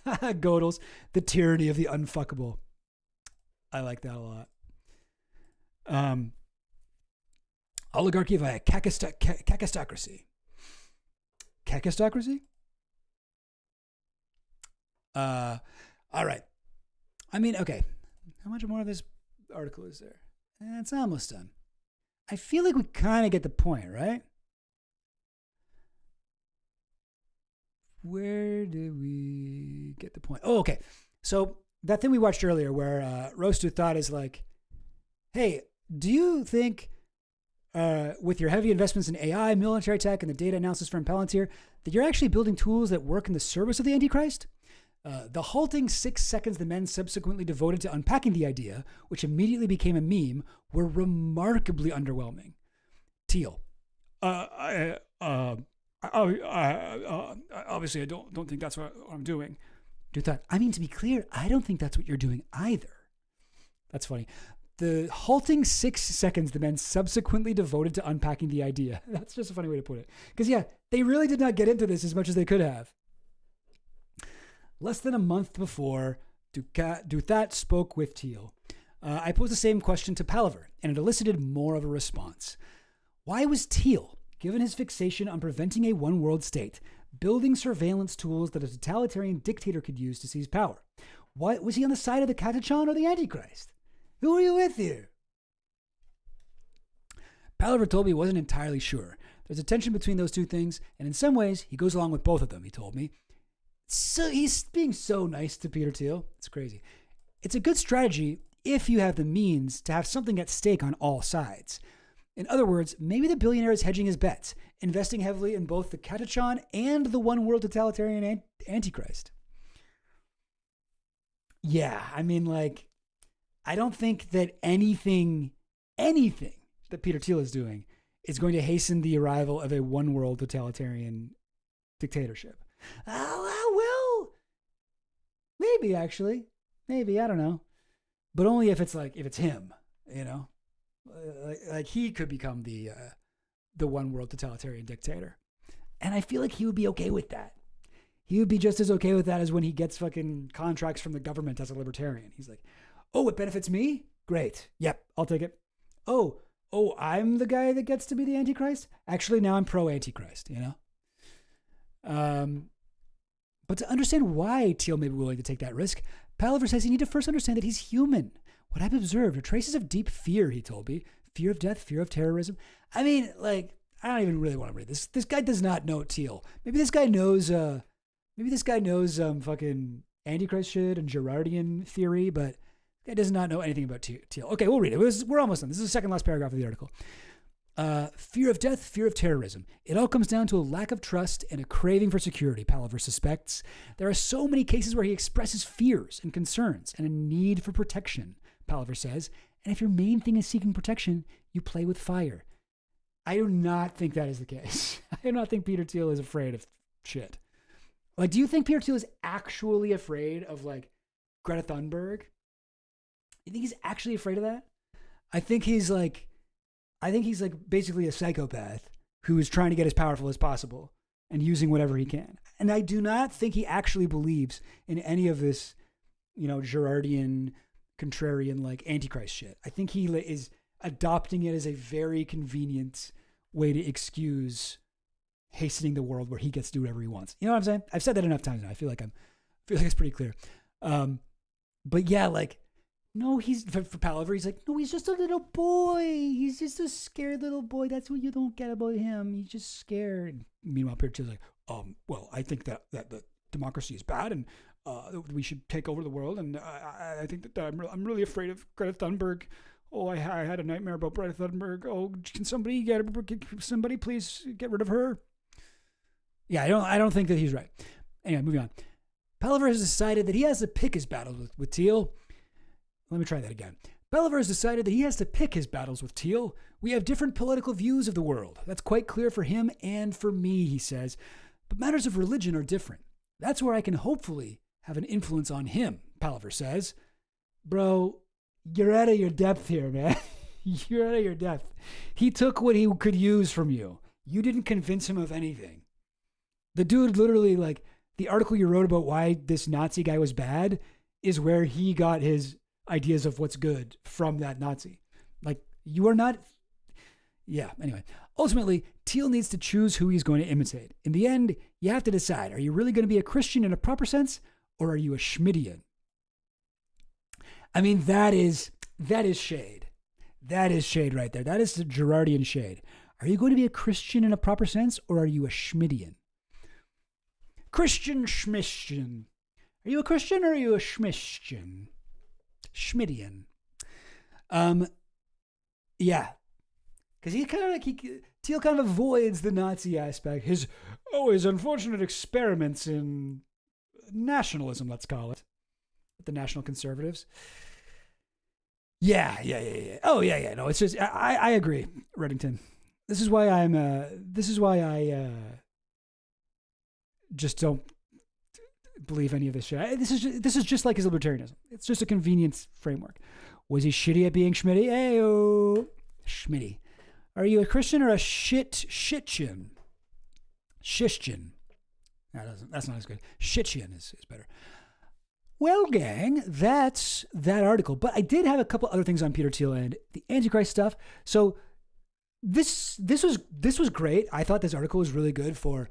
Godels, the tyranny of the unfuckable. I like that a lot. Oligarchy via kakistocracy. Kakistocracy? All right. Okay. How much more of this article is there? It's almost done. I feel like we kind of get the point, right? Where did we get the point? Oh, okay. So that thing we watched earlier where Roastu Thought is like, hey, do you think with your heavy investments in AI, military tech, and the data analysis from Palantir, that you're actually building tools that work in the service of the Antichrist? The halting 6 seconds the men subsequently devoted to unpacking the idea, which immediately became a meme, were remarkably underwhelming. Thiel. Obviously, I don't think that's what I'm doing. Dude, to be clear, I don't think that's what you're doing either. That's funny. The halting 6 seconds the men subsequently devoted to unpacking the idea. That's just a funny way to put it. Because, yeah, they really did not get into this as much as they could have. Less than a month before, Duthat spoke with Thiel. I posed the same question to Palaver, and it elicited more of a response. Why was Thiel, given his fixation on preventing a one-world state, building surveillance tools that a totalitarian dictator could use to seize power? Why was he on the side of the Katachan or the Antichrist? Who are you with here? Palaver told me he wasn't entirely sure. There's a tension between those two things, and in some ways, he goes along with both of them, he told me. So he's being so nice to Peter Thiel. It's crazy. It's a good strategy, if you have the means to have something at stake on all sides. In other words, maybe the billionaire is hedging his bets, investing heavily in both the Catachan and the one world totalitarian Antichrist. Yeah, I mean, like, I don't think that anything that Peter Thiel is doing is going to hasten the arrival of a one world totalitarian dictatorship. Well, maybe actually. Maybe, I don't know. But only if it's him, you know? Like he could become the one world totalitarian dictator. And I feel like he would be okay with that. He would be just as okay with that as when he gets fucking contracts from the government as a libertarian. He's like, oh, it benefits me? Great. Yep, I'll take it. Oh, I'm the guy that gets to be the Antichrist? Actually, now I'm pro-Antichrist, you know? But to understand why Thiel may be willing to take that risk, Palaver says you need to first understand that he's human. What I've observed are traces of deep fear, he told me. Fear of death, fear of terrorism. I mean, like, I don't even really want to read this. This guy does not know Thiel. Maybe this guy knows fucking Antichrist shit and Girardian theory, but this guy does not know anything about Thiel. Okay, we'll read it. We're almost done. This is the second last paragraph of the article. Fear of death, fear of terrorism. It all comes down to a lack of trust and a craving for security, Palaver suspects. There are so many cases where he expresses fears and concerns and a need for protection, Palaver says. And if your main thing is seeking protection, you play with fire. I do not think that is the case. I do not think Peter Thiel is afraid of shit. Like, do you think Peter Thiel is actually afraid of, like, Greta Thunberg? You think he's actually afraid of that? I think he's basically a psychopath who is trying to get as powerful as possible and using whatever he can. And I do not think he actually believes in any of this, you know, Girardian, contrarian, like Antichrist shit. I think he is adopting it as a very convenient way to excuse hastening the world where he gets to do whatever he wants. You know what I'm saying? I've said that enough times now. I feel like it's pretty clear. But yeah, like, no, he's for Palaver. He's like, no, he's just a little boy. He's just a scared little boy. That's what you don't get about him. He's just scared. Meanwhile, Peter Thiel's like, well, I think that the democracy is bad and we should take over the world. And I think that I'm really afraid of Greta Thunberg. Oh, I had a nightmare about Greta Thunberg. Oh, can somebody please get rid of her? Yeah, I don't think that he's right. Anyway, moving on. Palaver has decided that he has to pick his battles with Thiel. Let me try that again. Palaver has decided that he has to pick his battles with Thiel. We have different political views of the world. That's quite clear for him and for me, he says. But matters of religion are different. That's where I can hopefully have an influence on him, Palaver says. Bro, you're out of your depth here, man. You're out of your depth. He took what he could use from you. You didn't convince him of anything. The dude literally, like, the article you wrote about why this Nazi guy was bad is where he got his ideas of what's good from that Nazi. Like, you are not... Yeah, anyway. Ultimately, Thiel needs to choose who he's going to imitate. In the end, you have to decide, are you really going to be a Christian in a proper sense, or are you a Schmittian? I mean, that is shade. That is shade right there. That is the Girardian shade. Are you going to be a Christian in a proper sense, or are you a Schmittian? Christian Schmistian. Are you a Christian or are you a Schmistian? Schmittian. Yeah. Because he kind of Thiel kind of avoids the Nazi aspect. His unfortunate experiments in nationalism, let's call it. The National Conservatives. Yeah. Oh, yeah. No, it's just, I agree, Reddington. This is why I just don't believe any of this shit. This is just like his libertarianism. It's just a convenience framework. Was he shitty at being Schmitty? Hey-o. Schmitty. Are you a Christian or a shitchin? Shishchin. That's not as good. Shitchin is better. Well, gang, that's that article. But I did have a couple other things on Peter Thiel and the Antichrist stuff. So this was great. I thought this article was really good for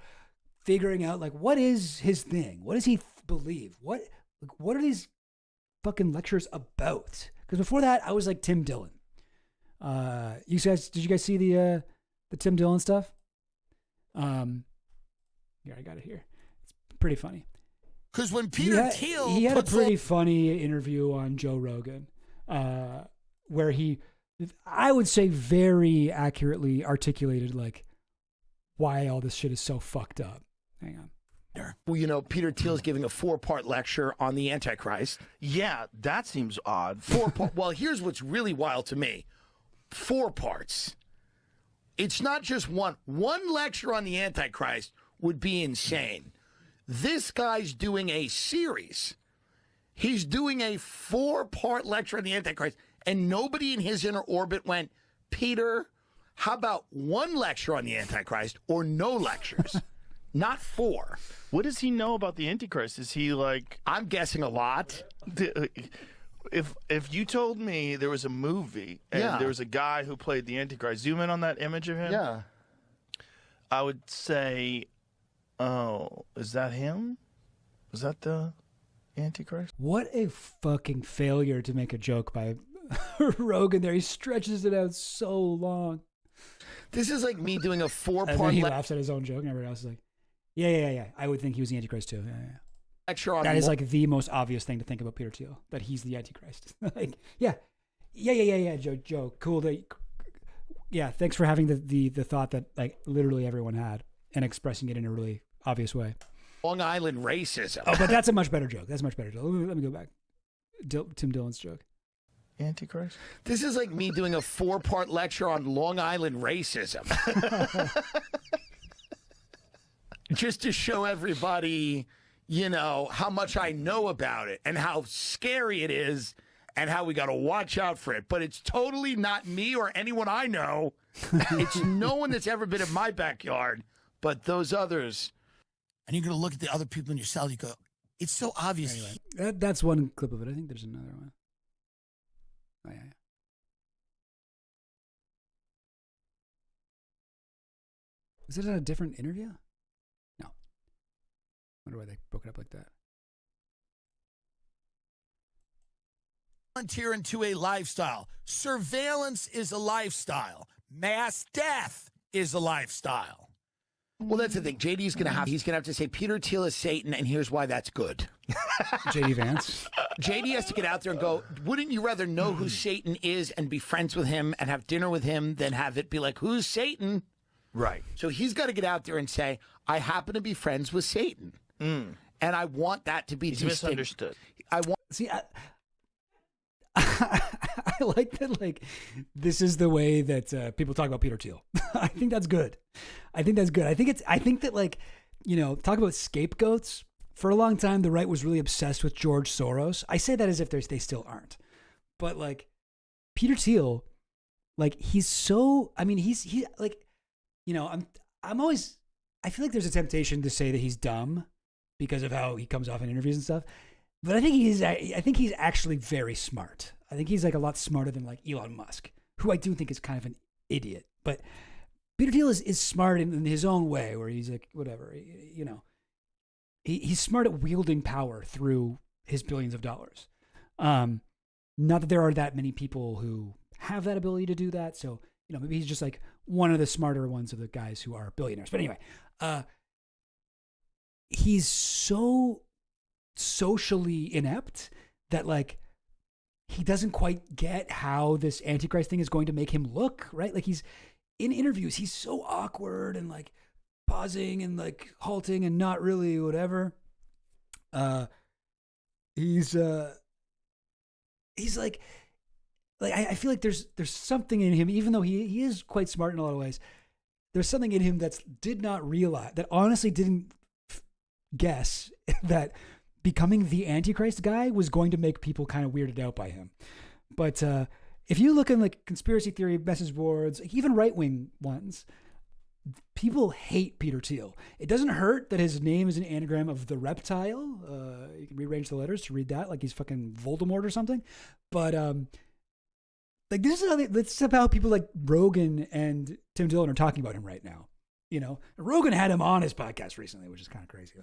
figuring out, like, what is his thing? What does he believe? What are these fucking lectures about? Because before that, I was like Tim Dillon. Did you guys see the Tim Dillon stuff? Here, I got it here. It's pretty funny. Because when Peter Thiel... He had a pretty funny interview on Joe Rogan where he, I would say, very accurately articulated like why all this shit is so fucked up. Hang on. Well, you know, Peter Thiel's giving a 4-part lecture on the Antichrist. Yeah, that seems odd. 4 parts. Well, here's what's really wild to me. 4 parts. It's not just one. One lecture on the Antichrist would be insane. This guy's doing a series. He's doing a 4-part lecture on the Antichrist, and nobody in his inner orbit went, Peter, how about one lecture on the Antichrist or no lectures? Not 4. What does he know about the Antichrist? Is he like... I'm guessing a lot. If you told me there was a movie and there was a guy who played the Antichrist, zoom in on that image of him. Yeah. I would say, oh, is that him? Is that the Antichrist? What a fucking failure to make a joke by Rogan there. He stretches it out so long. This is like me doing a 4-part... And then he laughs at his own joke, and everybody else is like, yeah. I would think he was the Antichrist too. Yeah. Lecture on that is like the most obvious thing to think about Peter Thiel, that he's the Antichrist. Like, yeah, Joe, cool. Thanks for having the thought that like literally everyone had and expressing it in a really obvious way. Long Island racism. Oh, but that's a much better joke. That's a much better joke. Let me go back. Tim Dillon's joke. Antichrist? This is like me doing a 4-part lecture on Long Island racism. Just to show everybody, you know, how much I know about it and how scary it is and how we got to watch out for it. But it's totally not me or anyone I know. It's no one that's ever been in my backyard, but those others. And you're going to look at the other people in your cell, you go, it's so obvious. Anyway, that's one clip of it. I think there's another one. Oh, yeah. Is it a different interview? No. Wonder why they broke it up like that. Volunteer into a lifestyle. Surveillance is a lifestyle. Mass death is a lifestyle. Well, that's the thing. JD's going to have to say Peter Thiel is Satan, and here's why that's good. JD Vance. JD has to get out there and go, wouldn't you rather know who Satan is and be friends with him and have dinner with him than have it be like, who's Satan? Right. So he's got to get out there and say, I happen to be friends with Satan. And I want that to be misunderstood. I like that, like, this is the way that people talk about Peter Thiel. I think that's good. I think that, like, you know, talk about scapegoats. For a long time, the right was really obsessed with George Soros. I say that as if they still aren't. But, like, Peter Thiel, like, he's like, you know, I feel like there's a temptation to say that he's dumb because of how he comes off in interviews and stuff. But I think he's actually very smart. I think he's like a lot smarter than like Elon Musk, who I do think is kind of an idiot. But Peter Thiel is smart in his own way, where he's like, whatever, you know, he's smart at wielding power through his billions of dollars. Not that there are that many people who have that ability to do that. So, you know, maybe he's just like one of the smarter ones of the guys who are billionaires. But anyway, he's so socially inept that, like, he doesn't quite get how this Antichrist thing is going to make him look, right? Like, he's in interviews, he's so awkward and like pausing and like halting and not really whatever. He's like I feel like there's something in him, even though he is quite smart in a lot of ways. There's something in him that honestly didn't guess that becoming the Antichrist guy was going to make people kind of weirded out by him. But if you look in like conspiracy theory message boards, like even right-wing ones, people hate Peter Thiel. It doesn't hurt that his name is an anagram of the reptile. You can rearrange the letters to read that like he's fucking Voldemort or something. But like this is how people like Rogan and Tim Dillon are talking about him right now. You know, Rogan had him on his podcast recently, which is kind of crazy.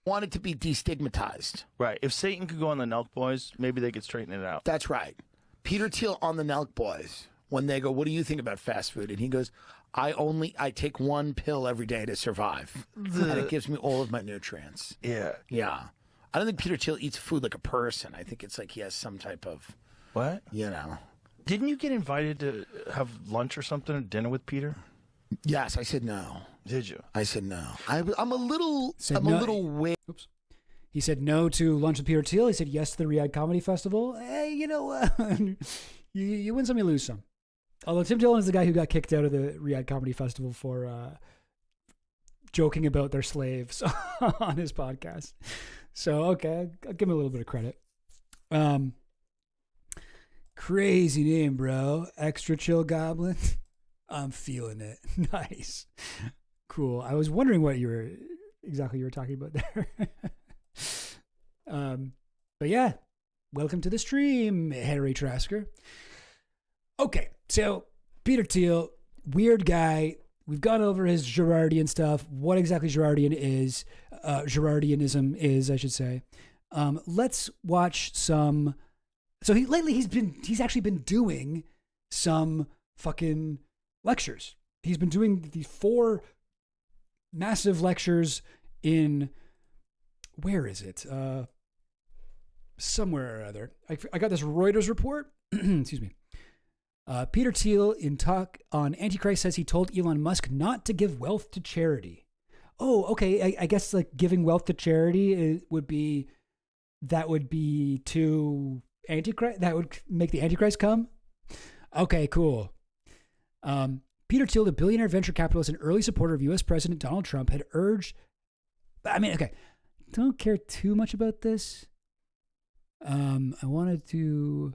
Wanted to be destigmatized. Right. If Satan could go on the Nelk Boys, maybe they could straighten it out. That's right. Peter Thiel on the Nelk Boys, when they go, what do you think about fast food? And he goes, I take one pill every day to survive. And it gives me all of my nutrients. Yeah. Yeah. I don't think Peter Thiel eats food like a person. I think it's like he has some type of What? You know. Didn't you get invited to have lunch or something, or dinner with Peter? Yes, I said no. Did you? I said no. I'm a little. Said I'm no. a little weird. Oops. He said no to lunch with Peter Thiel. He said yes to the Riyadh Comedy Festival. Hey, you know, you win some, you lose some. Although Tim Dillon is the guy who got kicked out of the Riyadh Comedy Festival for joking about their slaves on his podcast. So, okay, I'll give him a little bit of credit. Crazy name, bro. Extra Chill Goblin. I'm feeling it. Nice. Cool. I was wondering what you were talking about there. But yeah, welcome to the stream, Harry Trasker. Okay, so Peter Thiel, weird guy. We've gone over his Girardian stuff. What exactly Girardianism is, I should say. Let's watch some. So he's actually been doing some fucking lectures. He's been doing these 4 massive lectures in, where is it? Somewhere or other. I got this Reuters report. Excuse me. Peter Thiel in talk on Antichrist says he told Elon Musk not to give wealth to charity. Oh, okay. I guess like giving wealth to charity would be to Antichrist. That would make the Antichrist come. Okay, cool. Peter Thiel, the billionaire venture capitalist and early supporter of U.S. President Donald Trump, had urged. Okay, don't care too much about this. I wanted to.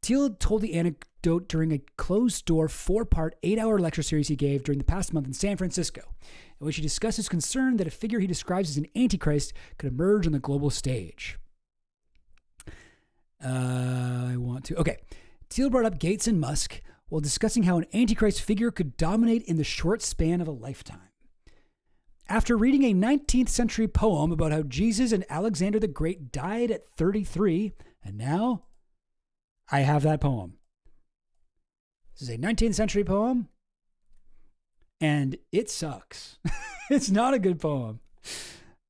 Thiel told the anecdote during a closed-door 4-part 8-hour lecture series he gave during the past month in San Francisco, in which he discussed his concern that a figure he describes as an antichrist could emerge on the global stage. Okay. Thiel brought up Gates and Musk while discussing how an antichrist figure could dominate in the short span of a lifetime. After reading a 19th century poem about how Jesus and Alexander the Great died at 33, and now I have that poem. This is a 19th century poem, and it sucks. It's not a good poem.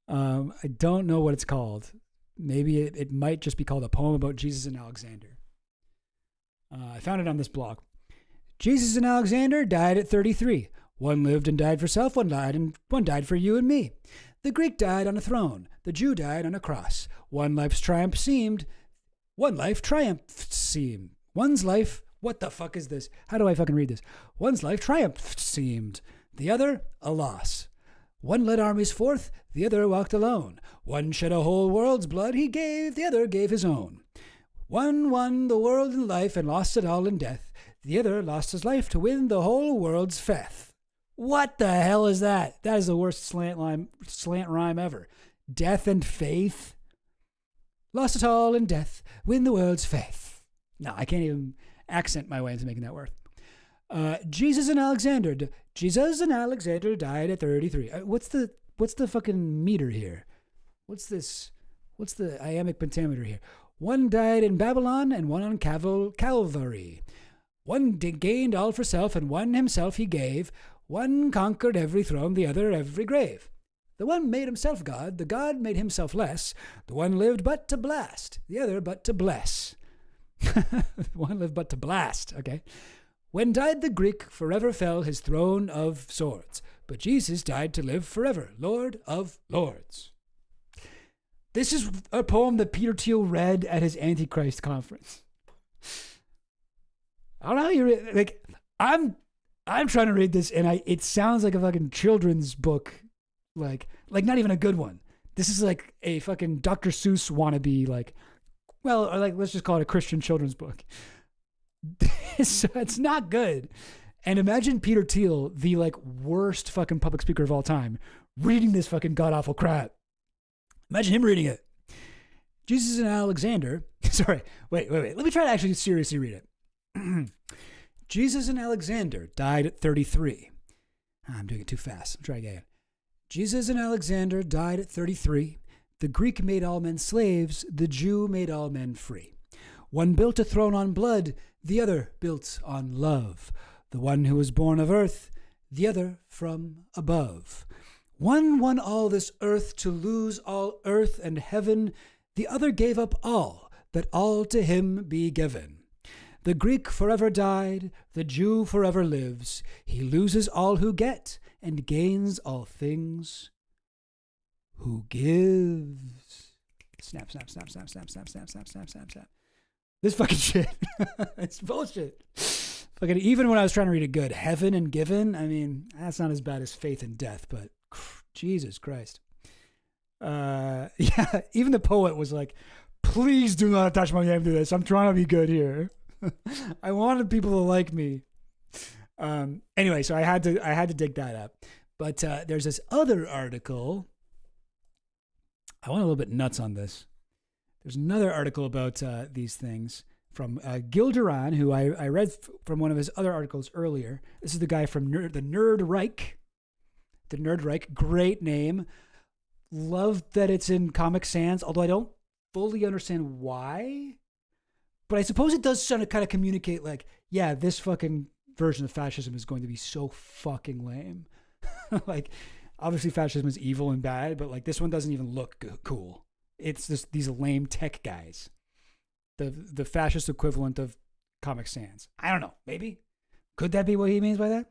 I don't know what it's called. Maybe it might just be called a poem about Jesus and Alexander. I found it on this blog. Jesus and Alexander died at 33. One lived and died for self, one died for you and me. The Greek died on a throne, the Jew died on a cross. One life triumphed seemed. One's life, what the fuck is this? How do I fucking read this? One's life triumphed seemed, the other a loss. One led armies forth, the other walked alone. One shed a whole world's blood he gave, the other gave his own. One won the world in life and lost it all in death. The other lost his life to win the whole world's faith. What the hell is that? That is the worst slant rhyme ever. Death and faith. Lost it all in death, win the world's faith. No, I can't even accent my way into making that work. Jesus and Alexander died at 33. What's the fucking meter here? What's the iambic pentameter here? One died in Babylon and one on Calvary. One gained all for self and one himself he gave. One conquered every throne, the other every grave. The one made himself God, the God made himself less. The one lived but to blast, the other but to bless. One lived but to blast, okay? When died the Greek, forever fell his throne of swords. But Jesus died to live forever, Lord of lords. This is a poem that Peter Thiel read at his Antichrist conference. I don't know how you read, like, I'm trying to read this and it sounds like a fucking children's book. Like not even a good one. This is like a fucking Dr. Seuss wannabe, or let's just call it a Christian children's book. It's not good. And imagine Peter Thiel, the worst fucking public speaker of all time, reading this fucking god-awful crap. Imagine him reading it. Jesus and Alexander, sorry, wait. Let me try to actually seriously read it. Jesus and Alexander died at 33. I'm doing it too fast. I'll try again. Jesus and Alexander died at 33. The Greek made all men slaves. The Jew made all men free. One built a throne on blood. The other built on love. The one who was born of earth. The other from above. One won all this earth to lose all earth and heaven. The other gave up all. that all to him be given. The Greek forever died, the Jew forever lives. He loses all who get and gains all things who gives. Snap, snap, snap, snap, snap, snap, snap, snap, snap, snap, snap. This fucking shit. It's bullshit. Fucking, even when I was trying to read it good, heaven and given, I mean, that's not as bad as faith and death, but Jesus Christ. Yeah, even the poet was like, please do not attach my name to this. I'm trying to be good here. I wanted people to like me. Anyway, so I had to dig that up. But there's this other article. I went a little bit nuts on this. There's another article about these things from Gil Duran, who I read from one of his other articles earlier. This is the guy from the Nerd Reich. The Nerd Reich, great name. Love that it's in Comic Sans, although I don't fully understand why. But I suppose it does kind of communicate like, yeah, this fucking version of fascism is going to be so fucking lame. Like, obviously fascism is evil and bad, but like this one doesn't even look cool. It's just these lame tech guys. The fascist equivalent of Comic Sans. I don't know. Maybe. Could that be what he means by that?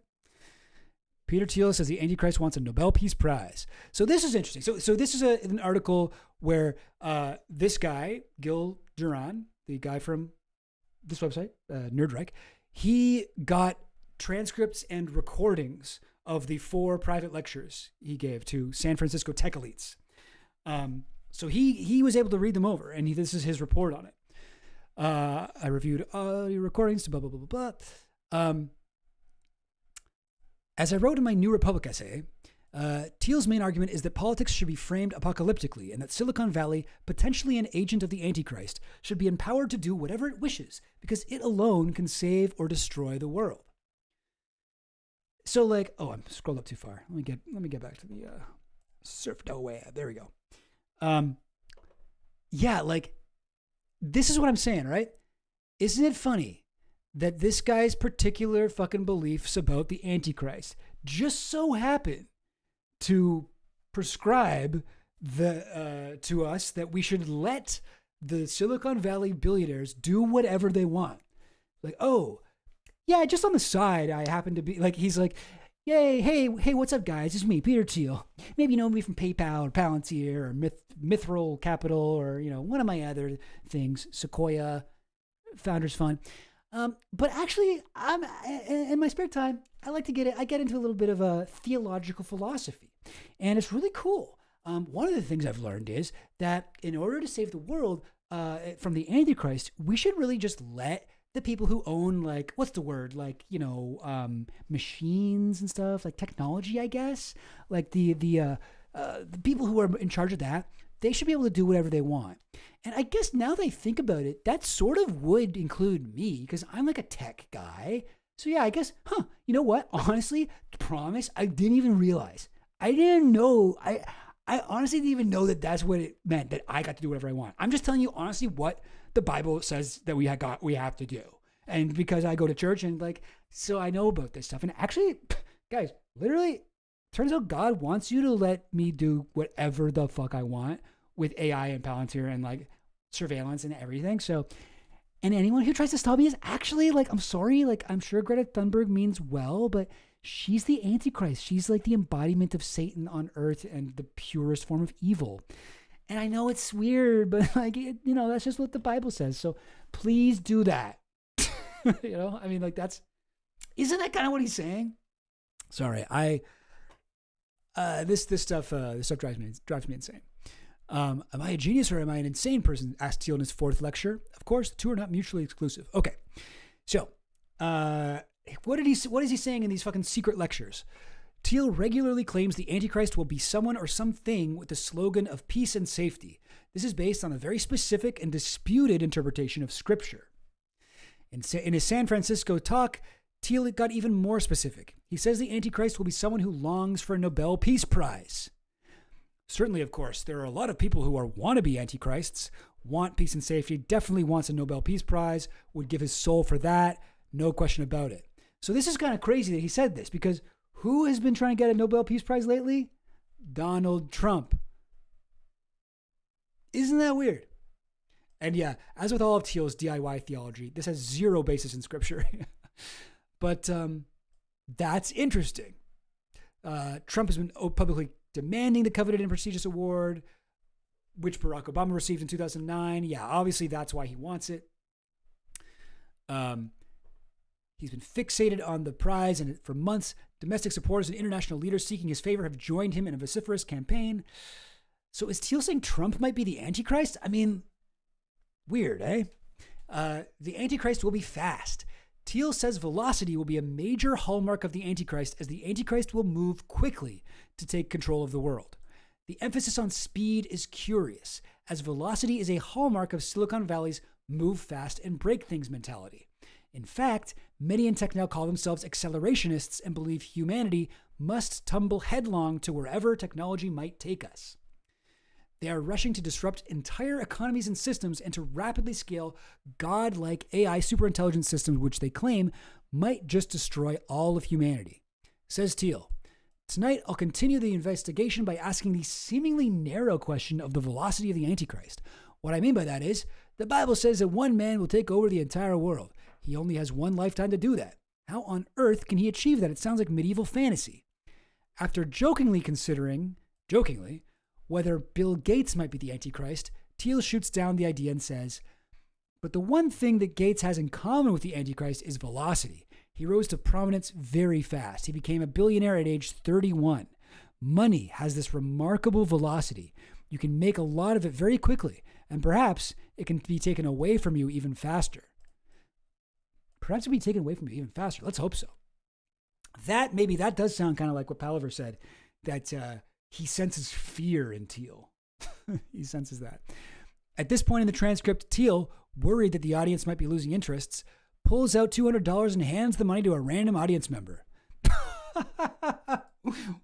Peter Thiel says the Antichrist wants a Nobel Peace Prize. So this is interesting. So this is an article where this guy, Gil Duran, the guy from this website, Nerdreich, he got transcripts and recordings of the 4 private lectures he gave to San Francisco tech elites. So he was able to read them over, and this is his report on it. I reviewed your recordings, blah, blah, blah, blah, blah. As I wrote in my New Republic essay, Thiel's main argument is that politics should be framed apocalyptically and that Silicon Valley, potentially an agent of the Antichrist, should be empowered to do whatever it wishes because it alone can save or destroy the world. So like, oh, I'm scrolled up too far. Let me get back to the surf away. There we go. Yeah, like this is what I'm saying, right? Isn't it funny that this guy's particular fucking beliefs about the Antichrist just so happen to prescribe to us that we should let the Silicon Valley billionaires do whatever they want? Like, oh, yeah, just on the side, I happen to be like, he's like, yay, hey, what's up, guys? It's me, Peter Thiel. Maybe you know me from PayPal or Palantir or Mithril Capital or, you know, one of my other things, Sequoia, Founders Fund. But actually, I'm in my spare time, I get into a little bit of a theological philosophy, and it's really cool. One of the things I've learned is that in order to save the world from the Antichrist, we should really just let the people who own, like, what's the word? Like, you know, machines and stuff, like technology, I guess. Like the people who are in charge of that, they should be able to do whatever they want. And I guess now that I think about it, that sort of would include me because I'm like a tech guy. So yeah, I guess, you know what? Honestly, promise, I didn't even realize. I didn't know. I honestly didn't even know that that's what it meant, that I got to do whatever I want. I'm just telling you honestly what the Bible says that we have to do. And because I go to church and like, so I know about this stuff. And actually, guys, literally, turns out God wants you to let me do whatever the fuck I want with AI and Palantir and like surveillance and everything. So, and anyone who tries to stop me is actually like, I'm sorry, like I'm sure Greta Thunberg means well, but she's the Antichrist. She's like the embodiment of Satan on earth and the purest form of evil. And I know it's weird, but like, you know, that's just what the Bible says. So please do that. You know, I mean, like isn't that kind of what he's saying? Sorry, this stuff drives me insane. Am I a genius or am I an insane person? Asked Thiel in his 4th lecture. Of course, the two are not mutually exclusive. Okay, so what is he saying in these fucking secret lectures? Thiel regularly claims the Antichrist will be someone or something with the slogan of peace and safety. This is based on a very specific and disputed interpretation of Scripture. In his San Francisco talk, Thiel got even more specific. He says the Antichrist will be someone who longs for a Nobel Peace Prize. Certainly, of course, there are a lot of people who are wannabe Antichrists, want peace and safety, definitely wants a Nobel Peace Prize, would give his soul for that, no question about it. So this is kind of crazy that he said this, because who has been trying to get a Nobel Peace Prize lately? Donald Trump. Isn't that weird? And yeah, as with all of Thiel's DIY theology, this has zero basis in scripture. But that's interesting. Trump has been publicly demanding the coveted and prestigious award, which Barack Obama received in 2009. Yeah, obviously that's why he wants it. He's been fixated on the prize, and for months, domestic supporters and international leaders seeking his favor have joined him in a vociferous campaign. So is Thiel saying Trump might be the Antichrist? I mean, weird, eh? The Antichrist will be fast. Thiel says velocity will be a major hallmark of the Antichrist, as the Antichrist will move quickly to take control of the world. The emphasis on speed is curious, as velocity is a hallmark of Silicon Valley's move fast and break things mentality. In fact, many in tech now call themselves accelerationists and believe humanity must tumble headlong to wherever technology might take us. They are rushing to disrupt entire economies and systems and to rapidly scale God-like AI superintelligence systems, which they claim might just destroy all of humanity. Says Thiel, tonight I'll continue the investigation by asking the seemingly narrow question of the velocity of the Antichrist. What I mean by that is, the Bible says that one man will take over the entire world. He only has one lifetime to do that. How on earth can he achieve that? It sounds like medieval fantasy. After jokingly considering, whether Bill Gates might be the Antichrist, Thiel shoots down the idea and says, but the one thing that Gates has in common with the Antichrist is velocity. He rose to prominence very fast. He became a billionaire at age 31. Money has this remarkable velocity. You can make a lot of it very quickly, and perhaps it can be taken away from you even faster. Perhaps it'll be taken away from you even faster. Let's hope so. Maybe that does sound kind of like what Palaver said, that he senses fear in Thiel. He senses that. At this point in the transcript, Thiel, worried that the audience might be losing interests, pulls out $200 and hands the money to a random audience member.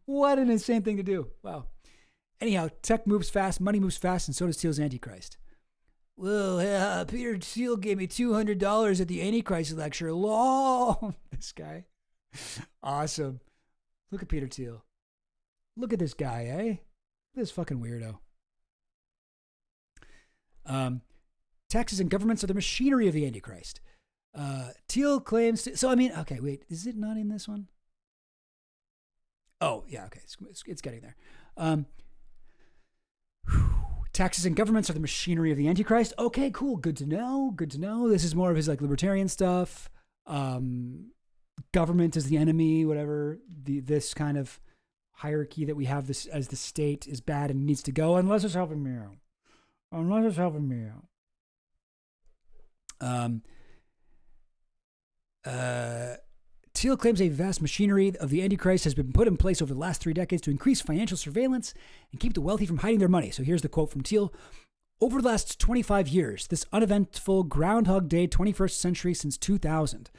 What an insane thing to do. Wow. Anyhow, tech moves fast, money moves fast, and so does Thiel's Antichrist. Well, Peter Thiel gave me $200 at the Antichrist lecture. Lol. This guy. Awesome. Look at Peter Thiel. Look at this guy, eh? This fucking weirdo. Taxes and governments are the machinery of the Antichrist. Thiel claims to, so I mean, okay, wait, is it not in this one? Oh, yeah, okay, it's getting there. Taxes and governments are the machinery of the Antichrist. Okay, cool, good to know. This is more of his like libertarian stuff. Government is the enemy, whatever. This kind of hierarchy that we have this as the state is bad and needs to go unless it's helping me out. Thiel claims a vast machinery of the Antichrist has been put in place over the last 3 decades to increase financial surveillance and keep the wealthy from hiding their money. So here's the quote from Thiel. Over the last 25 years, this uneventful Groundhog Day 21st century since 2000,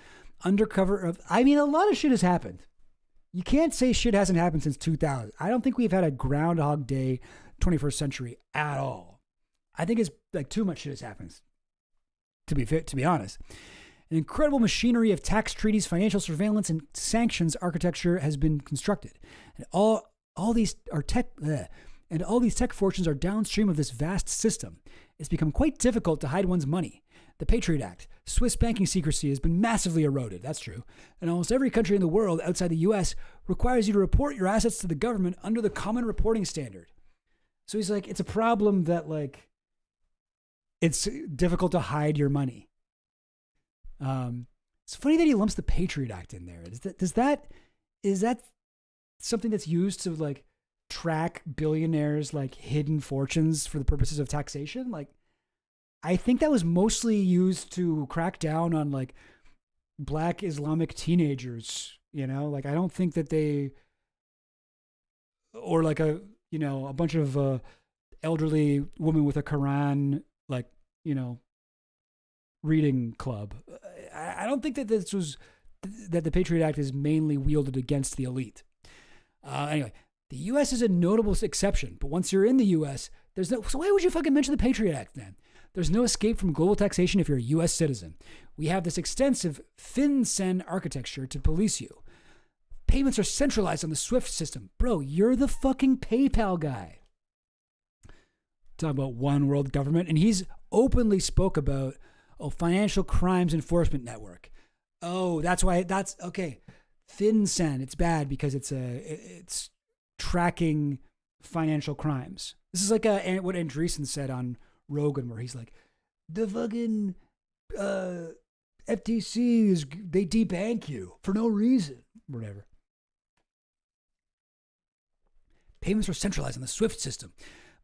undercover of, I mean, a lot of shit has happened. You can't say shit hasn't happened since 2000. I don't think we've had a Groundhog Day 21st century at all. I think it's like too much shit has happened, to be honest. An incredible machinery of tax treaties, financial surveillance, and sanctions architecture has been constructed. And all these tech fortunes are downstream of this vast system. It's become quite difficult to hide one's money. The Patriot Act, Swiss banking secrecy has been massively eroded. That's true. And almost every country in the world outside the U.S. requires you to report your assets to the government under the common reporting standard. So he's like, it's a problem that like, it's difficult to hide your money. It's funny that he lumps the Patriot Act in there. Is that something that's used to like track billionaires' like hidden fortunes for the purposes of taxation? Like, I think that was mostly used to crack down on like black Islamic teenagers, you know, like I don't think that they, or like a bunch of elderly woman with a Quran, like, you know, reading club. I don't think that that the Patriot Act is mainly wielded against the elite. Anyway, the U.S. is a notable exception, but once you're in the U.S., so why would you fucking mention the Patriot Act then? There's no escape from global taxation if you're a U.S. citizen. We have this extensive FinCEN architecture to police you. Payments are centralized on the SWIFT system. Bro, you're the fucking PayPal guy. Talking about one world government, and he's openly spoke about, Financial Crimes Enforcement Network. Oh, that's why. That's okay. FinCEN. It's bad because it's tracking financial crimes. This is like what Andreessen said on Rogan, where he's like, the fucking FTC they debank you for no reason, whatever. Payments are centralized on the SWIFT system,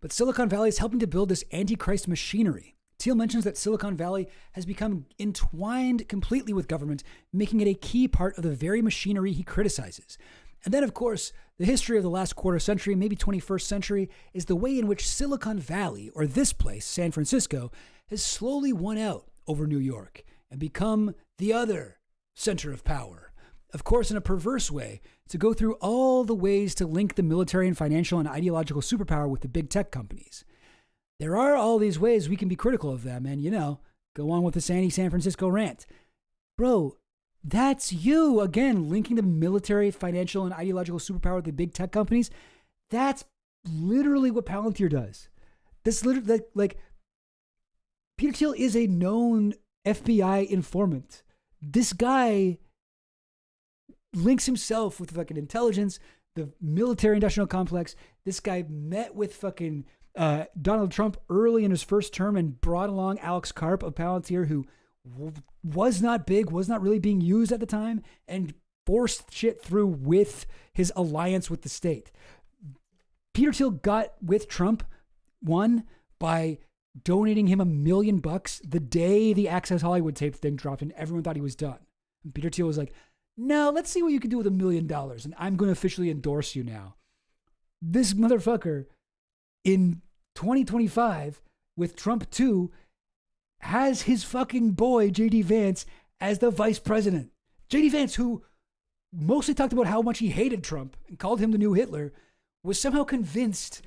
but Silicon Valley is helping to build this Antichrist machinery. Thiel mentions that Silicon Valley has become entwined completely with government, making it a key part of the very machinery he criticizes. And then, of course, the history of the last quarter century, maybe 21st century, is the way in which Silicon Valley, or this place, San Francisco, has slowly won out over New York and become the other center of power. Of course, in a perverse way, to go through all the ways to link the military and financial and ideological superpower with the big tech companies. There are all these ways we can be critical of them and, go on with the San Francisco rant. Bro, that's you, again, linking the military, financial, and ideological superpower with the big tech companies. That's literally what Palantir does. This literally, like Peter Thiel is a known FBI informant. This guy links himself with fucking intelligence, the military industrial complex. This guy met with fucking Donald Trump early in his first term and brought along Alex Karp of Palantir, who was not big, was not really being used at the time, and forced shit through with his alliance with the state. Peter Thiel got with Trump, one, by donating him $1 million the day the Access Hollywood tape thing dropped and everyone thought he was done. And Peter Thiel was like, no, let's see what you can do with $1 million and I'm going to officially endorse you now. This motherfucker in 2025 with Trump 2 has his fucking boy, J.D. Vance, as the vice president. J.D. Vance, who mostly talked about how much he hated Trump and called him the new Hitler, was somehow convinced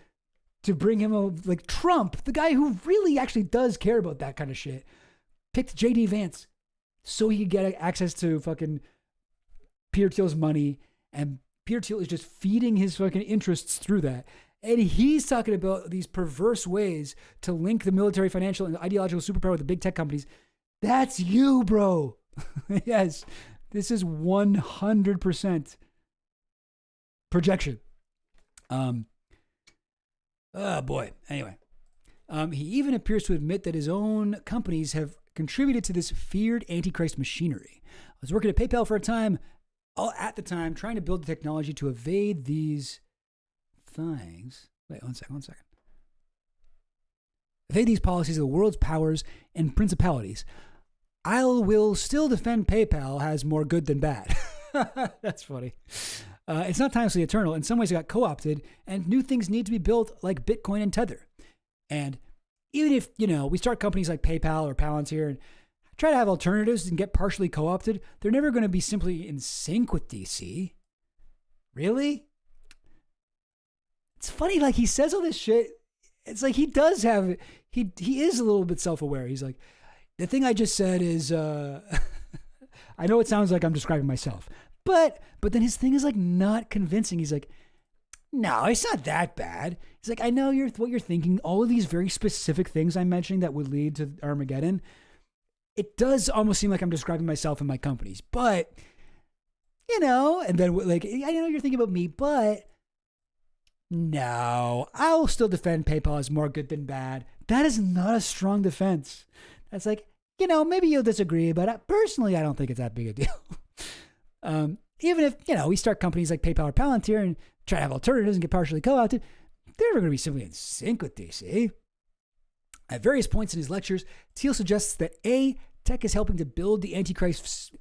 to bring him Trump, the guy who really actually does care about that kind of shit, picked J.D. Vance so he could get access to fucking Peter Thiel's money, and Peter Thiel is just feeding his fucking interests through that. And he's talking about these perverse ways to link the military, financial, and ideological superpower with the big tech companies. That's you, bro. Yes, this is 100% projection. Oh boy. Anyway, he even appears to admit that his own companies have contributed to this feared Antichrist machinery. I was working at PayPal for a time, at the time, trying to build the technology to evade these things. Wait, one second. Evade these policies of the world's powers and principalities. I will still defend PayPal has more good than bad. That's funny. It's not timelessly eternal. In some ways, it got co-opted, and new things need to be built like Bitcoin and Tether. And even if, we start companies like PayPal or Palantir and try to have alternatives and get partially co-opted, they're never going to be simply in sync with DC. Really? It's funny, he says all this shit. It's like he does have, he is a little bit self-aware. He's like, the thing I just said is, I know it sounds like I'm describing myself, but then his thing is not convincing. He's like, no, it's not that bad. He's like, I know what you're thinking. All of these very specific things I'm mentioning that would lead to Armageddon. It does almost seem like I'm describing myself and my companies, but, and then I know you're thinking about me, but no, I'll still defend PayPal as more good than bad. That is not a strong defense. That's maybe you'll disagree, but personally, I don't think it's that big a deal. Even if, we start companies like PayPal or Palantir and try to have alternatives and get partially co-opted, they're never going to be simply in sync with DC. At various points in his lectures, Thiel suggests that A, tech is helping to build the Antichrist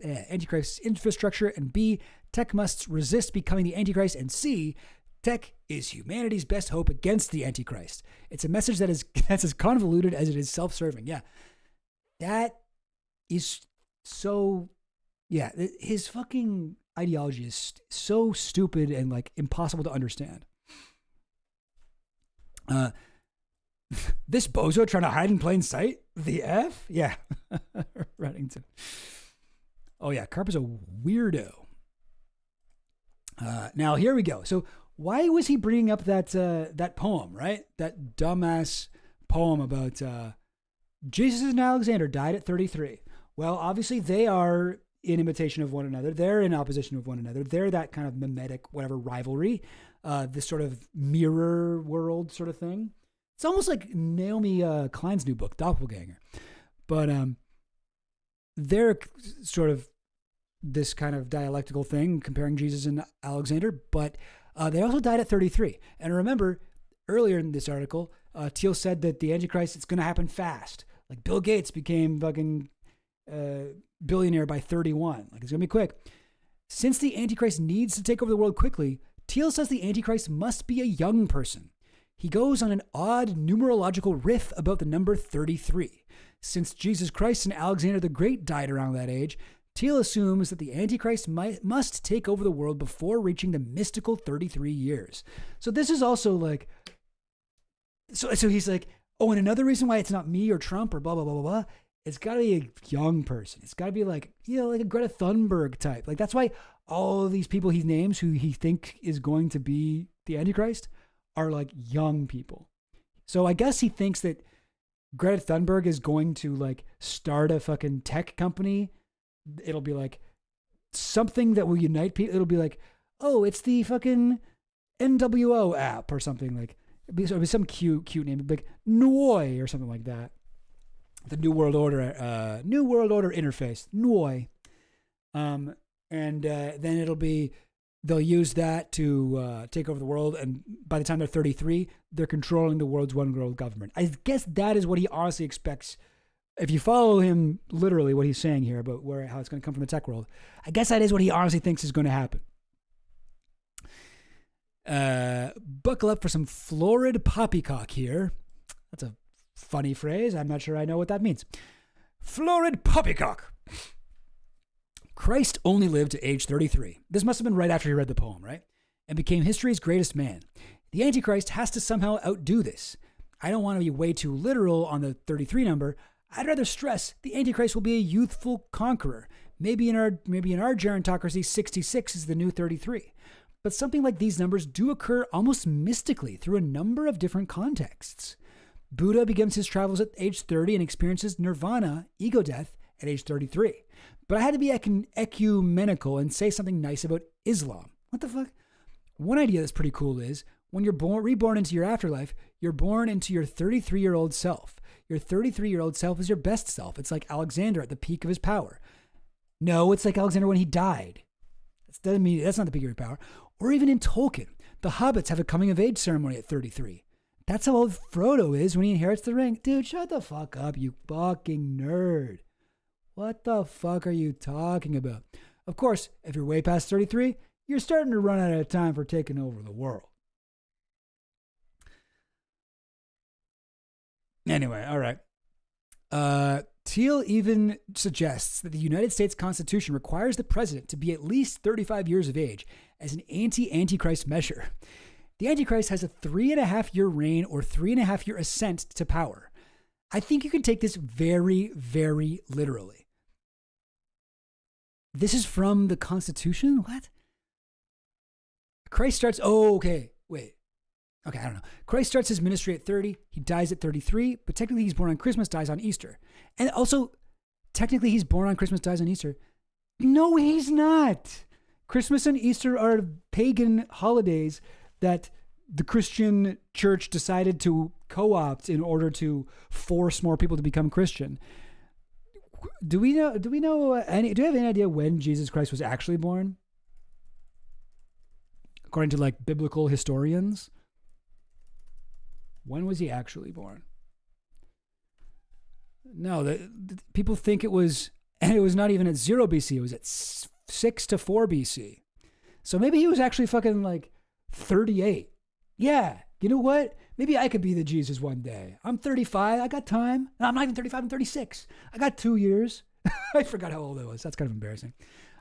infrastructure, and B, tech must resist becoming the Antichrist, and C, tech is humanity's best hope against the Antichrist. It's a message that's as convoluted as it is self-serving. Yeah. That is so, his fucking ideology is so stupid and impossible to understand. This bozo trying to hide in plain sight? The F? Yeah. Reddington. Oh yeah, Karp is a weirdo. Now here we go. So why was he bringing up that poem, right? That dumbass poem about Jesus and Alexander died at 33. Well, obviously they are in imitation of one another. They're in opposition of one another. They're that kind of mimetic, whatever, rivalry, this sort of mirror world sort of thing. It's almost like Naomi Klein's new book, Doppelganger. But they're sort of this kind of dialectical thing comparing Jesus and Alexander, but they also died at 33. And remember, earlier in this article, Thiel said that the Antichrist, it's going to happen fast. Like Bill Gates became fucking billionaire by 31. Like it's going to be quick. Since the Antichrist needs to take over the world quickly, Thiel says the Antichrist must be a young person. He goes on an odd numerological riff about the number 33. Since Jesus Christ and Alexander the Great died around that age, Thiel assumes that the Antichrist must take over the world before reaching the mystical 33 years. So this is also like, so he's like, oh, and another reason why it's not me or Trump or blah, blah, blah, blah, blah. It's got to be a young person. It's got to be like, like a Greta Thunberg type. Like that's why all of these people he names who he think is going to be the Antichrist are like young people. So I guess he thinks that Greta Thunberg is going to like start a fucking tech company. It'll be like something that will unite people. It'll be like, oh, it's the fucking NWO app or something. Like it'll be some cute name, like Noi or something like that. The New World Order interface, Noi. And then it'll be, they'll use that to take over the world. And by the time they're 33, they're controlling the world's one world government. I guess that is what he honestly expects. If you follow him literally, what he's saying here about how it's going to come from the tech world, I guess that is what he honestly thinks is going to happen. Buckle up for some florid poppycock here. That's a funny phrase. I'm not sure I know what that means. Florid poppycock. Christ only lived to age 33. This must have been right after he read the poem, right? And became history's greatest man. The Antichrist has to somehow outdo this. I don't want to be way too literal on the 33 number. I'd rather stress the Antichrist will be a youthful conqueror. Maybe in our gerontocracy, 66 is the new 33. But something like these numbers do occur almost mystically through a number of different contexts. Buddha begins his travels at age 30 and experiences nirvana, ego death, at age 33. But I had to be ecumenical and say something nice about Islam. What the fuck? One idea that's pretty cool is when you're reborn into your afterlife, you're born into your 33-year-old self. Your 33-year-old self is your best self. It's like Alexander at the peak of his power. No, it's like Alexander when he died. That doesn't mean that's not the peak of his power. Or even in Tolkien, the hobbits have a coming-of-age ceremony at 33. That's how old Frodo is when he inherits the ring. Dude, shut the fuck up, you fucking nerd. What the fuck are you talking about? Of course, if you're way past 33, you're starting to run out of time for taking over the world. Anyway, all right. Thiel even suggests that the United States Constitution requires the president to be at least 35 years of age as an anti-Antichrist measure. The Antichrist has a 3.5-year reign or 3.5-year ascent to power. I think you can take this very, very literally. This is from the Constitution? What? Christ starts... Oh, okay. Wait. Okay, I don't know. Christ starts his ministry at 30. He dies at 33, but technically he's born on Christmas, dies on Easter. And also, technically he's born on Christmas, dies on Easter. No, he's not. Christmas and Easter are pagan holidays that the Christian church decided to co-opt in order to force more people to become Christian. Do we have any idea when Jesus Christ was actually born? According to like biblical historians, when was he actually born? No, the people think it was, and it was not even at 0 BC. It was at 6 to 4 BC. So maybe he was actually fucking like 38. Yeah, you know what? Maybe I could be the Jesus one day. I'm 35. I got time. No, I'm not even 35. I'm 36. I got 2 years. I forgot how old I was. That's kind of embarrassing.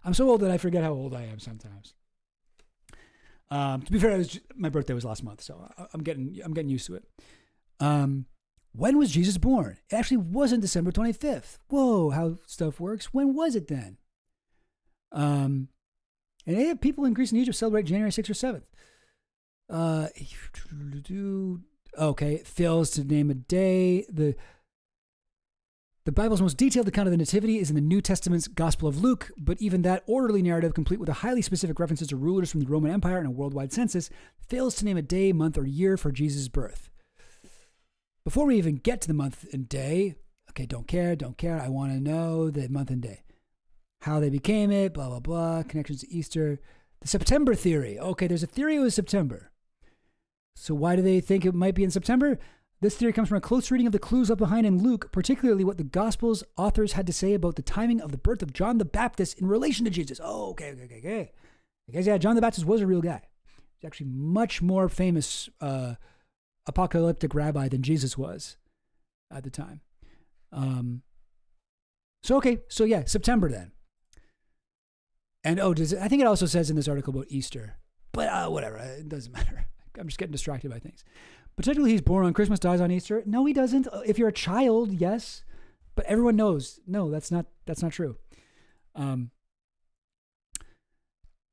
I'm so old that I forget how old I am sometimes. To be fair, my birthday was last month, so I'm getting used to it. When was Jesus born? It actually wasn't December 25th. Whoa, how stuff works. When was it then? And people in Greece and Egypt celebrate January 6th or 7th. Okay, it fails to name a day. The Bible's most detailed account of the Nativity is in the New Testament's Gospel of Luke, but even that orderly narrative, complete with highly specific references to rulers from the Roman Empire and a worldwide census, fails to name a day, month, or year for Jesus' birth. Before we even get to the month and day, okay, don't care, I want to know the month and day. How they became it, blah, blah, blah, connections to Easter. The September theory. Okay, there's a theory it was September. So why do they think it might be in September? This theory comes from a close reading of the clues left behind in Luke, particularly what the Gospels authors had to say about the timing of the birth of John the Baptist in relation to Jesus. Oh, okay. Because, yeah, John the Baptist was a real guy. He's actually much more famous apocalyptic rabbi than Jesus was at the time. So yeah, September then. And, I think it also says in this article about Easter. But whatever, it doesn't matter. I'm just getting distracted by things. But technically, he's born on Christmas, dies on Easter. No, he doesn't. If you're a child, yes. But everyone knows, no, that's not true.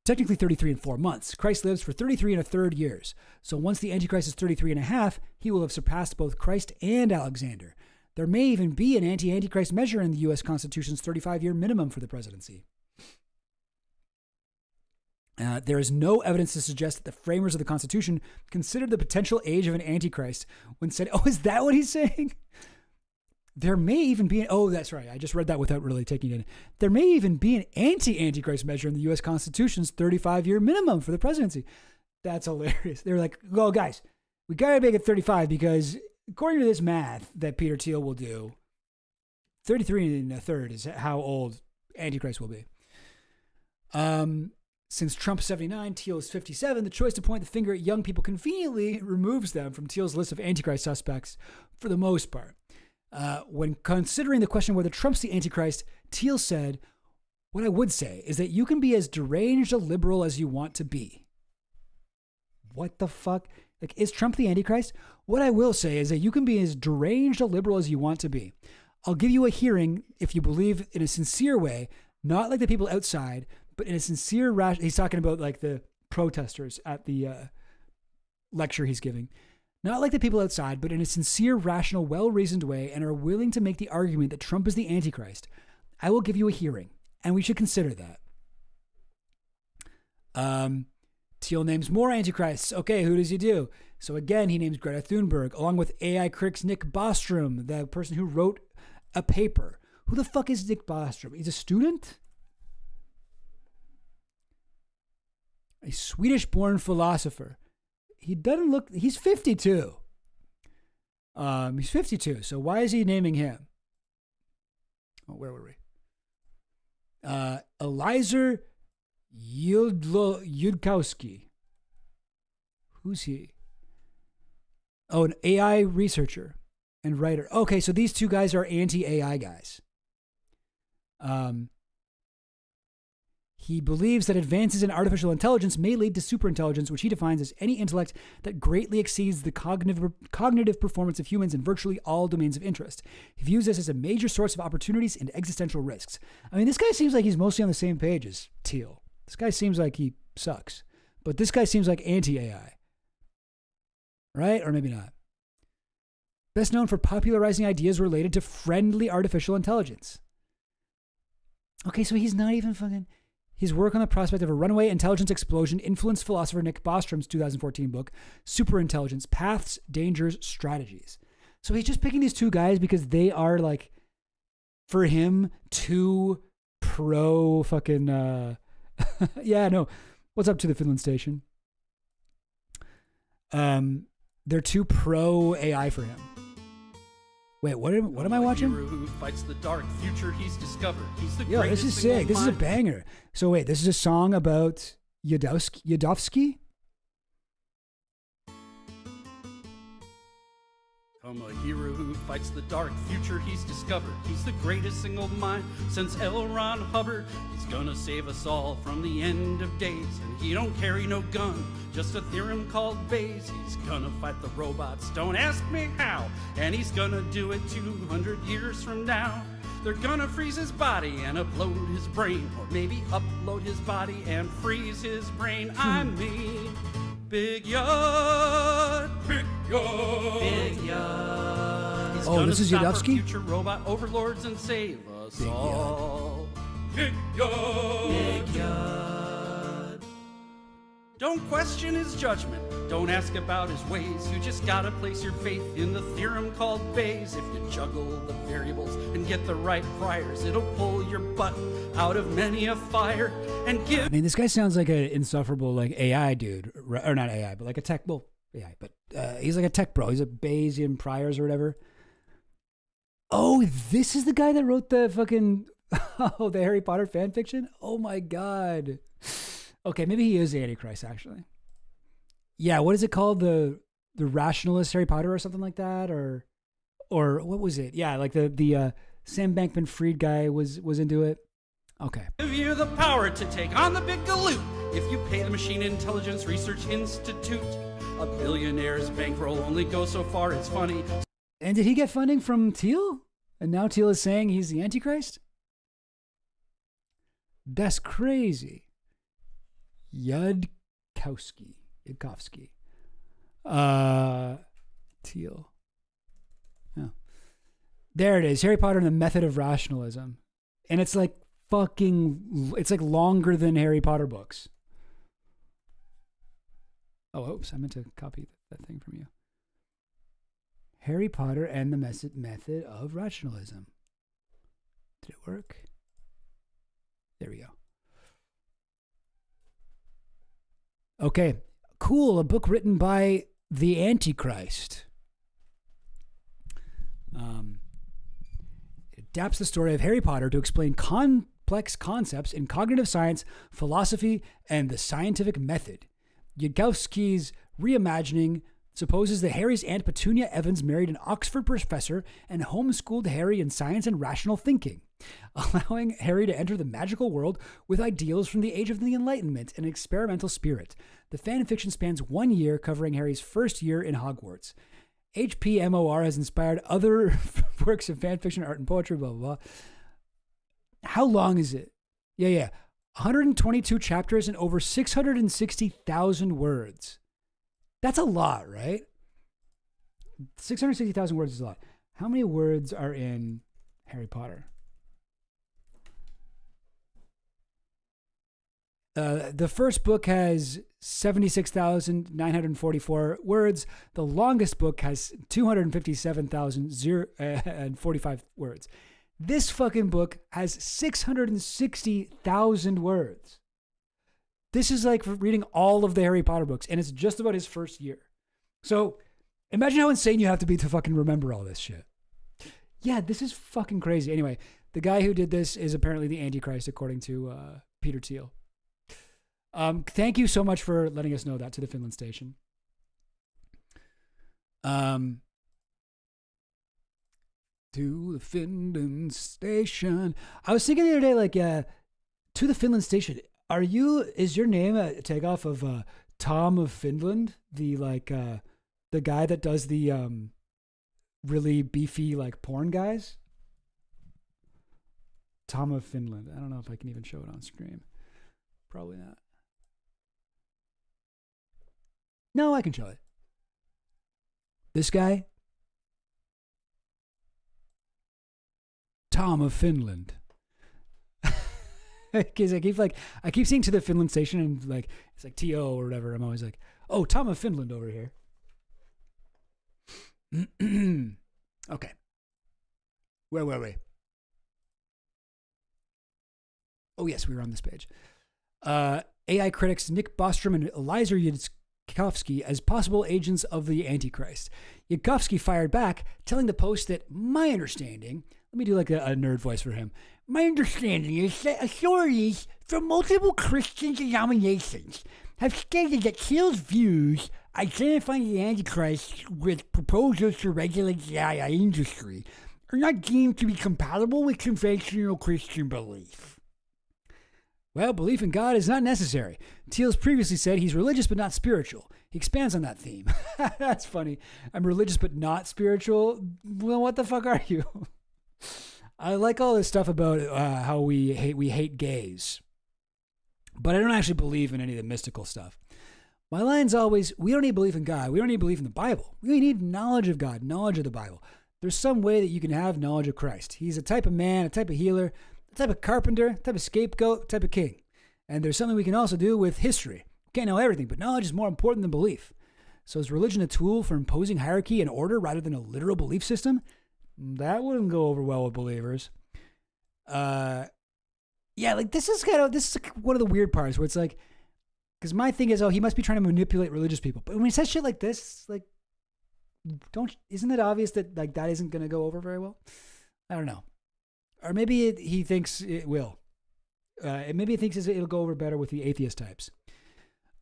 Technically 33 and 4 months. Christ lives for 33 and a third years. So once the Antichrist is 33 and a half, he will have surpassed both Christ and Alexander. There may even be an anti-Antichrist measure in the U.S. Constitution's 35-year minimum for the presidency. There is no evidence to suggest that the framers of the Constitution considered the potential age of an Antichrist when said, oh, is that what he's saying? There may even be that's right. I just read that without really taking it in. There may even be an anti-Antichrist measure in the U.S. Constitution's 35-year minimum for the presidency. That's hilarious. They're like, well, guys, we got to make it 35 because according to this math that Peter Thiel will do, 33 and a third is how old Antichrist will be. Since Trump's 79, Thiel is 57, the choice to point the finger at young people conveniently removes them from Thiel's list of Antichrist suspects for the most part. When considering the question whether Trump's the Antichrist, Thiel said, what I would say is that you can be as deranged a liberal as you want to be. What the fuck? Like, is Trump the Antichrist? What I will say is that you can be as deranged a liberal as you want to be. I'll give you a hearing if you believe in a sincere way, not like the people outside, but in a sincere, he's talking about like the protesters at the lecture he's giving. Not like the people outside, but in a sincere, rational, well-reasoned way and are willing to make the argument that Trump is the Antichrist. I will give you a hearing, and we should consider that. Thiel names more Antichrists. Okay, who does he do? So again, he names Greta Thunberg, along with AI critic's Nick Bostrom, the person who wrote a paper. Who the fuck is Nick Bostrom? He's a student? A Swedish-born philosopher. He doesn't look... He's 52. He's 52. So why is he naming him? Oh, where were we? Eliezer Yudkowsky. Who's he? Oh, an AI researcher and writer. Okay, so these two guys are anti-AI guys. He believes that advances in artificial intelligence may lead to superintelligence, which he defines as any intellect that greatly exceeds the cognitive performance of humans in virtually all domains of interest. He views this as a major source of opportunities and existential risks. I mean, this guy seems like he's mostly on the same page as Thiel. This guy seems like he sucks. But this guy seems like anti-AI. Right? Or maybe not. Best known for popularizing ideas related to friendly artificial intelligence. Okay, so he's not even fucking... His work on the prospect of a runaway intelligence explosion influenced philosopher Nick Bostrom's 2014 book, Superintelligence, Paths, Dangers, Strategies. So he's just picking these two guys because they are, like, for him, too pro fucking... yeah, no. What's up to the Finland station? They're too pro AI for him. Wait, what am I watching? Who fights the dark future he's discovered. He's the Yo, this is sick. This is a banger. So wait, this is a song about Yudkowsky? I'm a hero who fights the dark future he's discovered. He's the greatest single mind since L. Ron Hubbard. He's gonna save us all from the end of days. And he don't carry no gun, just a theorem called Bayes. He's gonna fight the robots, don't ask me how. And he's gonna do it 200 years from now. They're gonna freeze his body and upload his brain. Or maybe upload his body and freeze his brain. I mean... Big Yud, Big Yud, Big Yud. He's He's Oh, gonna this is stop our Yudovsky? future robot overlords and save us Big all. Big Yud. Don't question his judgment. Don't ask about his ways. You just gotta place your faith in the theorem called Bayes. If you juggle the variables and get the right priors, it'll pull your butt out of many a fire and give. I mean, this guy sounds like an insufferable like AI dude, or not AI, but like a tech. Well, AI, but he's like a tech bro. He's a Bayesian priors or whatever. Oh, this is the guy that wrote the fucking the Harry Potter fan fiction. Oh my god. Okay, maybe he is the Antichrist actually. Yeah, what is it called? The rationalist Harry Potter or something like that, or what was it? Yeah, like the Sam Bankman-Fried guy was into it. Okay. Give you the power to take on the big galoot if you pay the Machine Intelligence Research Institute. A billionaire's bankroll only goes so far. It's funny. And did he get funding from Thiel? And now Thiel is saying he's the Antichrist? That's crazy. Yudkowsky. Thiel. Oh. There it is. Harry Potter and the Method of Rationalism. And it's like it's like longer than Harry Potter books. Oh, oops. I meant to copy that thing from you. Harry Potter and the Method of Rationalism. Did it work? There we go. Okay, cool. A book written by the Antichrist. It adapts the story of Harry Potter to explain complex concepts in cognitive science, philosophy, and the scientific method. Yudkowsky's reimagining supposes that Harry's aunt Petunia Evans married an Oxford professor and homeschooled Harry in science and rational thinking, allowing Harry to enter the magical world with ideals from the age of the Enlightenment and an experimental spirit. The fan fiction spans 1 year, covering Harry's first year in Hogwarts. HPMOR has inspired other works of fan fiction, art, and poetry, blah, blah, blah. How long is it? Yeah. 122 chapters and over 660,000 words. That's a lot, right? 660,000 words is a lot. How many words are in Harry Potter? The first book has 76,944 words. The longest book has 257,045 words. This fucking book has 660,000 words. This is like reading all of the Harry Potter books, and it's just about his first year. So imagine how insane you have to be to fucking remember all this shit. Yeah, this is fucking crazy. Anyway, the guy who did this is apparently the Antichrist, according to Peter Thiel. Thank you so much for letting us know that to the Finland station. To the Finland station. I was thinking the other day, like, to the Finland station. Is your name a takeoff of Tom of Finland? The guy that does the really beefy like porn guys? Tom of Finland. I don't know if I can even show it on screen. Probably not. No, I can show it. This guy? Tom of Finland. Because I keep seeing to the Finland station and like it's like TO or whatever. I'm always like, oh, Tom of Finland over here. Okay. Where were we? Oh yes, we were on this page. AI critics Nick Bostrom and Eliezer Yudkowsky as possible agents of the Antichrist. Yudkowsky fired back, telling the Post that my understanding. Let me do like a nerd voice for him. My understanding is that authorities from multiple Christian denominations have stated that Thiel's views identifying the Antichrist with proposals to regulate the AI industry are not deemed to be compatible with conventional Christian belief. Well, belief in God is not necessary. Thiel's previously said he's religious but not spiritual. He expands on that theme. That's funny. I'm religious but not spiritual? Well, what the fuck are you? I like all this stuff about how we hate gays, but I don't actually believe in any of the mystical stuff. My line's always, we don't need belief in God. We don't need belief in the Bible. We need knowledge of God, knowledge of the Bible. there's some way that you can have knowledge of Christ. He's a type of man, a type of healer, a type of carpenter, a type of scapegoat, a type of king. And there's something we can also do with history. We can't know everything, but knowledge is more important than belief. So is religion a tool for imposing hierarchy and order rather than a literal belief system? That wouldn't go over well with believers. Yeah, like this is one of the weird parts where it's like, because my thing is, he must be trying to manipulate religious people. But when he says shit like this, like, isn't it obvious that like that isn't going to go over very well? I don't know. Or maybe he thinks it will. Maybe he thinks it'll go over better with the atheist types.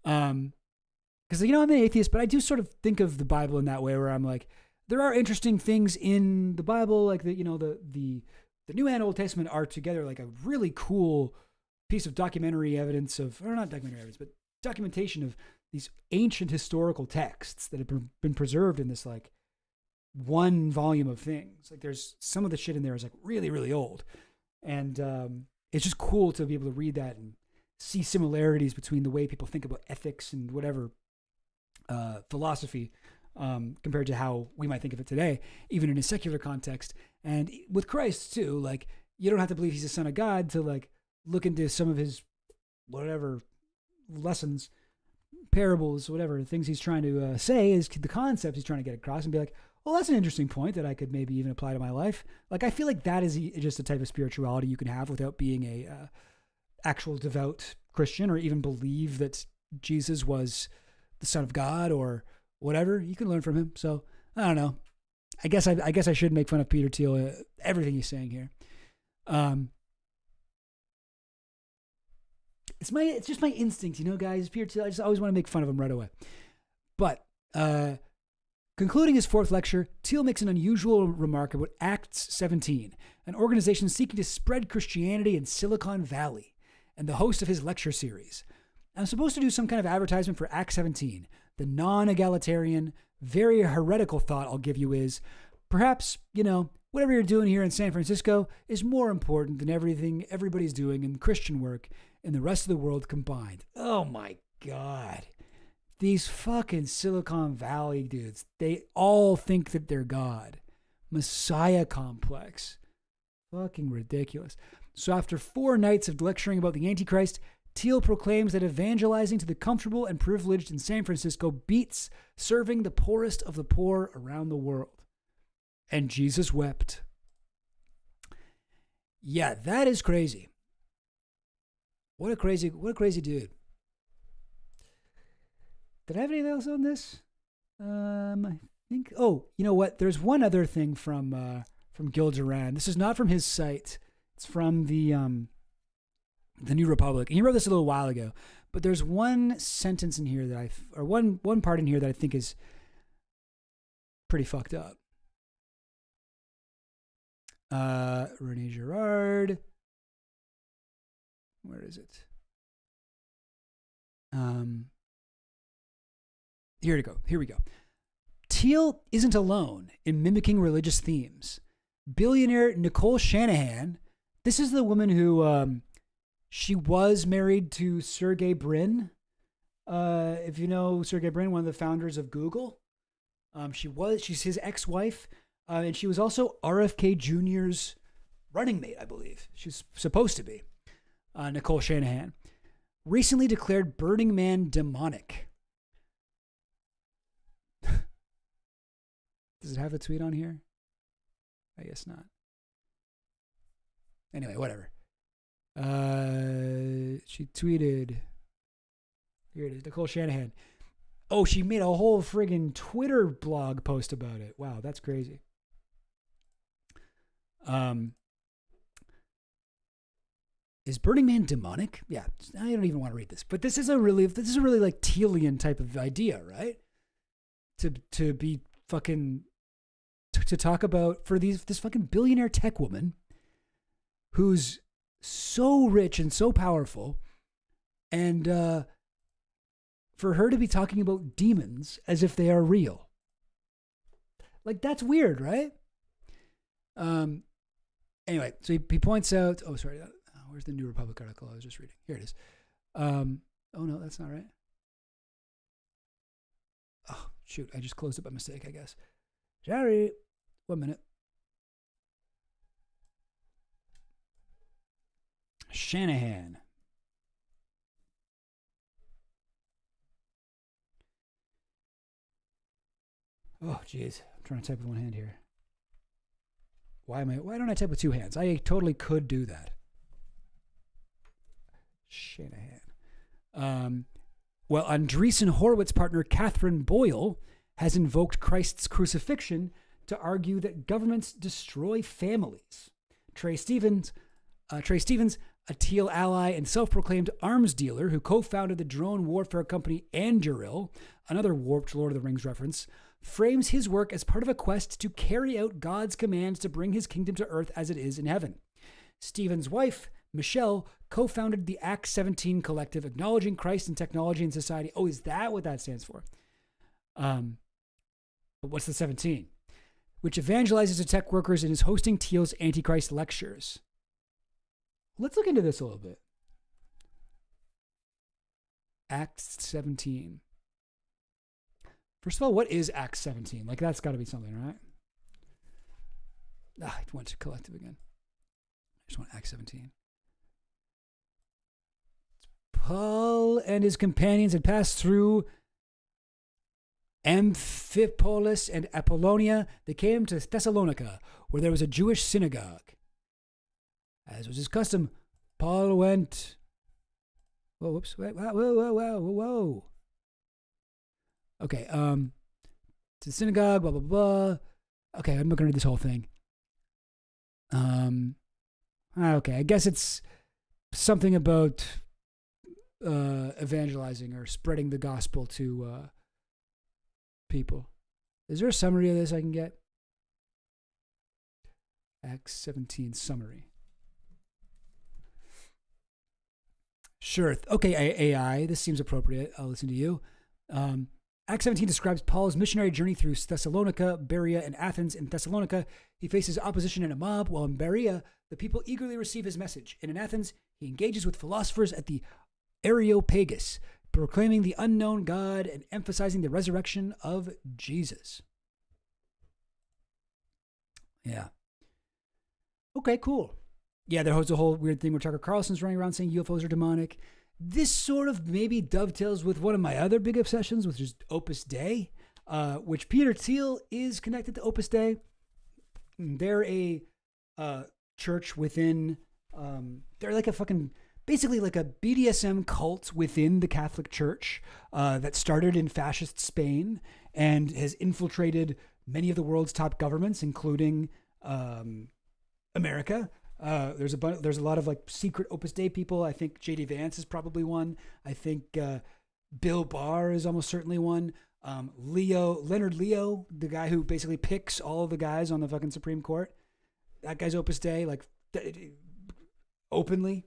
Because, I'm an atheist, but I do sort of think of the Bible in that way where I'm like, there are interesting things in the Bible, like the New and Old Testament are together like a really cool piece of documentary evidence or not documentary evidence, but documentation of these ancient historical texts that have been preserved in this like one volume of things. Like there's some of the shit in there is like really, really old. And it's just cool to be able to read that and see similarities between the way people think about ethics and whatever philosophy compared to how we might think of it today, even in a secular context. And with Christ too, like you don't have to believe he's the son of God to like look into some of his whatever lessons, parables, whatever things he's trying to say is the concepts he's trying to get across and be like, well, that's an interesting point that I could maybe even apply to my life. Like, I feel like that is just a type of spirituality you can have without being a actual devout Christian or even believe that Jesus was the son of God or whatever. You can learn from him. So I don't know. I guess I should make fun of Peter Thiel, everything he's saying here. It's just my instinct, guys. Peter Thiel, I just always want to make fun of him right away. But concluding his fourth lecture, Thiel makes an unusual remark about Acts 17, an organization seeking to spread Christianity in Silicon Valley, and the host of his lecture series. I'm supposed to do some kind of advertisement for Acts 17. The non-egalitarian, very heretical thought I'll give you is, perhaps, whatever you're doing here in San Francisco is more important than everything everybody's doing in Christian work in the rest of the world combined. Oh my God. These fucking Silicon Valley dudes, they all think that they're God. Messiah complex. Fucking ridiculous. So after 4 nights of lecturing about the Antichrist, Thiel proclaims that evangelizing to the comfortable and privileged in San Francisco beats serving the poorest of the poor around the world. And Jesus wept. Yeah, that is crazy. What a crazy dude. Did I have anything else on this? I think. Oh, you know what? There's one other thing from Gil Duran. This is not from his site. It's from the New Republic. And he wrote this a little while ago. But there's one sentence in here one part in here that I think is pretty fucked up. René Girard. Where is it? Here we go. Thiel isn't alone in mimicking religious themes. Billionaire Nicole Shanahan, this is the woman who, she was married to Sergey Brin. If you know Sergey Brin, one of the founders of Google. She's his ex-wife, and she was also RFK Jr.'s running mate, I believe. She's supposed to be. Nicole Shanahan, recently declared Burning Man demonic. Does it have a tweet on here? I guess not. Anyway, whatever. She tweeted. Here it is, Nicole Shanahan. Oh, she made a whole friggin' Twitter blog post about it. Wow, that's crazy. Is Burning Man demonic? Yeah, I don't even want to read this, but this is a really like Thielian type of idea, right? To be fucking to talk about for this fucking billionaire tech woman who's so rich and so powerful, and for her to be talking about demons as if they are real. Like, that's weird, right? Anyway, so he points out. Oh, sorry. Where's the New Republic article I was just reading? Here it is. Oh, no, that's not right. Oh, shoot. I just closed it by mistake, I guess. Sorry. 1 minute. Shanahan. Oh, jeez. I'm trying to type with one hand here. Why don't I type with two hands? I totally could do that. Shanahan. Well, Andreessen Horowitz partner Catherine Boyle has invoked Christ's crucifixion to argue that governments destroy families. Trey Stevens, a Thiel ally and self-proclaimed arms dealer who co-founded the drone warfare company Anduril, another warped Lord of the Rings reference, frames his work as part of a quest to carry out God's commands to bring his kingdom to earth as it is in heaven. Stephen's wife, Michelle, co-founded the Acts 17 collective, acknowledging Christ in technology and society. Oh, is that what that stands for? But what's the 17? Which evangelizes to tech workers and is hosting Thiel's Antichrist lectures. Let's look into this a little bit. Acts 17. First of all, what is Acts 17? Like, that's got to be something, right? I went to collective again. I just want Acts 17. Paul and his companions had passed through Amphipolis and Apollonia. They came to Thessalonica, where there was a Jewish synagogue. As was his custom, Paul went... Whoa, whoops. Whoa. Okay, to the synagogue, blah, blah, blah. Okay, I'm not going to read this whole thing. Okay, I guess it's something about evangelizing or spreading the gospel to people. Is there a summary of this I can get? Acts 17 summary. Sure. Okay, AI, this seems appropriate. I'll listen to you. Acts 17 describes Paul's missionary journey through Thessalonica, Berea, and Athens. In Thessalonica, he faces opposition and a mob, while in Berea, the people eagerly receive his message. And in Athens, he engages with philosophers at the Areopagus, proclaiming the unknown God and emphasizing the resurrection of Jesus. Yeah. Okay, cool. Yeah, there was a whole weird thing where Tucker Carlson's running around saying UFOs are demonic. This sort of maybe dovetails with one of my other big obsessions, which is Opus Dei, which Peter Thiel is connected to Opus Dei. They're a church within, they're like a fucking, basically like a BDSM cult within the Catholic Church that started in fascist Spain and has infiltrated many of the world's top governments, including America. There's a lot of like secret Opus Dei people. I think J.D. Vance is probably one. I think Bill Barr is almost certainly one. Leonard Leo, the guy who basically picks all of the guys on the fucking Supreme Court. That guy's Opus Dei, like openly.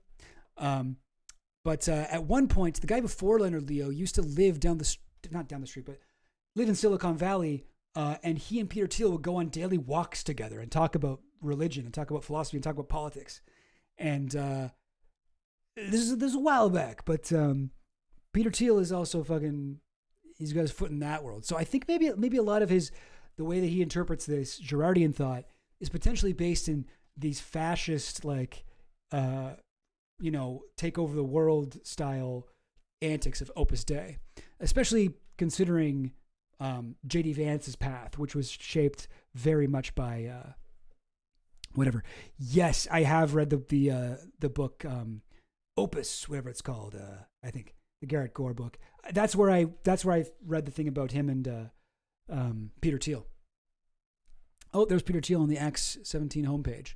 But at one point, the guy before Leonard Leo used to live not down the street, but live in Silicon Valley. And he and Peter Thiel would go on daily walks together and talk about religion and talk about philosophy and talk about politics. And this is a while back, but Peter Thiel is also he's got his foot in that world. So I think maybe a lot of the way that he interprets this Girardian thought is potentially based in these fascist, like, take over the world style antics of Opus Dei, especially considering J.D. Vance's path, which was shaped very much by whatever. Yes, I have read the book Opus, whatever it's called. I think the Garrett Gore book. That's where I read the thing about him and Peter Thiel. Oh, there's Peter Thiel on the Acts 17 homepage.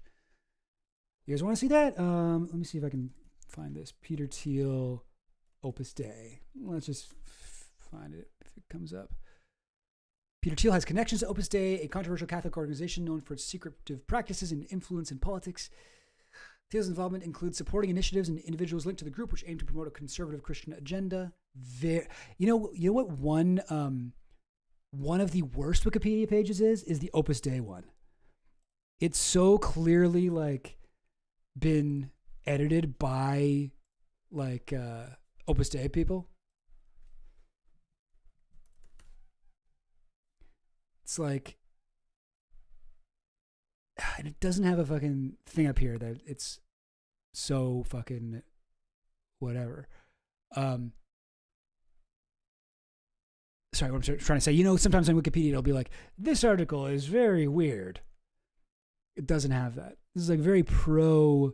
You guys want to see that? Let me see if I can find this. Peter Thiel, Opus Dei. Let's just find it if it comes up. Peter Thiel has connections to Opus Dei, a controversial Catholic organization known for its secretive practices and influence in politics. Thiel's involvement includes supporting initiatives and individuals linked to the group which aim to promote a conservative Christian agenda. You know what one of the worst Wikipedia pages is the Opus Dei one. It's so clearly like been edited by like Opus Dei people. It's like, and it doesn't have a fucking thing up here that it's so fucking whatever. Sorry, what I'm trying to say, sometimes on Wikipedia it'll be like, this article is very weird. It doesn't have that. This is like very pro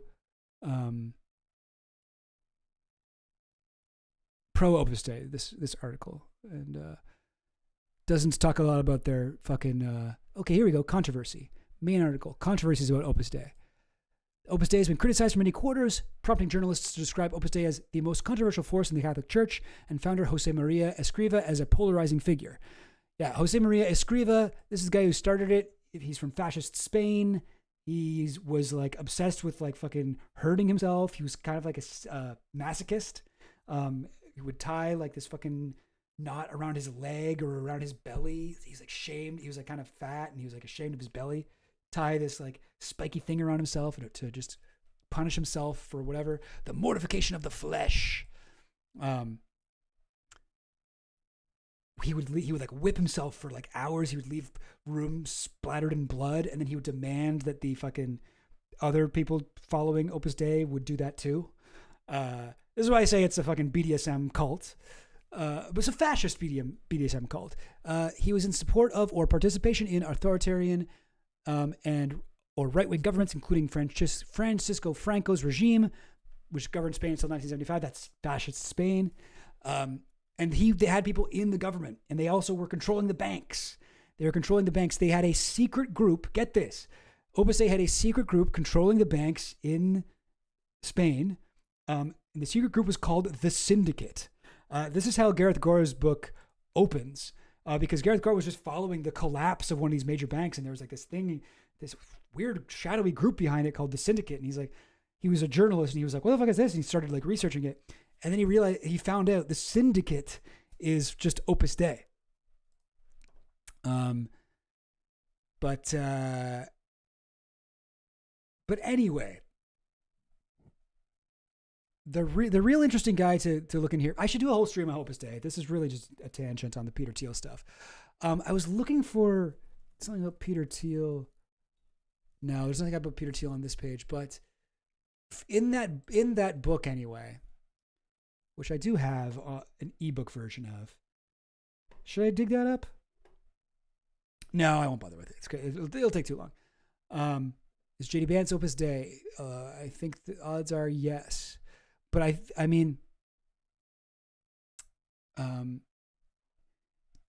Opus Dei, this article, and doesn't talk a lot about their fucking okay, here we go, controversy. Main article, controversies about Opus Dei. Opus Dei has been criticized for many quarters, prompting journalists to describe Opus Dei as the most controversial force in the Catholic Church, and founder Jose Maria Escriva as a polarizing figure. Yeah, Jose Maria Escriva, this is the guy who started it. He's from fascist Spain. He was like obsessed with like fucking hurting himself. He was kind of like a masochist. He would tie like this fucking knot around his leg or around his belly. He's like shamed. He was like kind of fat and he was like ashamed of his belly. Tie this like spiky thing around himself to just punish himself for whatever. The mortification of the flesh. He would like whip himself for like hours. He would leave rooms splattered in blood, and then he would demand that the fucking other people following Opus Dei would do that too. This is why I say it's a fucking BDSM cult. But it's a fascist BDSM cult. He was in support of or participation in authoritarian or right-wing governments, including Francisco Franco's regime, which governed Spain until 1975. That's fascist Spain. And they had people in the government, and they also were controlling the banks. They were controlling the banks. They had a secret group. Get this. Opus Dei had a secret group controlling the banks in Spain. And the secret group was called the Syndicate. This is how Gareth Gore's book opens, because Gareth Gore was just following the collapse of one of these major banks, and there was like this weird shadowy group behind it called the Syndicate. And he was a journalist, and he was like, what the fuck is this? And he started like researching it. And then he found out the Syndicate is just Opus Dei. But anyway, the real interesting guy to look in here. I should do a whole stream on Opus Dei. This is really just a tangent on the Peter Thiel stuff. I was looking for something about Peter Thiel. No, there's nothing about Peter Thiel on this page, but in that book anyway, which I do have an ebook version of. Should I dig that up? No, I won't bother with it. It'll take too long. Is J.D. Vance Opus Dei? I think the odds are yes. But I mean,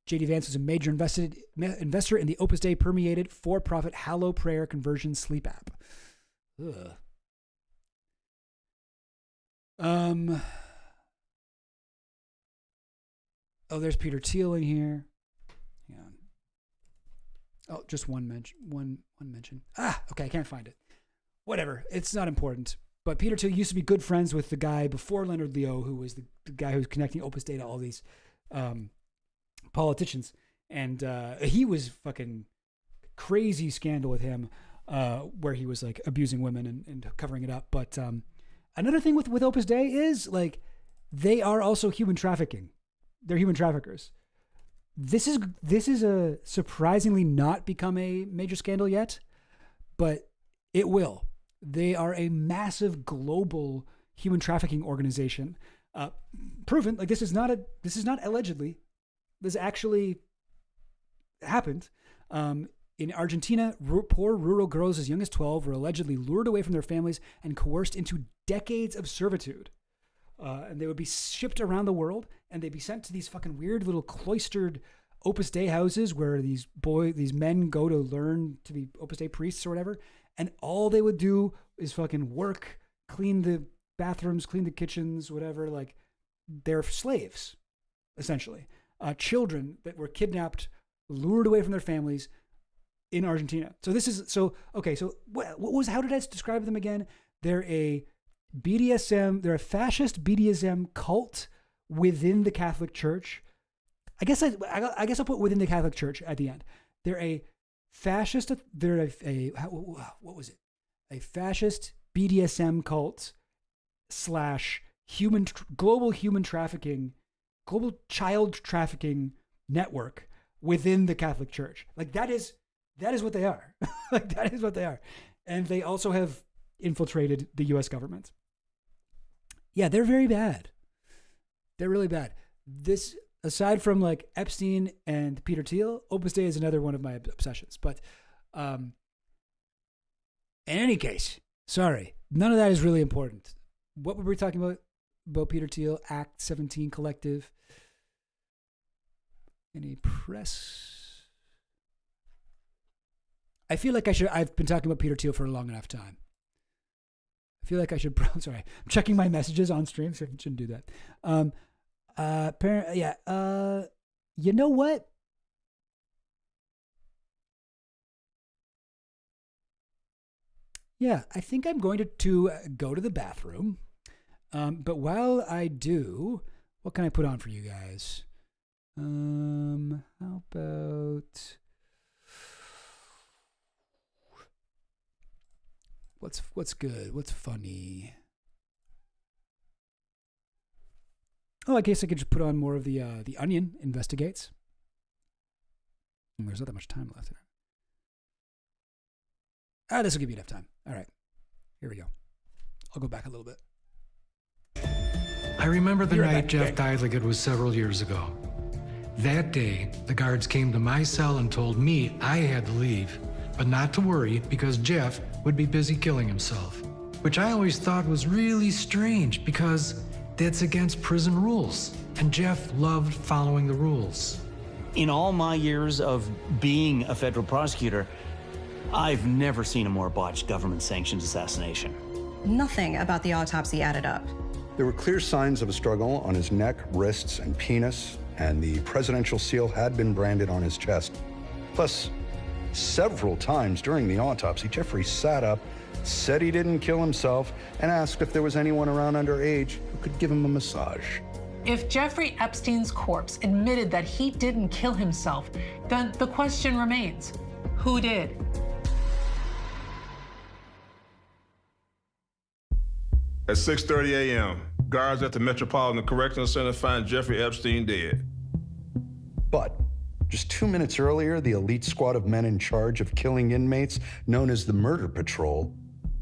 J.D. Vance was a major investor in the Opus Dei permeated for-profit Hallow Prayer conversion sleep app. Ugh. Oh, there's Peter Thiel in here. Hang on. Oh, just one mention. Okay, I can't find it. Whatever, it's not important. But Peter Thiel used to be good friends with the guy before Leonard Leo, who was the guy who was connecting Opus Dei to all these politicians. And he was fucking crazy scandal with him, where he was like abusing women and covering it up. But another thing with Opus Dei is like they are also human trafficking. They're human traffickers. This is a surprisingly not become a major scandal yet, but it will. They are a massive global human trafficking organization. Proven, like this is not allegedly. This actually happened. In Argentina, poor rural girls as young as 12 were allegedly lured away from their families and coerced into decades of servitude. And they would be shipped around the world, and they'd be sent to these fucking weird little cloistered Opus Dei houses where these men go to learn to be Opus Dei priests or whatever. And all they would do is fucking work, clean the bathrooms, clean the kitchens, whatever. Like they're slaves, essentially. Children that were kidnapped, lured away from their families in Argentina. So how did I describe them again? They're a fascist BDSM cult within the Catholic Church. I guess I'll put within the Catholic Church at the end. They're a fascist. They're what was it? A fascist BDSM cult / global human trafficking, global child trafficking network within the Catholic Church. Like that is what they are. Like that is what they are. And they also have infiltrated the U.S. government. Yeah, they're very bad. They're really bad. This, aside from like Epstein and Peter Thiel, Opus Dei is another one of my obsessions. But in any case, sorry, none of that is really important. What were we talking about Peter Thiel, Act 17 Collective? Any press? I feel like I've been talking about Peter Thiel for a long enough time. I feel like I should, sorry, I'm checking my messages on stream, so I shouldn't do that. You know what? Yeah, I think I'm going to go to the bathroom. But while I do, what can I put on for you guys? How about what's good? What's funny? Oh, I guess I could just put on more of the Onion Investigates. There's not that much time left here. This will give you enough time. All right, here we go. I'll go back a little bit. I remember the night Jeff died like it was several years ago. That day, the guards came to my cell and told me I had to leave, but not to worry because Jeff would be busy killing himself, which I always thought was really strange because that's against prison rules, and Jeff loved following the rules. In all my years of being a federal prosecutor, I've never seen a more botched government-sanctioned assassination. Nothing about the autopsy added up. There were clear signs of a struggle on his neck, wrists, and penis, and the presidential seal had been branded on his chest. Plus, several times during the autopsy, Jeffrey sat up, said he didn't kill himself, and asked if there was anyone around underage who could give him a massage. If Jeffrey Epstein's corpse admitted that he didn't kill himself, then the question remains, who did? At 6:30 a.m., guards at the Metropolitan Correctional Center find Jeffrey Epstein dead. But just 2 minutes earlier, the elite squad of men in charge of killing inmates, known as the Murder Patrol,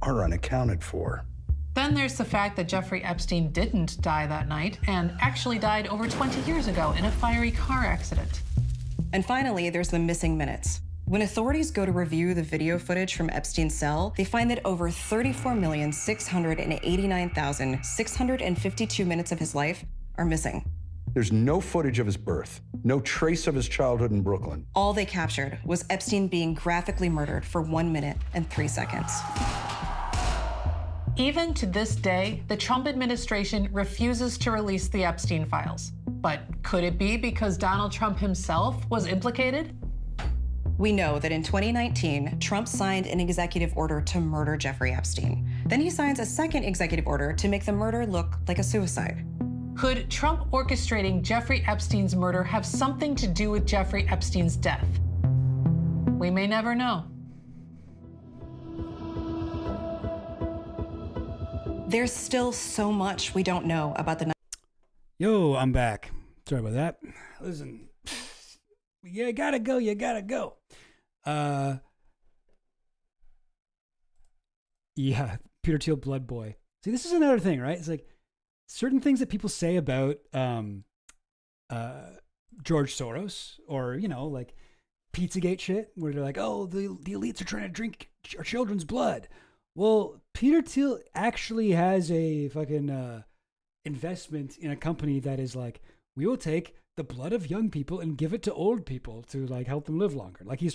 are unaccounted for. Then there's the fact that Jeffrey Epstein didn't die that night and actually died over 20 years ago in a fiery car accident. And finally, there's the missing minutes. When authorities go to review the video footage from Epstein's cell, they find that over 34,689,652 minutes of his life are missing. There's no footage of his birth, no trace of his childhood in Brooklyn. All they captured was Epstein being graphically murdered for 1 minute and 3 seconds. Even to this day, the Trump administration refuses to release the Epstein files. But could it be because Donald Trump himself was implicated? We know that in 2019, Trump signed an executive order to murder Jeffrey Epstein. Then he signs a second executive order to make the murder look like a suicide. Could Trump orchestrating Jeffrey Epstein's murder have something to do with Jeffrey Epstein's death? We may never know. There's still so much we don't know about the... Yo, I'm back. Sorry about that. Listen, you gotta go. Yeah, Peter Thiel, Blood Boy. See, this is another thing, right? It's like certain things that people say about George Soros, or, you know, like Pizzagate shit, where they're like, oh, the elites are trying to drink our children's blood. Well, Peter Thiel actually has a fucking investment in a company that is like, we will take the blood of young people and give it to old people to like help them live longer. Like he's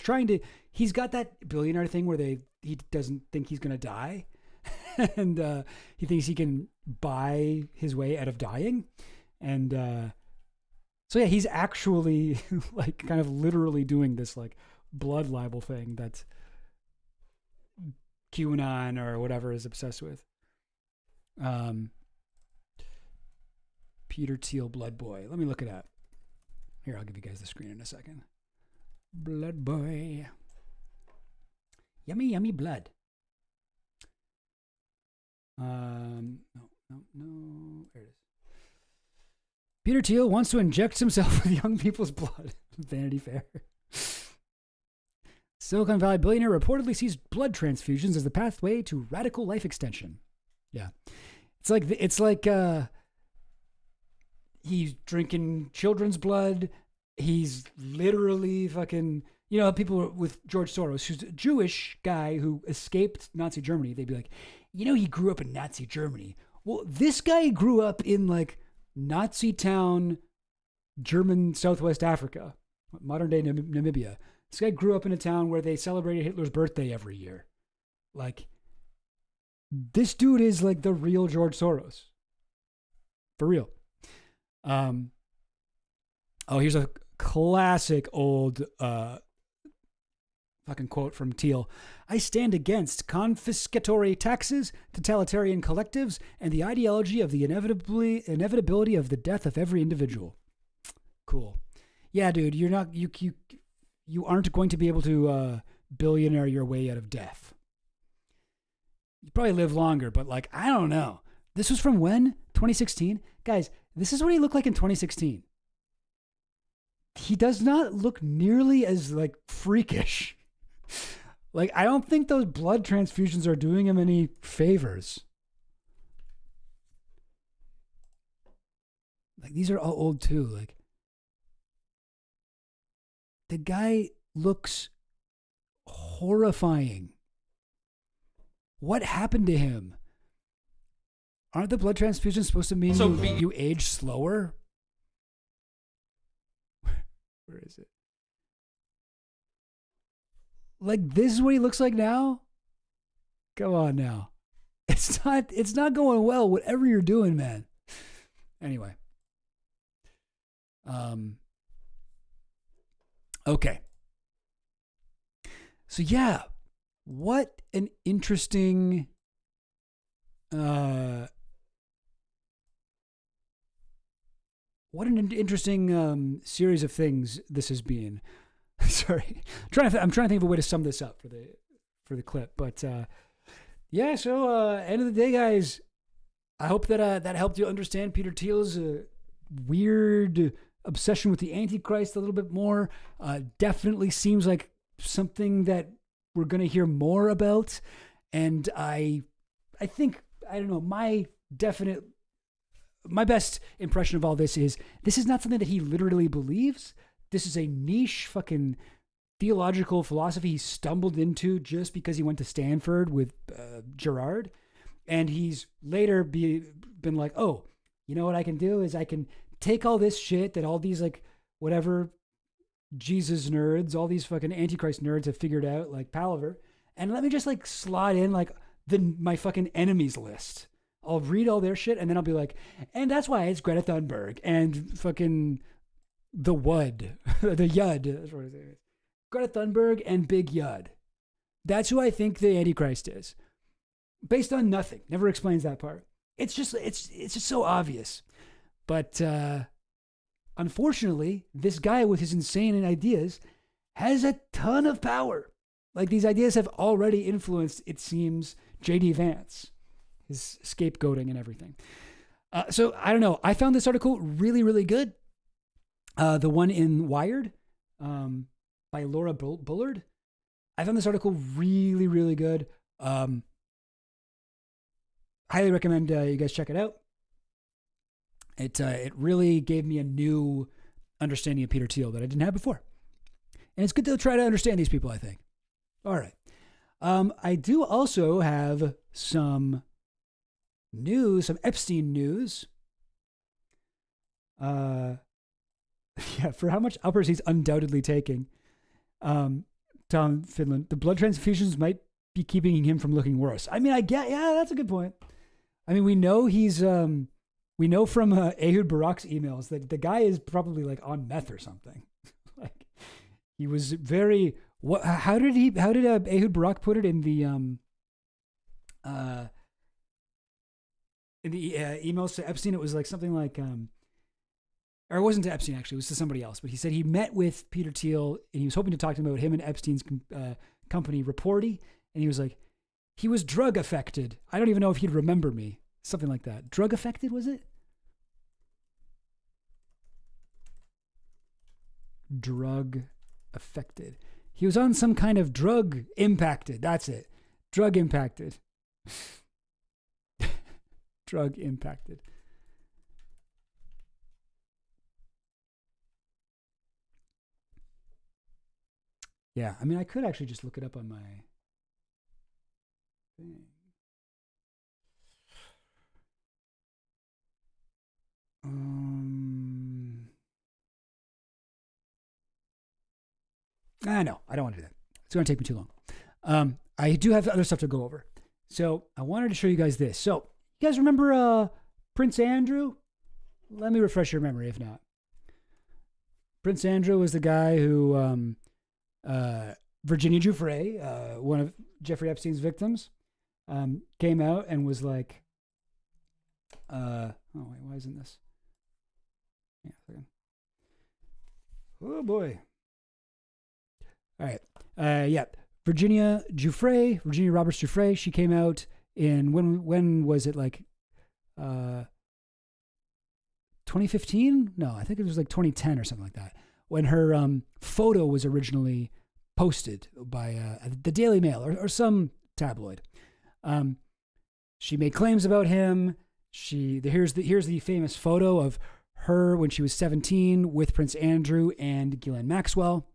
got that billionaire thing where he doesn't think he's going to die. And he thinks he can buy his way out of dying. And so yeah, he's actually like kind of literally doing this like blood libel thing that's QAnon or whatever is obsessed with. Peter Thiel, Blood Boy. Let me look it up. Here, I'll give you guys the screen in a second. Blood Boy. Yummy, yummy blood. No. There it is. Peter Thiel wants to inject himself with young people's blood. Vanity Fair. Silicon Valley billionaire reportedly sees blood transfusions as the pathway to radical life extension. Yeah. It's like he's drinking children's blood. He's literally fucking, you know, people with George Soros, who's a Jewish guy who escaped Nazi Germany. They'd be like, you know, he grew up in Nazi Germany. Well, this guy grew up in like Nazi town, German Southwest Africa, modern day Namibia. This guy grew up in a town where they celebrated Hitler's birthday every year. Like, this dude is like the real George Soros. For real. Oh, here's a classic old fucking quote from Thiel. I stand against confiscatory taxes, totalitarian collectives, and the ideology of the inevitability of the death of every individual. Cool. Yeah, dude, you aren't going to be able to billionaire your way out of death. You probably live longer, but like, I don't know. This was from when? 2016? Guys, this is what he looked like in 2016. He does not look nearly as like freakish. Like, I don't think those blood transfusions are doing him any favors. Like, these are all old too. Like, the guy looks horrifying. What happened to him? Aren't the blood transfusions supposed to mean you age slower? Where is it? Like, this is what he looks like now? Come on now. It's not going well, whatever you're doing, man. Anyway. Okay. So yeah, what an interesting series of things this has been. Sorry, I'm trying to think of a way to sum this up for the clip, but yeah. So end of the day, guys, I hope that that helped you understand Peter Thiel's weird obsession with the Antichrist a little bit more. Definitely seems like something that we're going to hear more about, and I think, I don't know, my best impression of all this is not something that he literally believes. This is a niche fucking theological philosophy he stumbled into just because he went to Stanford with Gerard. And he's later been like, oh, you know what I can do is I can take all this shit that all these like whatever Jesus nerds, all these fucking Antichrist nerds have figured out, like Palaver, and let me just like slot in like my fucking enemies list. I'll read all their shit and then I'll be like, and that's why it's Greta Thunberg and fucking the Wud, the Yud. That's what it is. Greta Thunberg and Big Yud. That's who I think the Antichrist is. Based on nothing. Never explains that part. It's just so obvious. But unfortunately, this guy with his insane ideas has a ton of power. Like, these ideas have already influenced, it seems, J.D. Vance, his scapegoating and everything. So I don't know. I found this article really, really good. The one in Wired by Laura Bullard. I found this article really, really good. Highly recommend you guys check it out. It really gave me a new understanding of Peter Thiel that I didn't have before. And it's good to try to understand these people, I think. All right. I do also have some news, some Epstein news. Yeah, for how much uppers he's undoubtedly taking. Tom Finland, the blood transfusions might be keeping him from looking worse. I mean, yeah, that's a good point. I mean, we know we know from Ehud Barak's emails that the guy is probably like on meth or something. Like, he was very, how did Ehud Barak put it in the emails to Epstein? It was like something like, or it wasn't to Epstein, actually. It was to somebody else. But he said he met with Peter Thiel, and he was hoping to talk to him about him and Epstein's company, Reporty. And he was like, he was drug affected. I don't even know if he'd remember me. Something like that. Drug affected, was it? Drug affected. He was on some kind of drug impacted. That's it. Drug impacted. Drug impacted. Yeah, I mean, I could actually just look it up on my thing. No, I don't want to do that. It's going to take me too long. I do have other stuff to go over. So I wanted to show you guys this. So you guys remember Prince Andrew? Let me refresh your memory if not. Prince Andrew was the guy who, Virginia Giuffre, one of Jeffrey Epstein's victims, came out and was like, oh wait, why isn't this? Yeah, a second. Oh boy. All right. Yeah. Virginia Roberts Giuffre, she came out in, when was it, like 2015? No, I think it was like 2010 or something like that, when her photo was originally posted by the Daily Mail or some tabloid. She made claims about him. Here's the famous photo of her when she was 17 with Prince Andrew and Ghislaine Maxwell.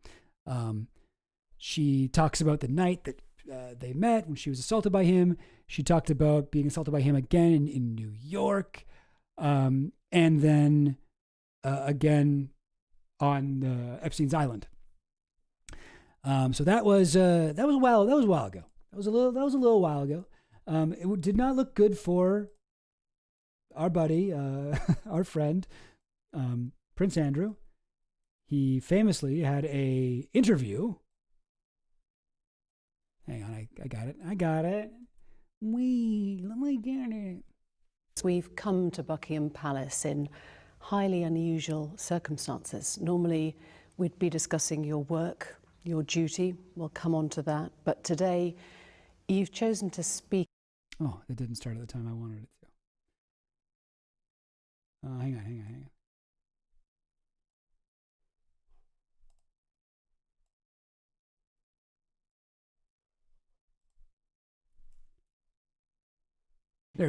She talks about the night that they met when she was assaulted by him. She talked about being assaulted by him again in New York, and then again on Epstein's Island. So that was a while ago. That was a little while ago. It did not look good for our buddy, our friend, Prince Andrew. He famously had a interview. Hang on, I got it. Let me get it. We've come to Buckingham Palace in highly unusual circumstances. Normally, we'd be discussing your work, your duty. We'll come on to that. But today, you've chosen to speak. Oh, it didn't start at the time I wanted it to. Hang on.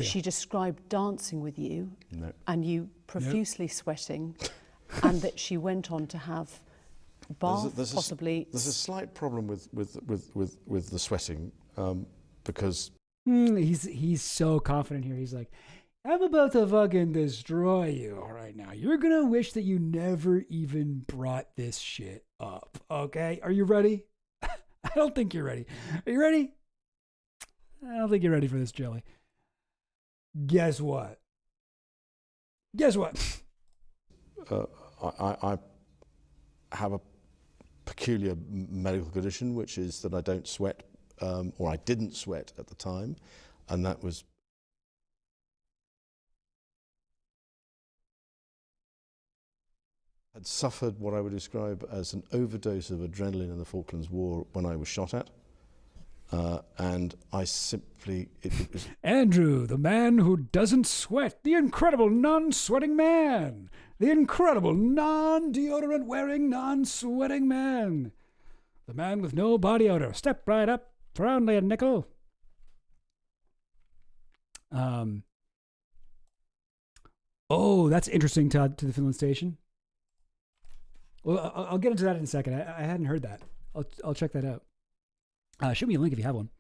She described dancing with you, no. and you profusely sweating, and that she went on to have bath, possibly. There's a slight problem with the sweating, because he's so confident here. He's like, I'm about to fucking destroy you right now. You're gonna wish that you never even brought this shit up. Okay, are you ready? I don't think you're ready. Are you ready? I don't think you're ready for this, Jelly. Guess what? I have a peculiar medical condition, which is that I don't sweat, or I didn't sweat at the time, and that was. Had suffered what I would describe as an overdose of adrenaline in the Falklands War when I was shot at. And I simply, it was... Andrew, the man who doesn't sweat, the incredible non-sweating man, the incredible non-deodorant wearing, non-sweating man, the man with no body odor. Step right up, roundly a nickel. Oh, that's interesting, Todd, to the Finland station. Well, I'll get into that in a second. I hadn't heard that. I'll check that out. Shoot me a link if you have one.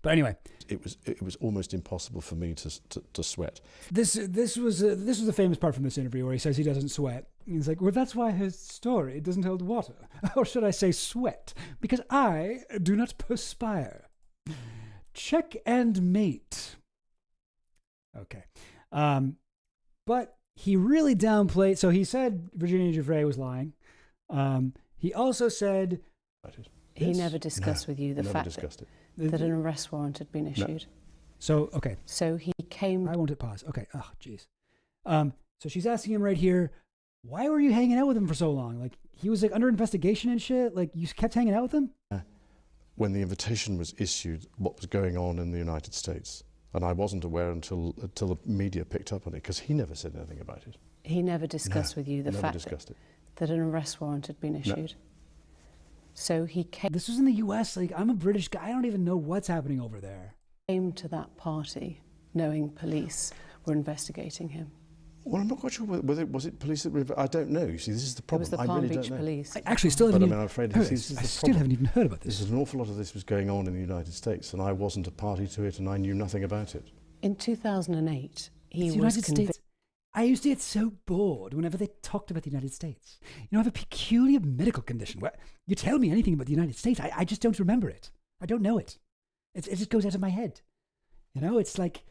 But anyway, it was almost impossible for me to sweat. This was a famous part from this interview where he says he doesn't sweat. He's like, well, that's why his story doesn't hold water, or should I say sweat, because I do not perspire. Check and mate. Okay, but he really downplayed. So he said Virginia Giuffre was lying. He also said. He never discussed with you the fact that an arrest warrant had been issued. No. So, okay. So he came... I won't hit pause. Okay. Oh, jeez. So she's asking him right here, why were you hanging out with him for so long? Like, he was like under investigation and shit? Like, you kept hanging out with him? When the invitation was issued, what was going on in the United States. And I wasn't aware until the media picked up on it, because he never said anything about it. He never discussed with you the fact that an arrest warrant had been issued? So he came. This was in the U.S. Like, I'm a British guy. I don't even know what's happening over there. Came to that party knowing police were investigating him. Well, I'm not quite sure whether was it police that I don't know. You see, this is the problem. It was the I Palm really Beach don't know. police. I actually still haven't. But I mean, I'm afraid this is the still problem. haven't even heard about this. This is an awful lot of this was going on in the United States, and I wasn't a party to it, and I knew nothing about it. In 2008, he It's was United States. I used to get so bored whenever they talked about the United States. You know, I have a peculiar medical condition where you tell me anything about the United States, I just don't remember it. I don't know it. It just goes out of my head. You know, it's like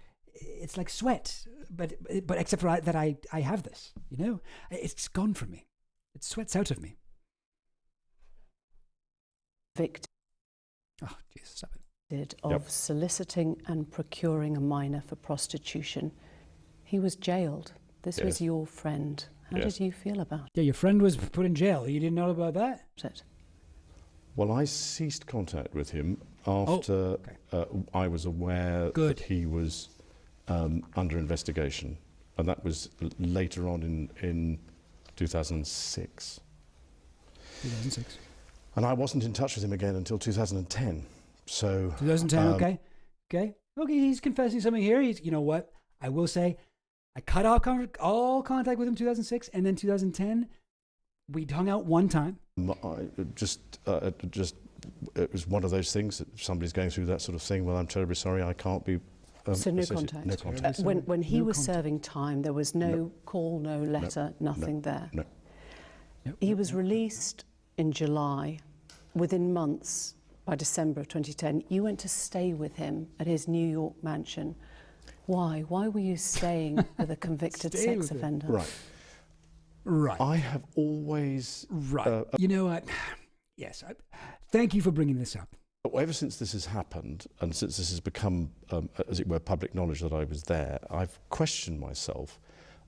sweat, but except for that I have this. You know, it's gone from me. It sweats out of me. Victim. Oh, Jesus, stop it. Of soliciting and procuring a minor for prostitution. He was jailed. This was your friend. How did you feel about it? Yeah, your friend was put in jail. You didn't know about that? Well, I ceased contact with him after I was aware that he was under investigation, and that was later on in 2006. 2006. And I wasn't in touch with him again until 2010. So 2010. Okay. He's confessing something here. You know what? I will say, I cut off all contact with him 2006, and then 2010, we hung out one time. It was one of those things that if somebody's going through that sort of thing. Well, I'm terribly sorry, I can't be. So no contact. No contact. When he was serving time, there was no call, no letter, nothing there. No. He was released in July. Within months, by December of 2010, you went to stay with him at his New York mansion. Why? Why were you staying with a convicted sex offender? Right. I have always... Right. You know what? Yes. Thank you for bringing this up. Ever since this has happened, and since this has become, as it were, public knowledge that I was there, I've questioned myself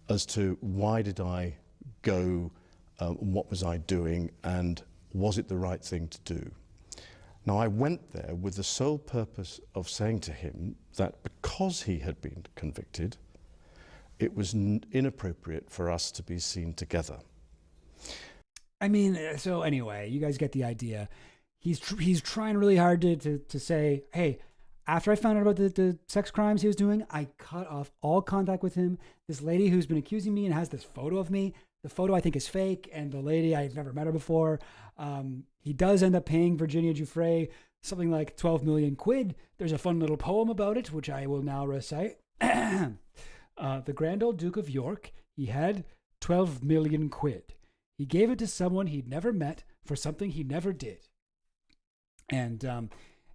as to why did I go, what was I doing, and was it the right thing to do? Now, I went there with the sole purpose of saying to him that because he had been convicted, it was inappropriate for us to be seen together. I mean, so anyway, you guys get the idea. He's trying really hard to say, hey, after I found out about the sex crimes he was doing, I cut off all contact with him. This lady who's been accusing me and has this photo of me, the photo I think is fake, and the lady, I've never met her before. He does end up paying Virginia Giuffre something like 12 million quid. There's a fun little poem about it, which I will now recite. The Grand Old Duke of York, he had 12 million quid. He gave it to someone he'd never met for something he never did. And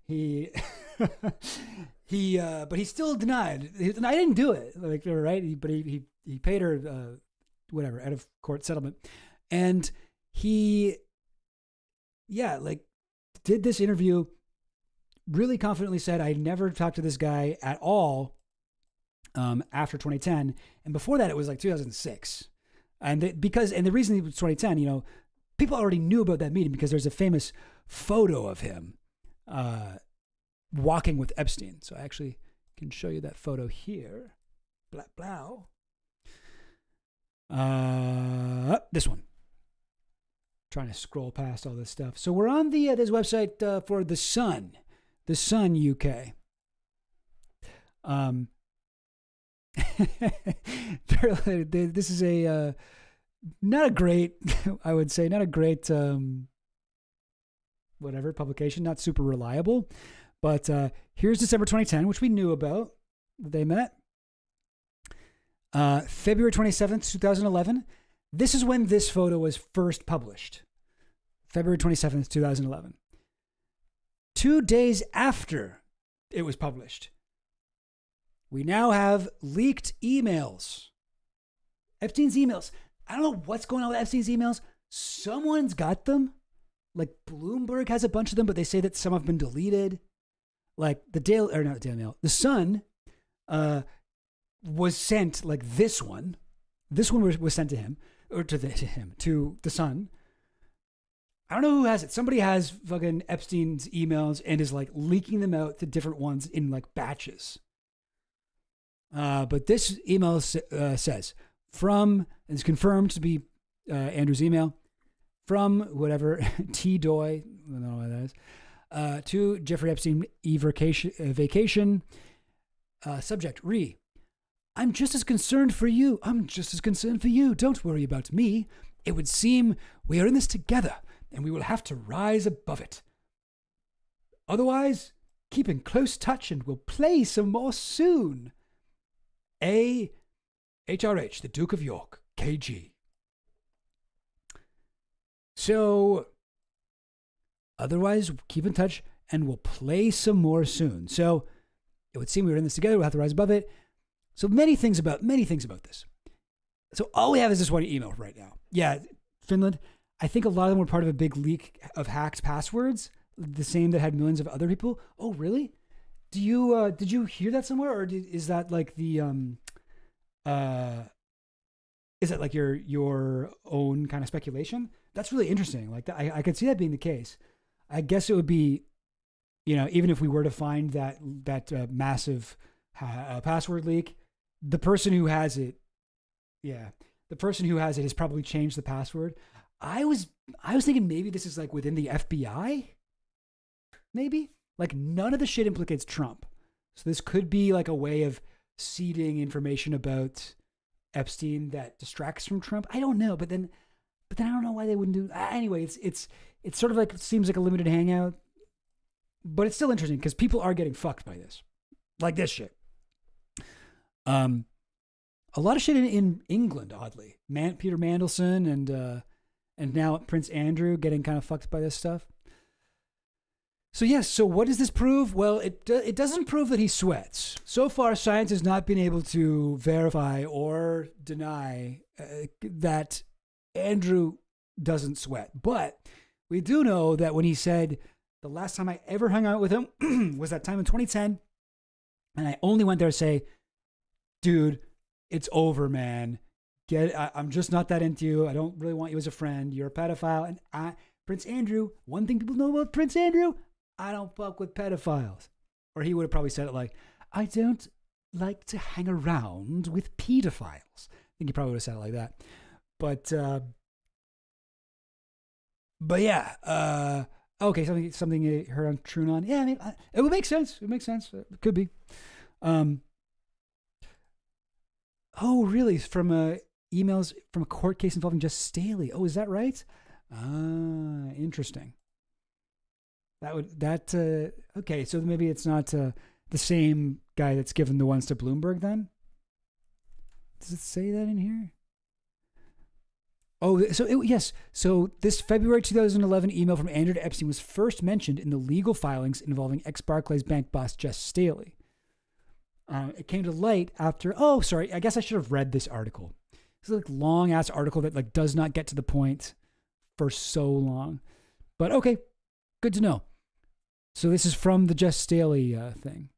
he but he still denied. I didn't do it. Like, right? But he paid her whatever, out of court settlement. And he did this interview, really confidently said, I never talked to this guy at all after 2010. And before that, it was like 2006. And the reason it was 2010, you know, people already knew about that meeting because there's a famous photo of him walking with Epstein. So I actually can show you that photo here. Blah, blah. This one. Trying to scroll past all this stuff. So we're on the this website for The Sun UK. This is a not a great, I would say, not a great whatever publication, not super reliable. But here's December 2010, which we knew about. They met. February 27th, 2011. This is when this photo was first published. February 27th, 2011. 2 days after it was published, we now have leaked emails. Epstein's emails. I don't know what's going on with Epstein's emails. Someone's got them. Like Bloomberg has a bunch of them, but they say that some have been deleted. Like the Daily Mail. The Sun was sent, like this one. This one was sent to him, or to the Sun. I don't know who has it. Somebody has fucking Epstein's emails and is like leaking them out to different ones in like batches. But this email says, and it's confirmed to be Andrew's email, from whatever, T-Doy, I don't know what that is, to Jeffrey Epstein vacation. Subject, Re. I'm just as concerned for you. I'm just as concerned for you. Don't worry about me. It would seem we are in this together, and we will have to rise above it. Otherwise, keep in close touch and we'll play some more soon. A. HRH, the Duke of York, KG. So, otherwise, keep in touch and we'll play some more soon. So, it would seem we were in this together. We'll have to rise above it. So, many things about this. So, all we have is this one email right now. Yeah, Finland. I think a lot of them were part of a big leak of hacked passwords, the same that had millions of other people. Oh, really? Did you hear that somewhere, or is that like the is that like your own kind of speculation? That's really interesting. Like that, I could see that being the case. I guess it would be, even if we were to find that massive password leak, the person who has it, has probably changed the password. I was thinking maybe this is like within the FBI. Maybe like none of the shit implicates Trump, so this could be like a way of seeding information about Epstein that distracts from Trump. I don't know, but then I don't know why they wouldn't do. Anyway, it's sort of like, it seems like a limited hangout, but it's still interesting because people are getting fucked by this, like this shit. A lot of shit in England, oddly. Peter Mandelson and now Prince Andrew getting kind of fucked by this stuff. So yes, so what does this prove? Well, it doesn't prove that he sweats. So far, science has not been able to verify or deny that Andrew doesn't sweat. But we do know that when he said, the last time I ever hung out with him was that time in 2010, and I only went there to say, dude, it's over, man. I'm just not that into you. I don't really want you as a friend. You're a pedophile. And Prince Andrew, one thing people know about Prince Andrew, I don't fuck with pedophiles. Or he would have probably said it like, I don't like to hang around with pedophiles. I think he probably would have said it like that. But yeah, okay, something you heard on TrueNon. Yeah, I mean, it would make sense. It makes sense. It could be. Oh, really? From emails from a court case involving Jess Staley. Oh, is that right? Interesting. Okay, so maybe it's not the same guy that's given the ones to Bloomberg then? Does it say that in here? Oh, yes. So this February 2011 email from Andrew to Epstein was first mentioned in the legal filings involving ex-Barclays bank boss Jess Staley. It came to light after, I guess I should have read this article. It's a long-ass article that like does not get to the point for so long. But okay, good to know. So this is from the Jess Staley thing.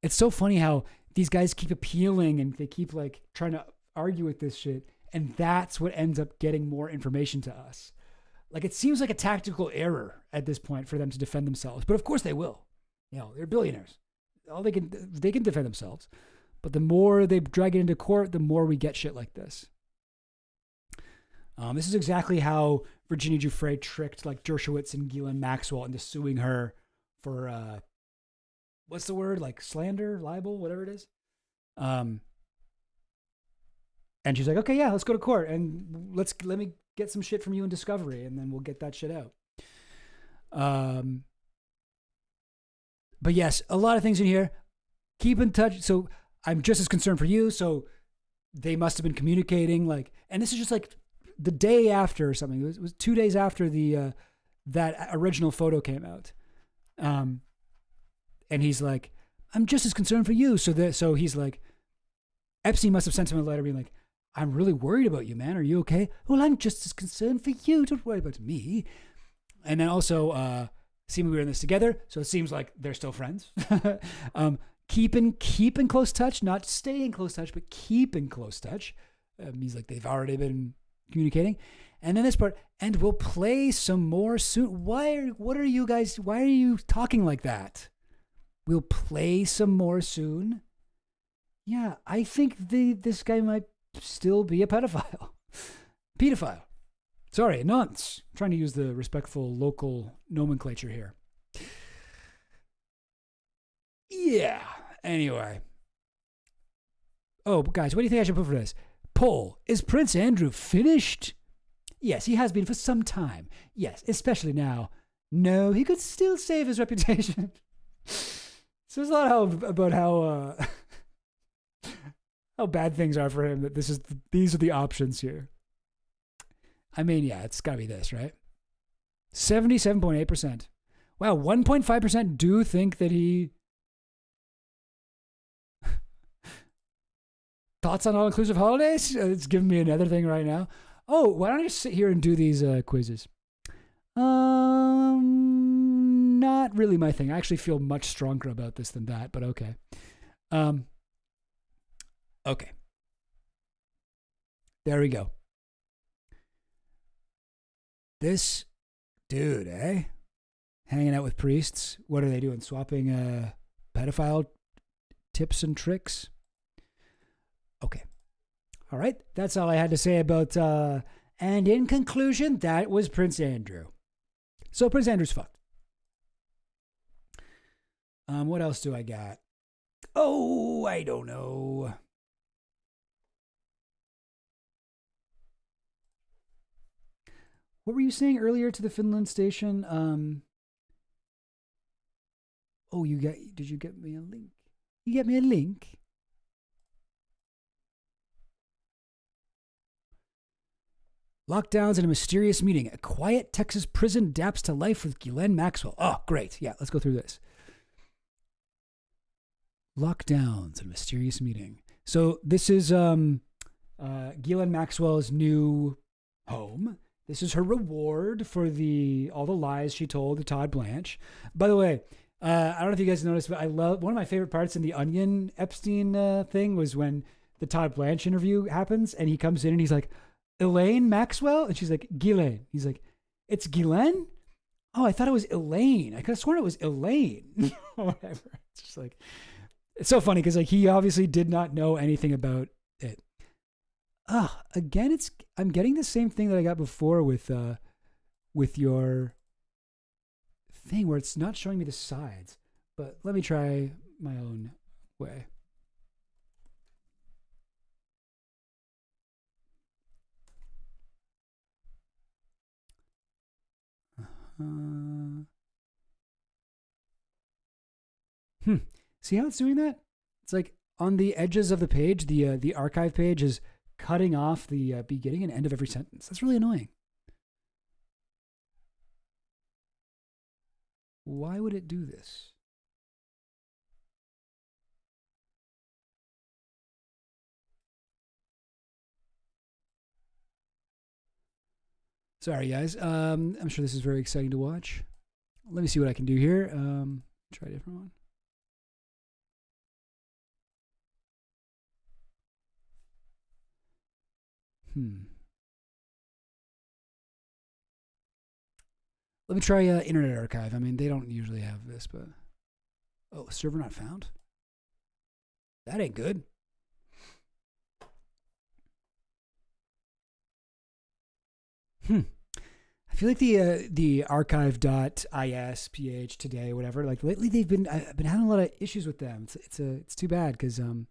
It's so funny how these guys keep appealing and they keep like trying to argue with this shit, and that's what ends up getting more information to us. Like it seems like a tactical error at this point for them to defend themselves, but of course they will. They're billionaires. They can defend themselves. But the more they drag it into court, the more we get shit like this. This is exactly how Virginia Giuffre tricked like Dershowitz and Ghislaine Maxwell into suing her for what's the word? Like slander, libel, whatever it is. And she's like, okay, yeah, let's go to court and let me get some shit from you in discovery, and then we'll get that shit out. But yes, a lot of things in here. Keep in touch. So I'm just as concerned for you. So they must have been communicating and this is just like the day after or something. It was 2 days after that original photo came out. And he's like, I'm just as concerned for you. So he's like, Epstein must have sent him a letter being like, I'm really worried about you, man. Are you okay? Well, I'm just as concerned for you. Don't worry about me. And then also, seemingly we were in this together, so it seems like they're still friends. Keep in close touch, not stay in close touch, but keep in close touch. Means like they've already been communicating. And then this part, and we'll play some more soon. Why are you talking like that? We'll play some more soon. Yeah, I think this guy might still be a pedophile. Pedophile. Sorry, nonce. I'm trying to use the respectful local nomenclature here. Yeah. Anyway. Oh, guys, what do you think I should put for this? Poll. Is Prince Andrew finished? Yes, he has been for some time. Yes, especially now. No, he could still save his reputation. So there's a lot about how how bad things are for him, that these are the options here. I mean, yeah, it's got to be this, right? 77.8%. Wow, 1.5% do think that he... Thoughts on all-inclusive holidays? It's giving me another thing right now. Oh, why don't I just sit here and do these quizzes? Not really my thing. I actually feel much stronger about this than that, but okay. Okay. There we go. This dude, eh? Hanging out with priests. What are they doing? Swapping pedophile tips and tricks? Okay. All right. That's all I had to say about... and in conclusion, that was Prince Andrew. So Prince Andrew's fucked. What else do I got? Oh, I don't know. What were you saying earlier to the Finland station? Oh, did you get me a link? You get me a link? Lockdowns and a mysterious meeting. A quiet Texas prison adapts to life with Ghislaine Maxwell. Oh, great. Yeah, let's go through this. Lockdowns and a mysterious meeting. So this is Ghislaine Maxwell's new home. This is her reward for all the lies she told to Todd Blanche. By the way, I don't know if you guys noticed, but I love one of my favorite parts in the Onion Epstein thing was when the Todd Blanche interview happens and he comes in and he's like, Elaine Maxwell? And she's like, Ghislaine. He's like, it's Ghislaine? Oh, I thought it was Elaine. I could have sworn it was Elaine. Whatever. It's just like, it's so funny because like he obviously did not know anything about it. Again, I'm getting the same thing that I got before with your thing where it's not showing me the sides. But let me try my own way. See how it's doing that? It's like on the edges of the page, the archive page is cutting off the beginning and end of every sentence. That's really annoying. Why would it do this? Sorry, guys. I'm sure this is very exciting to watch. Let me see what I can do here. Try a different one. Let me try Internet Archive. I mean, they don't usually have this, but... Oh, server not found? That ain't good. I feel like the archive.is, ph, today, whatever, like lately I've been having a lot of issues with them. It's too bad because, you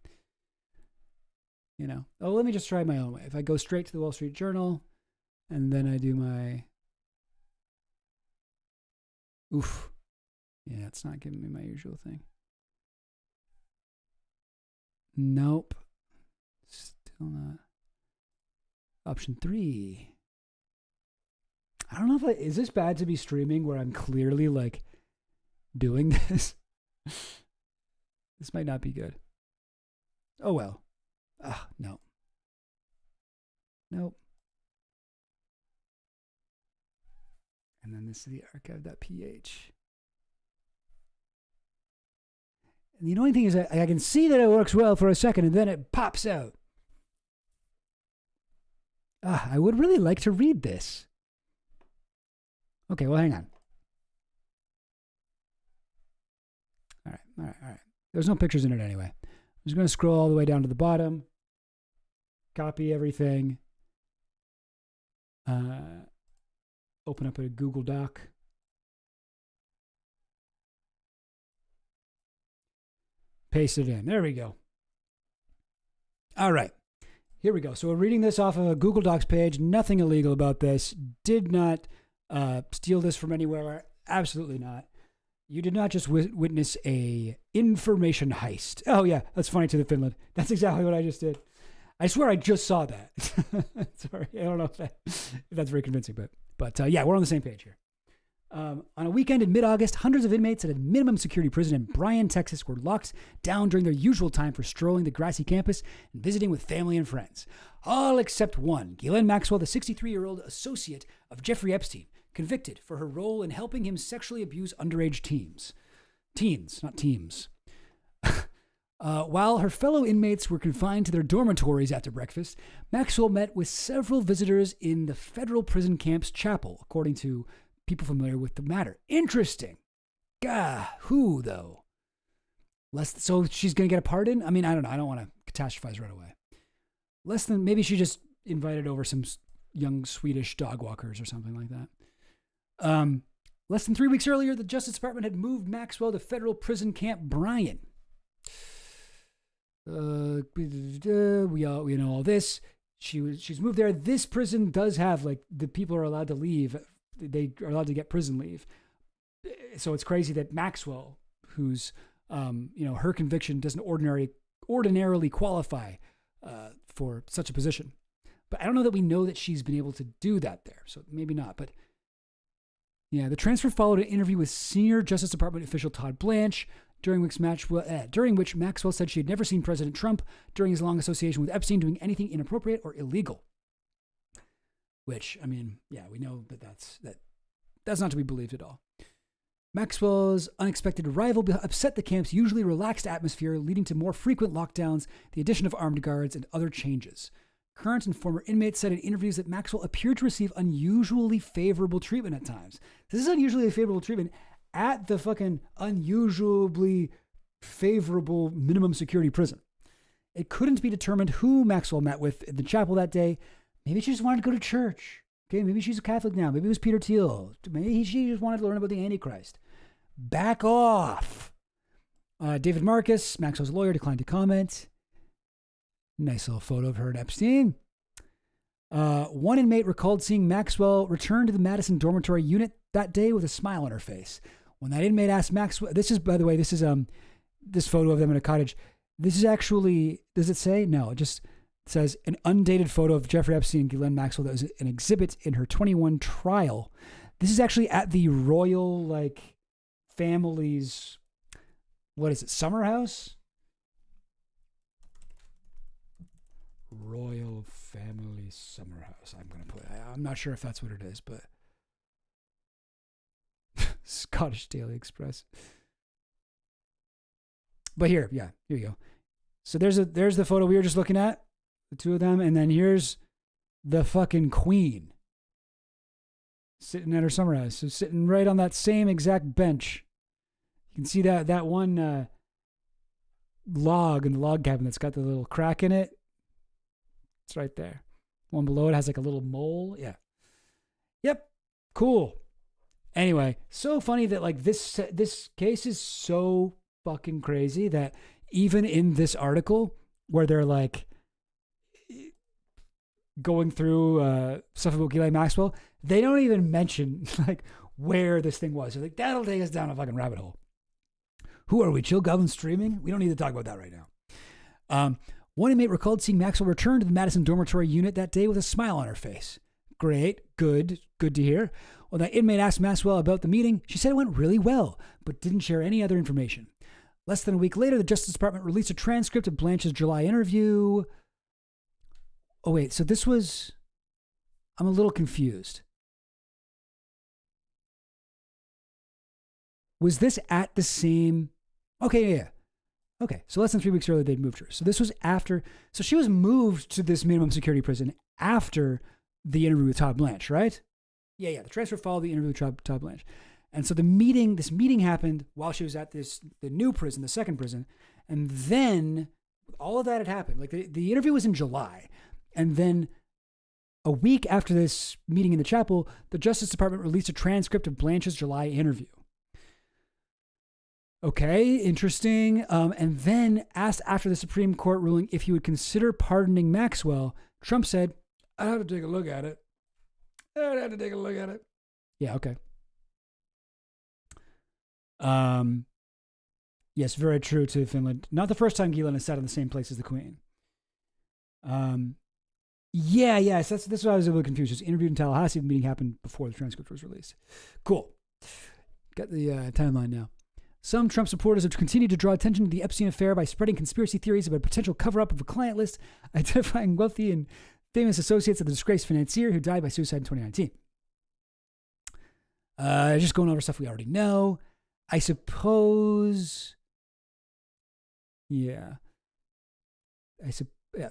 know. Oh, let me just try my own way. If I go straight to the Wall Street Journal and then I do my... Oof. Yeah, it's not giving me my usual thing. Nope. Still not. Option 3. I don't know if is this bad to be streaming where I'm clearly like doing this? This might not be good. Oh well. No. Nope. And then this is the archive.ph. And the annoying thing is that I can see that it works well for a second and then it pops out. I would really like to read this. Okay, well, hang on. All right. There's no pictures in it anyway. I'm just going to scroll all the way down to the bottom, copy everything, Open up a Google Doc. Paste it in. There we go. All right. Here we go. So we're reading this off of a Google Docs page. Nothing illegal about this. Did not steal this from anywhere. Absolutely not. You did not just witness a information heist. Oh, yeah. That's funny to the Finland. That's exactly what I just did. I swear I just saw that. Sorry. I don't know if that's very convincing, but yeah, we're on the same page here. On a weekend in mid-August, hundreds of inmates at a minimum security prison in Bryan, Texas were locked down during their usual time for strolling the grassy campus and visiting with family and friends. All except one, Ghislaine Maxwell, the 63-year-old associate of Jeffrey Epstein, convicted for her role in helping him sexually abuse underage teens, not teams. While her fellow inmates were confined to their dormitories after breakfast, Maxwell met with several visitors in the federal prison camp's chapel, according to people familiar with the matter. Interesting. Gah, who, though? So she's going to get a pardon? I mean, I don't know. I don't want to catastrophize right away. Maybe she just invited over some young Swedish dog walkers or something like that. Less than 3 weeks earlier, the Justice Department had moved Maxwell to federal prison camp Bryan. We know all this. She's moved there. This prison does have, like, the people are allowed to leave. They are allowed to get prison leave. So it's crazy that Maxwell, who's, her conviction doesn't ordinarily qualify for such a position. But I don't know that we know that she's been able to do that there. So maybe not. But yeah, the transfer followed an interview with senior Justice Department official Todd Blanche, during which Maxwell said she had never seen President Trump during his long association with Epstein doing anything inappropriate or illegal. Which, I mean, yeah, we know that that's not to be believed at all. Maxwell's unexpected arrival upset the camp's usually relaxed atmosphere, leading to more frequent lockdowns, the addition of armed guards, and other changes. Current and former inmates said in interviews that Maxwell appeared to receive unusually favorable treatment at times. This is unusually favorable treatment at the fucking unusually favorable minimum security prison. It couldn't be determined who Maxwell met with in the chapel that day. Maybe she just wanted to go to church. Okay, maybe she's a Catholic now. Maybe it was Peter Thiel. Maybe she just wanted to learn about the Antichrist. Back off. David Marcus, Maxwell's lawyer, declined to comment. Nice little photo of her and Epstein. One inmate recalled seeing Maxwell return to the Madison dormitory unit that day with a smile on her face. When that inmate asked Maxwell, this is this photo of them in a cottage. This is actually, does it say? No, it just says an undated photo of Jeffrey Epstein and Ghislaine Maxwell that was an exhibit in her 21 trial. This is actually at the royal, family's, what is it, summer house? Royal family summer house. I'm not sure if that's what it is, but Scottish Daily Express. But here you go. So there's the photo we were just looking at, the two of them, and then here's the fucking queen sitting at her summer house. So sitting right on that same exact bench. You can see that one log in the log cabin that's got the little crack in it. It's right there. One below it has like a little mole. Yeah. Yep. Cool. Anyway, so funny that this case is so fucking crazy that even in this article where they're going through stuff about Ghislaine Maxwell, they don't even mention where this thing was. They're that'll take us down a fucking rabbit hole. Who are we? Chill Goblin streaming? We don't need to talk about that right now. One inmate recalled seeing Maxwell return to the Madison dormitory unit that day with a smile on her face. Great. Good to hear. When that inmate asked Maxwell about the meeting, she said it went really well, but didn't share any other information. Less than a week later, the Justice Department released a transcript of Blanche's July interview. Oh, wait. So this was... I'm a little confused. Was this at the same... Okay, yeah. Okay, so less than 3 weeks earlier, they'd moved her. So this was after... So she was moved to this minimum security prison after the interview with Todd Blanche, right? Yeah. The transfer followed the interview with Todd Blanche. And so this meeting happened while she was at the new prison, the second prison. And then all of that had happened. The interview was in July. And then A week after this meeting in the chapel, the Justice Department released a transcript of Blanche's July interview. Okay, interesting. And then asked after the Supreme Court ruling if he would consider pardoning Maxwell, Trump said, "I'd have to take a look at it. I'd have to take a look at it." Yeah, okay. Yes, very true to Finland. Not the first time Gillen has sat in the same place as the Queen. Yes, that's why I was a little confused. Just interviewed in Tallahassee. The meeting happened before the transcript was released. Cool. Got the timeline now. Some Trump supporters have continued to draw attention to the Epstein affair by spreading conspiracy theories about a potential cover-up of a client list identifying wealthy and famous associates of the disgraced financier who died by suicide in 2019. Just going over stuff we already know. I suppose... Yeah.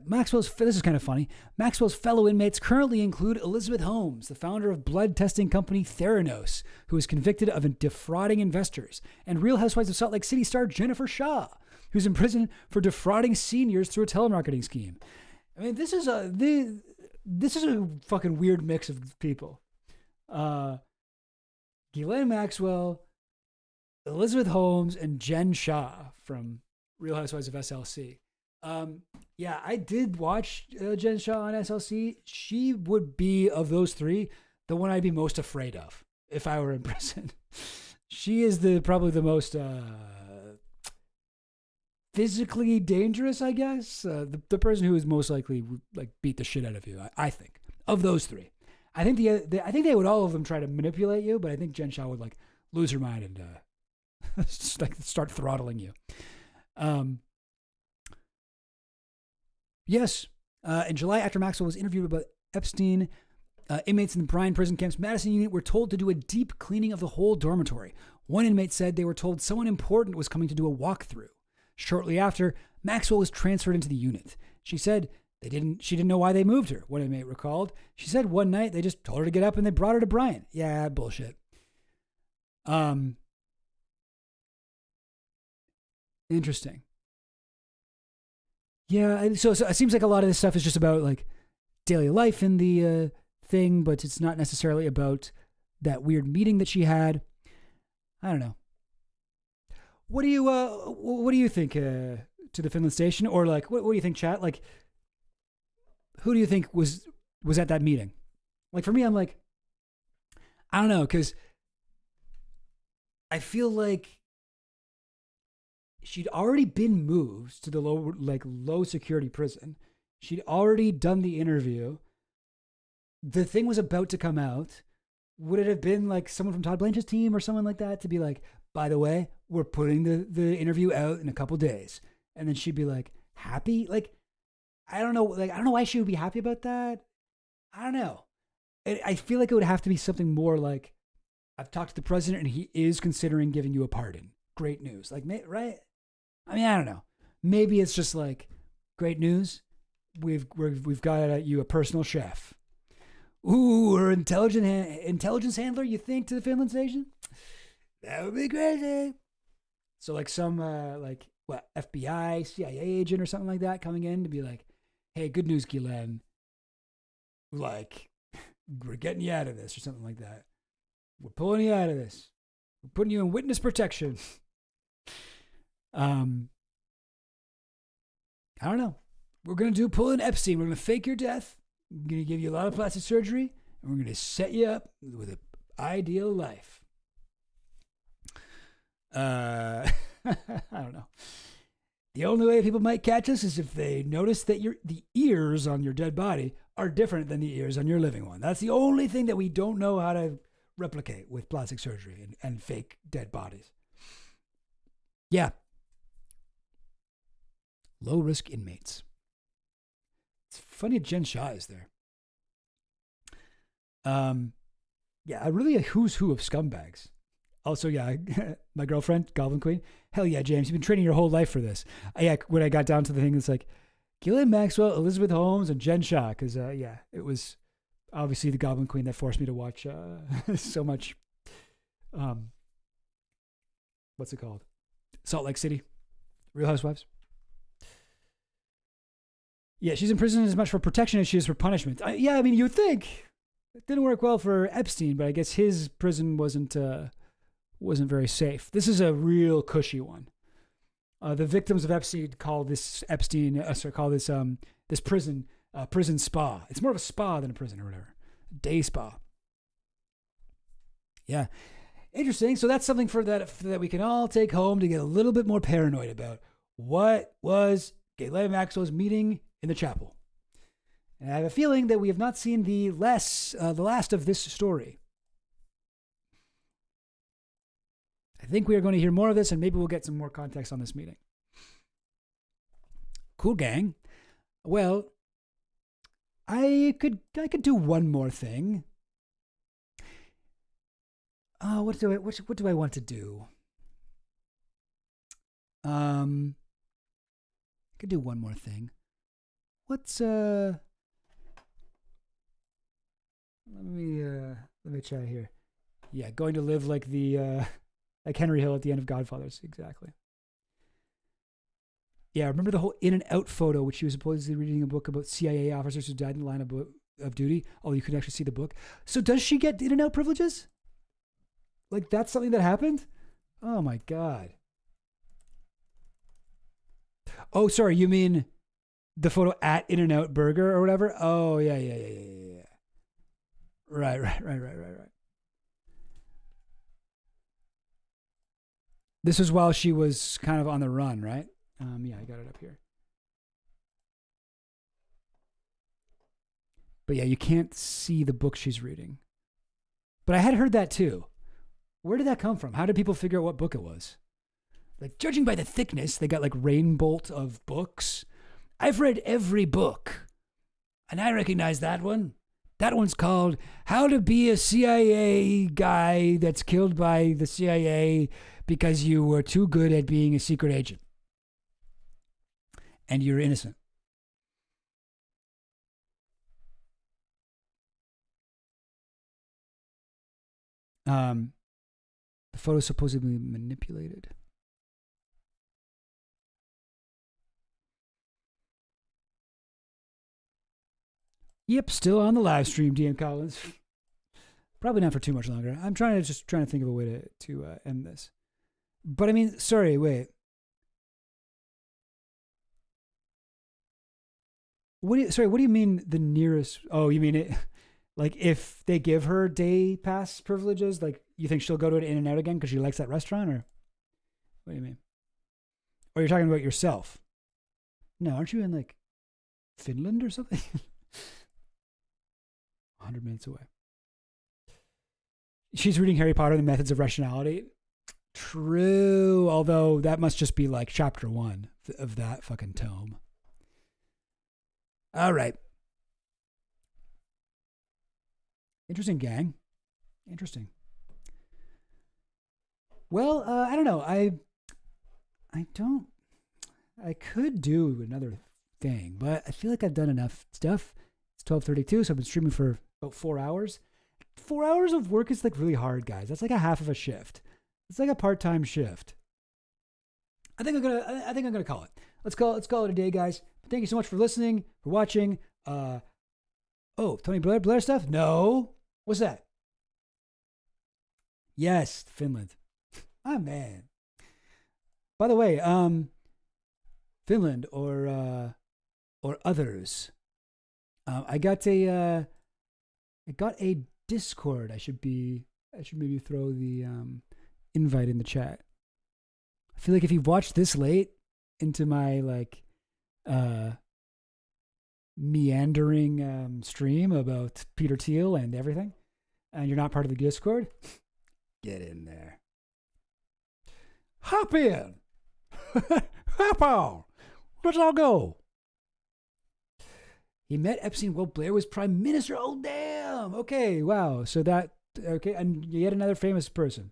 Maxwell's, this is kind of funny. Maxwell's fellow inmates currently include Elizabeth Holmes, the founder of blood testing company Theranos, who was convicted of defrauding investors, and Real Housewives of Salt Lake City star Jennifer Shaw, who's in prison for defrauding seniors through a telemarketing scheme. I mean, this is a fucking weird mix of people. Ghislaine Maxwell, Elizabeth Holmes, and Jen Shaw from Real Housewives of SLC. Yeah, I did watch Jen Shaw on SLC. She would be, of those three, the one I'd be most afraid of if I were in prison. She is probably the most physically dangerous, I guess. The person who is most likely would beat the shit out of you, I think, of those three. I think they would all of them try to manipulate you, but I think Jen Shaw would lose her mind and start throttling you. Yes. In July, after Maxwell was interviewed about Epstein, inmates in the Bryan prison camp's Madison unit were told to do a deep cleaning of the whole dormitory. One inmate said they were told someone important was coming to do a walkthrough. Shortly after, Maxwell was transferred into the unit. She said she didn't know why they moved her, one inmate recalled. She said one night they just told her to get up and they brought her to Bryan. Yeah, bullshit. Interesting. Yeah, so it seems like a lot of this stuff is just about daily life in the thing, but it's not necessarily about that weird meeting that she had. I don't know. What do you think to the Finland station, or what do you think, chat? Who do you think was at that meeting? For me, I'm I don't know, because I feel like she'd already been moved to the low security prison. She'd already done the interview. The thing was about to come out. Would it have been someone from Todd Blanche's team or someone like that to be by the way, we're putting the interview out in a couple days? And then she'd be happy? I don't know. I don't know why she would be happy about that. I don't know. I feel like it would have to be something more I've talked to the president and he is considering giving you a pardon. Great news. Right? I mean, I don't know. Maybe it's just great news. We've got you a personal chef. Ooh, or intelligence handler, you think, to the Finland station? That would be crazy. So some FBI, CIA agent or something like that coming in to be hey, good news, Ghislaine. We're getting you out of this or something like that. We're pulling you out of this. We're putting you in witness protection. I don't know. We're going to do pulling Epstein. We're going to fake your death. We're going to give you a lot of plastic surgery, and we're going to set you up with an ideal life. I don't know. The only way people might catch us is if they notice that the ears on your dead body are different than the ears on your living one. That's the only thing that we don't know how to replicate with plastic surgery and fake dead bodies. Yeah. Low-risk inmates. It's funny Jen Shaw is there. Yeah, really a who's who of scumbags. Also, yeah, my girlfriend, Goblin Queen. Hell yeah, James, you've been training your whole life for this. Yeah, when I got down to the thing, it's Ghislaine Maxwell, Elizabeth Holmes, and Jen Shaw. Because, yeah, it was obviously the Goblin Queen that forced me to watch so much, what's it called? Salt Lake City, Real Housewives. Yeah, she's in prison as much for protection as she is for punishment. Yeah, I mean, you'd think it didn't work well for Epstein, but I guess his prison wasn't very safe. This is a real cushy one. The victims of Epstein call this this prison prison spa. It's more of a spa than a prison or whatever. Day spa. Yeah, interesting. So that's something for that we can all take home to get a little bit more paranoid about. What was Ghislaine Maxwell's meeting in the chapel? And I have a feeling that we have not seen the last of this story. I think we are going to hear more of this, and maybe we'll get some more context on this meeting. Cool, gang. Well, I could do one more thing. What do I want to do? I could do one more thing. Let me try here. Yeah, going to live like like Henry Hill at the end of Godfathers, exactly. Yeah, remember the whole in and out photo, which she was supposedly reading a book about CIA officers who died in the line of duty. Oh, you could actually see the book. So does she get in and out privileges? Like that's something that happened? Oh my God. Oh, sorry, you mean the photo at In-N-Out Burger or whatever? Oh, yeah. Right. This was while she was kind of on the run, right? Yeah, I got it up here. But yeah, you can't see the book she's reading. But I had heard that too. Where did that come from? How did people figure out what book it was? Like, judging by the thickness, they got like rainbolt of books. I've read every book, and I recognize that one. That one's called How to Be a CIA Guy That's Killed by the CIA Because You Were Too Good at Being a Secret Agent. And You're Innocent. The photo supposedly manipulated. Yep, still on the live stream, DM Collins. Probably not for too much longer. I'm trying to think of a way to end this. But I mean, sorry, wait. What do you mean the nearest? Oh, you mean it? Like if they give her day pass privileges, like you think she'll go to an In-N-Out again because she likes that restaurant, or what do you mean? Or you're talking about yourself? No, aren't you in like Finland or something? 100 minutes away. She's reading Harry Potter and the Methods of Rationality. True, although that must just be like chapter 1 of that fucking tome. All right. Interesting, gang. Interesting. Well, I don't know. I could do another thing, but I feel like I've done enough stuff. It's 12:32, so I've been streaming for about 4 hours. 4 hours of work is like really hard, guys. That's like a half of a shift. It's like a part-time shift. I think I'm gonna call it. Let's call it a day, guys. Thank you so much for listening, for watching. Oh, Tony Blair stuff? No. What's that? Yes, Finland. Ah, man. By the way, Finland or others. I got a Discord. I should maybe throw the invite in the chat. I feel like if you've watched this late into my like meandering stream about Peter Thiel and everything, and you're not part of the Discord, get in there. Hop in. Hop on. Let's all go. He met Epstein while Blair was prime minister. Oh, damn. Okay, wow. So okay, and yet another famous person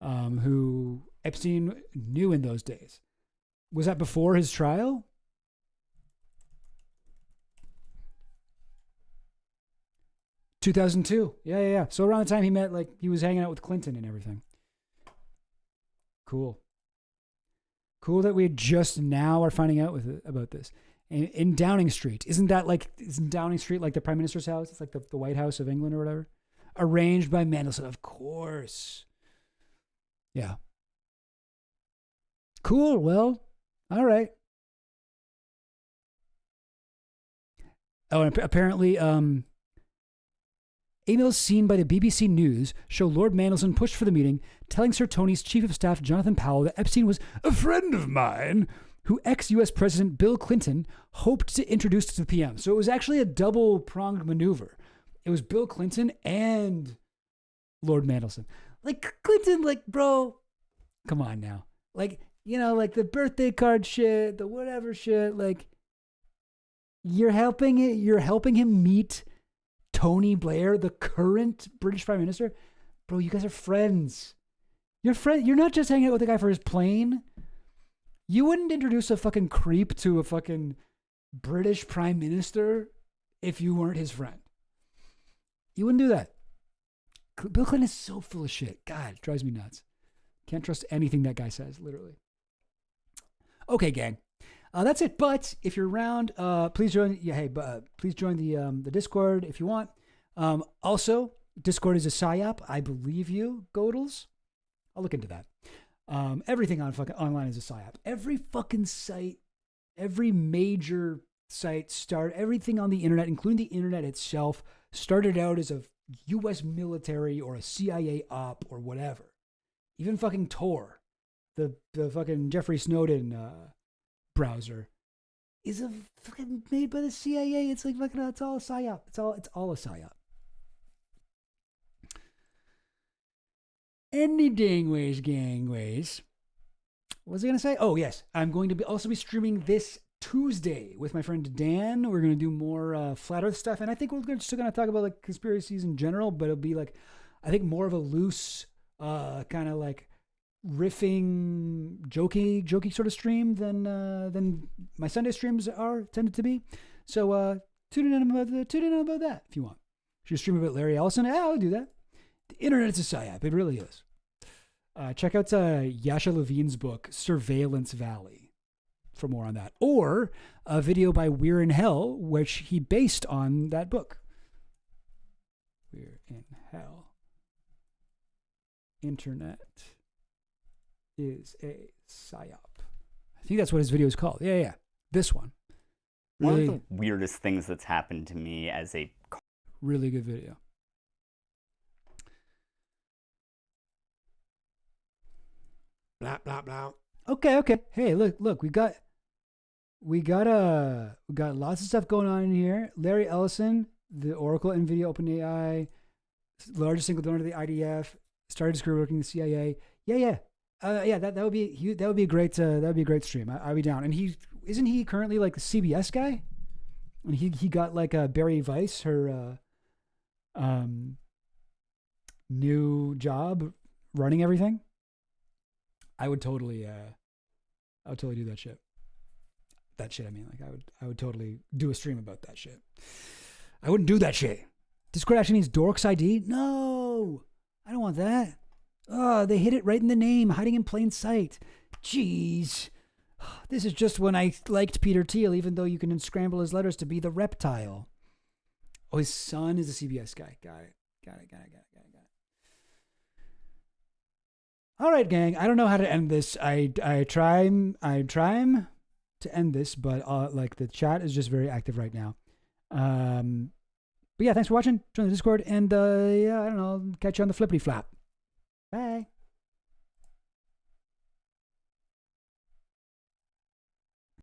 who Epstein knew in those days. Was that before his trial? $2002. Yeah. So around the time he met, like, he was hanging out with Clinton and everything. Cool that we just now are finding out about this. in Downing Street. Isn't Downing Street like the Prime Minister's house? It's like the White House of England or whatever. Arranged by Mandelson, of course. Yeah. Cool. Well, all right. Oh, and apparently, emails seen by the BBC News show Lord Mandelson pushed for the meeting, telling Sir Tony's Chief of Staff, Jonathan Powell, that Epstein was a friend of mine who ex-U.S. President Bill Clinton hoped to introduce to the PM. So it was actually a double-pronged maneuver. It was Bill Clinton and Lord Mandelson. Like, Clinton, like, bro, come on now. Like, you know, like the birthday card shit, the whatever shit, like, you're helping him meet Tony Blair, the current British Prime Minister. Bro, you guys are friends. You're not just hanging out with the guy for his plane. You wouldn't introduce a fucking creep to a fucking British Prime Minister if you weren't his friend. You wouldn't do that. Bill Clinton is so full of shit. God, it drives me nuts. Can't trust anything that guy says, literally. Okay, gang. That's it. But if you're around, please join. Yeah, hey, please join the Discord if you want. Also, Discord is a psyop. I believe you, Godels. I'll look into that. Everything on fucking online is a psyop. Every fucking site, every major site everything on the internet, including the internet itself, started out as a U.S. military or a CIA op or whatever. Even fucking Tor, the fucking Jeffrey Snowden browser, is a fucking made by the CIA. It's like fucking, it's all a psyop. It's all a psyop. Any dangways, gangways. What was I going to say? Oh, yes. I'm going to also be streaming this Tuesday with my friend Dan. We're going to do more Flat Earth stuff. And I think we're just going to talk about like conspiracies in general, but it'll be like, I think more of a loose kind of like riffing, jokey sort of stream than my Sunday streams are tended to be. So tune in about that if you want. If you're streaming about Larry Ellison, I'll do that. The internet's a psyop. It really is. Check out Yasha Levine's book, Surveillance Valley, for more on that. Or a video by We're in Hell, which he based on that book. We're in Hell. Internet is a psyop. I think that's what his video is called. Yeah. This one. Really, one of the weirdest things that's happened to me as a... Really good video. Blah, blah, blah. Okay. Hey, look, we got lots of stuff going on in here. Larry Ellison, the Oracle, NVIDIA, OpenAI, largest single donor to the IDF, started his career working in the CIA. Yeah. That would be a great stream. I'd be down. And isn't he currently like the CBS guy? And he got like Barry Weiss, her new job running everything. I would totally do that shit. That shit, I mean, like I would totally do a stream about that shit. I wouldn't do that shit. Discord actually means Dorks ID? No, I don't want that. Oh, they hit it right in the name, hiding in plain sight. Jeez. This is just when I liked Peter Thiel, even though you can unscramble his letters to be the reptile. Oh, his son is a CBS guy. Got it. All right, gang. I don't know how to end this. I try to end this, but like the chat is just very active right now. But yeah, thanks for watching. Join the Discord, and I don't know, catch you on the flippity flap. Bye.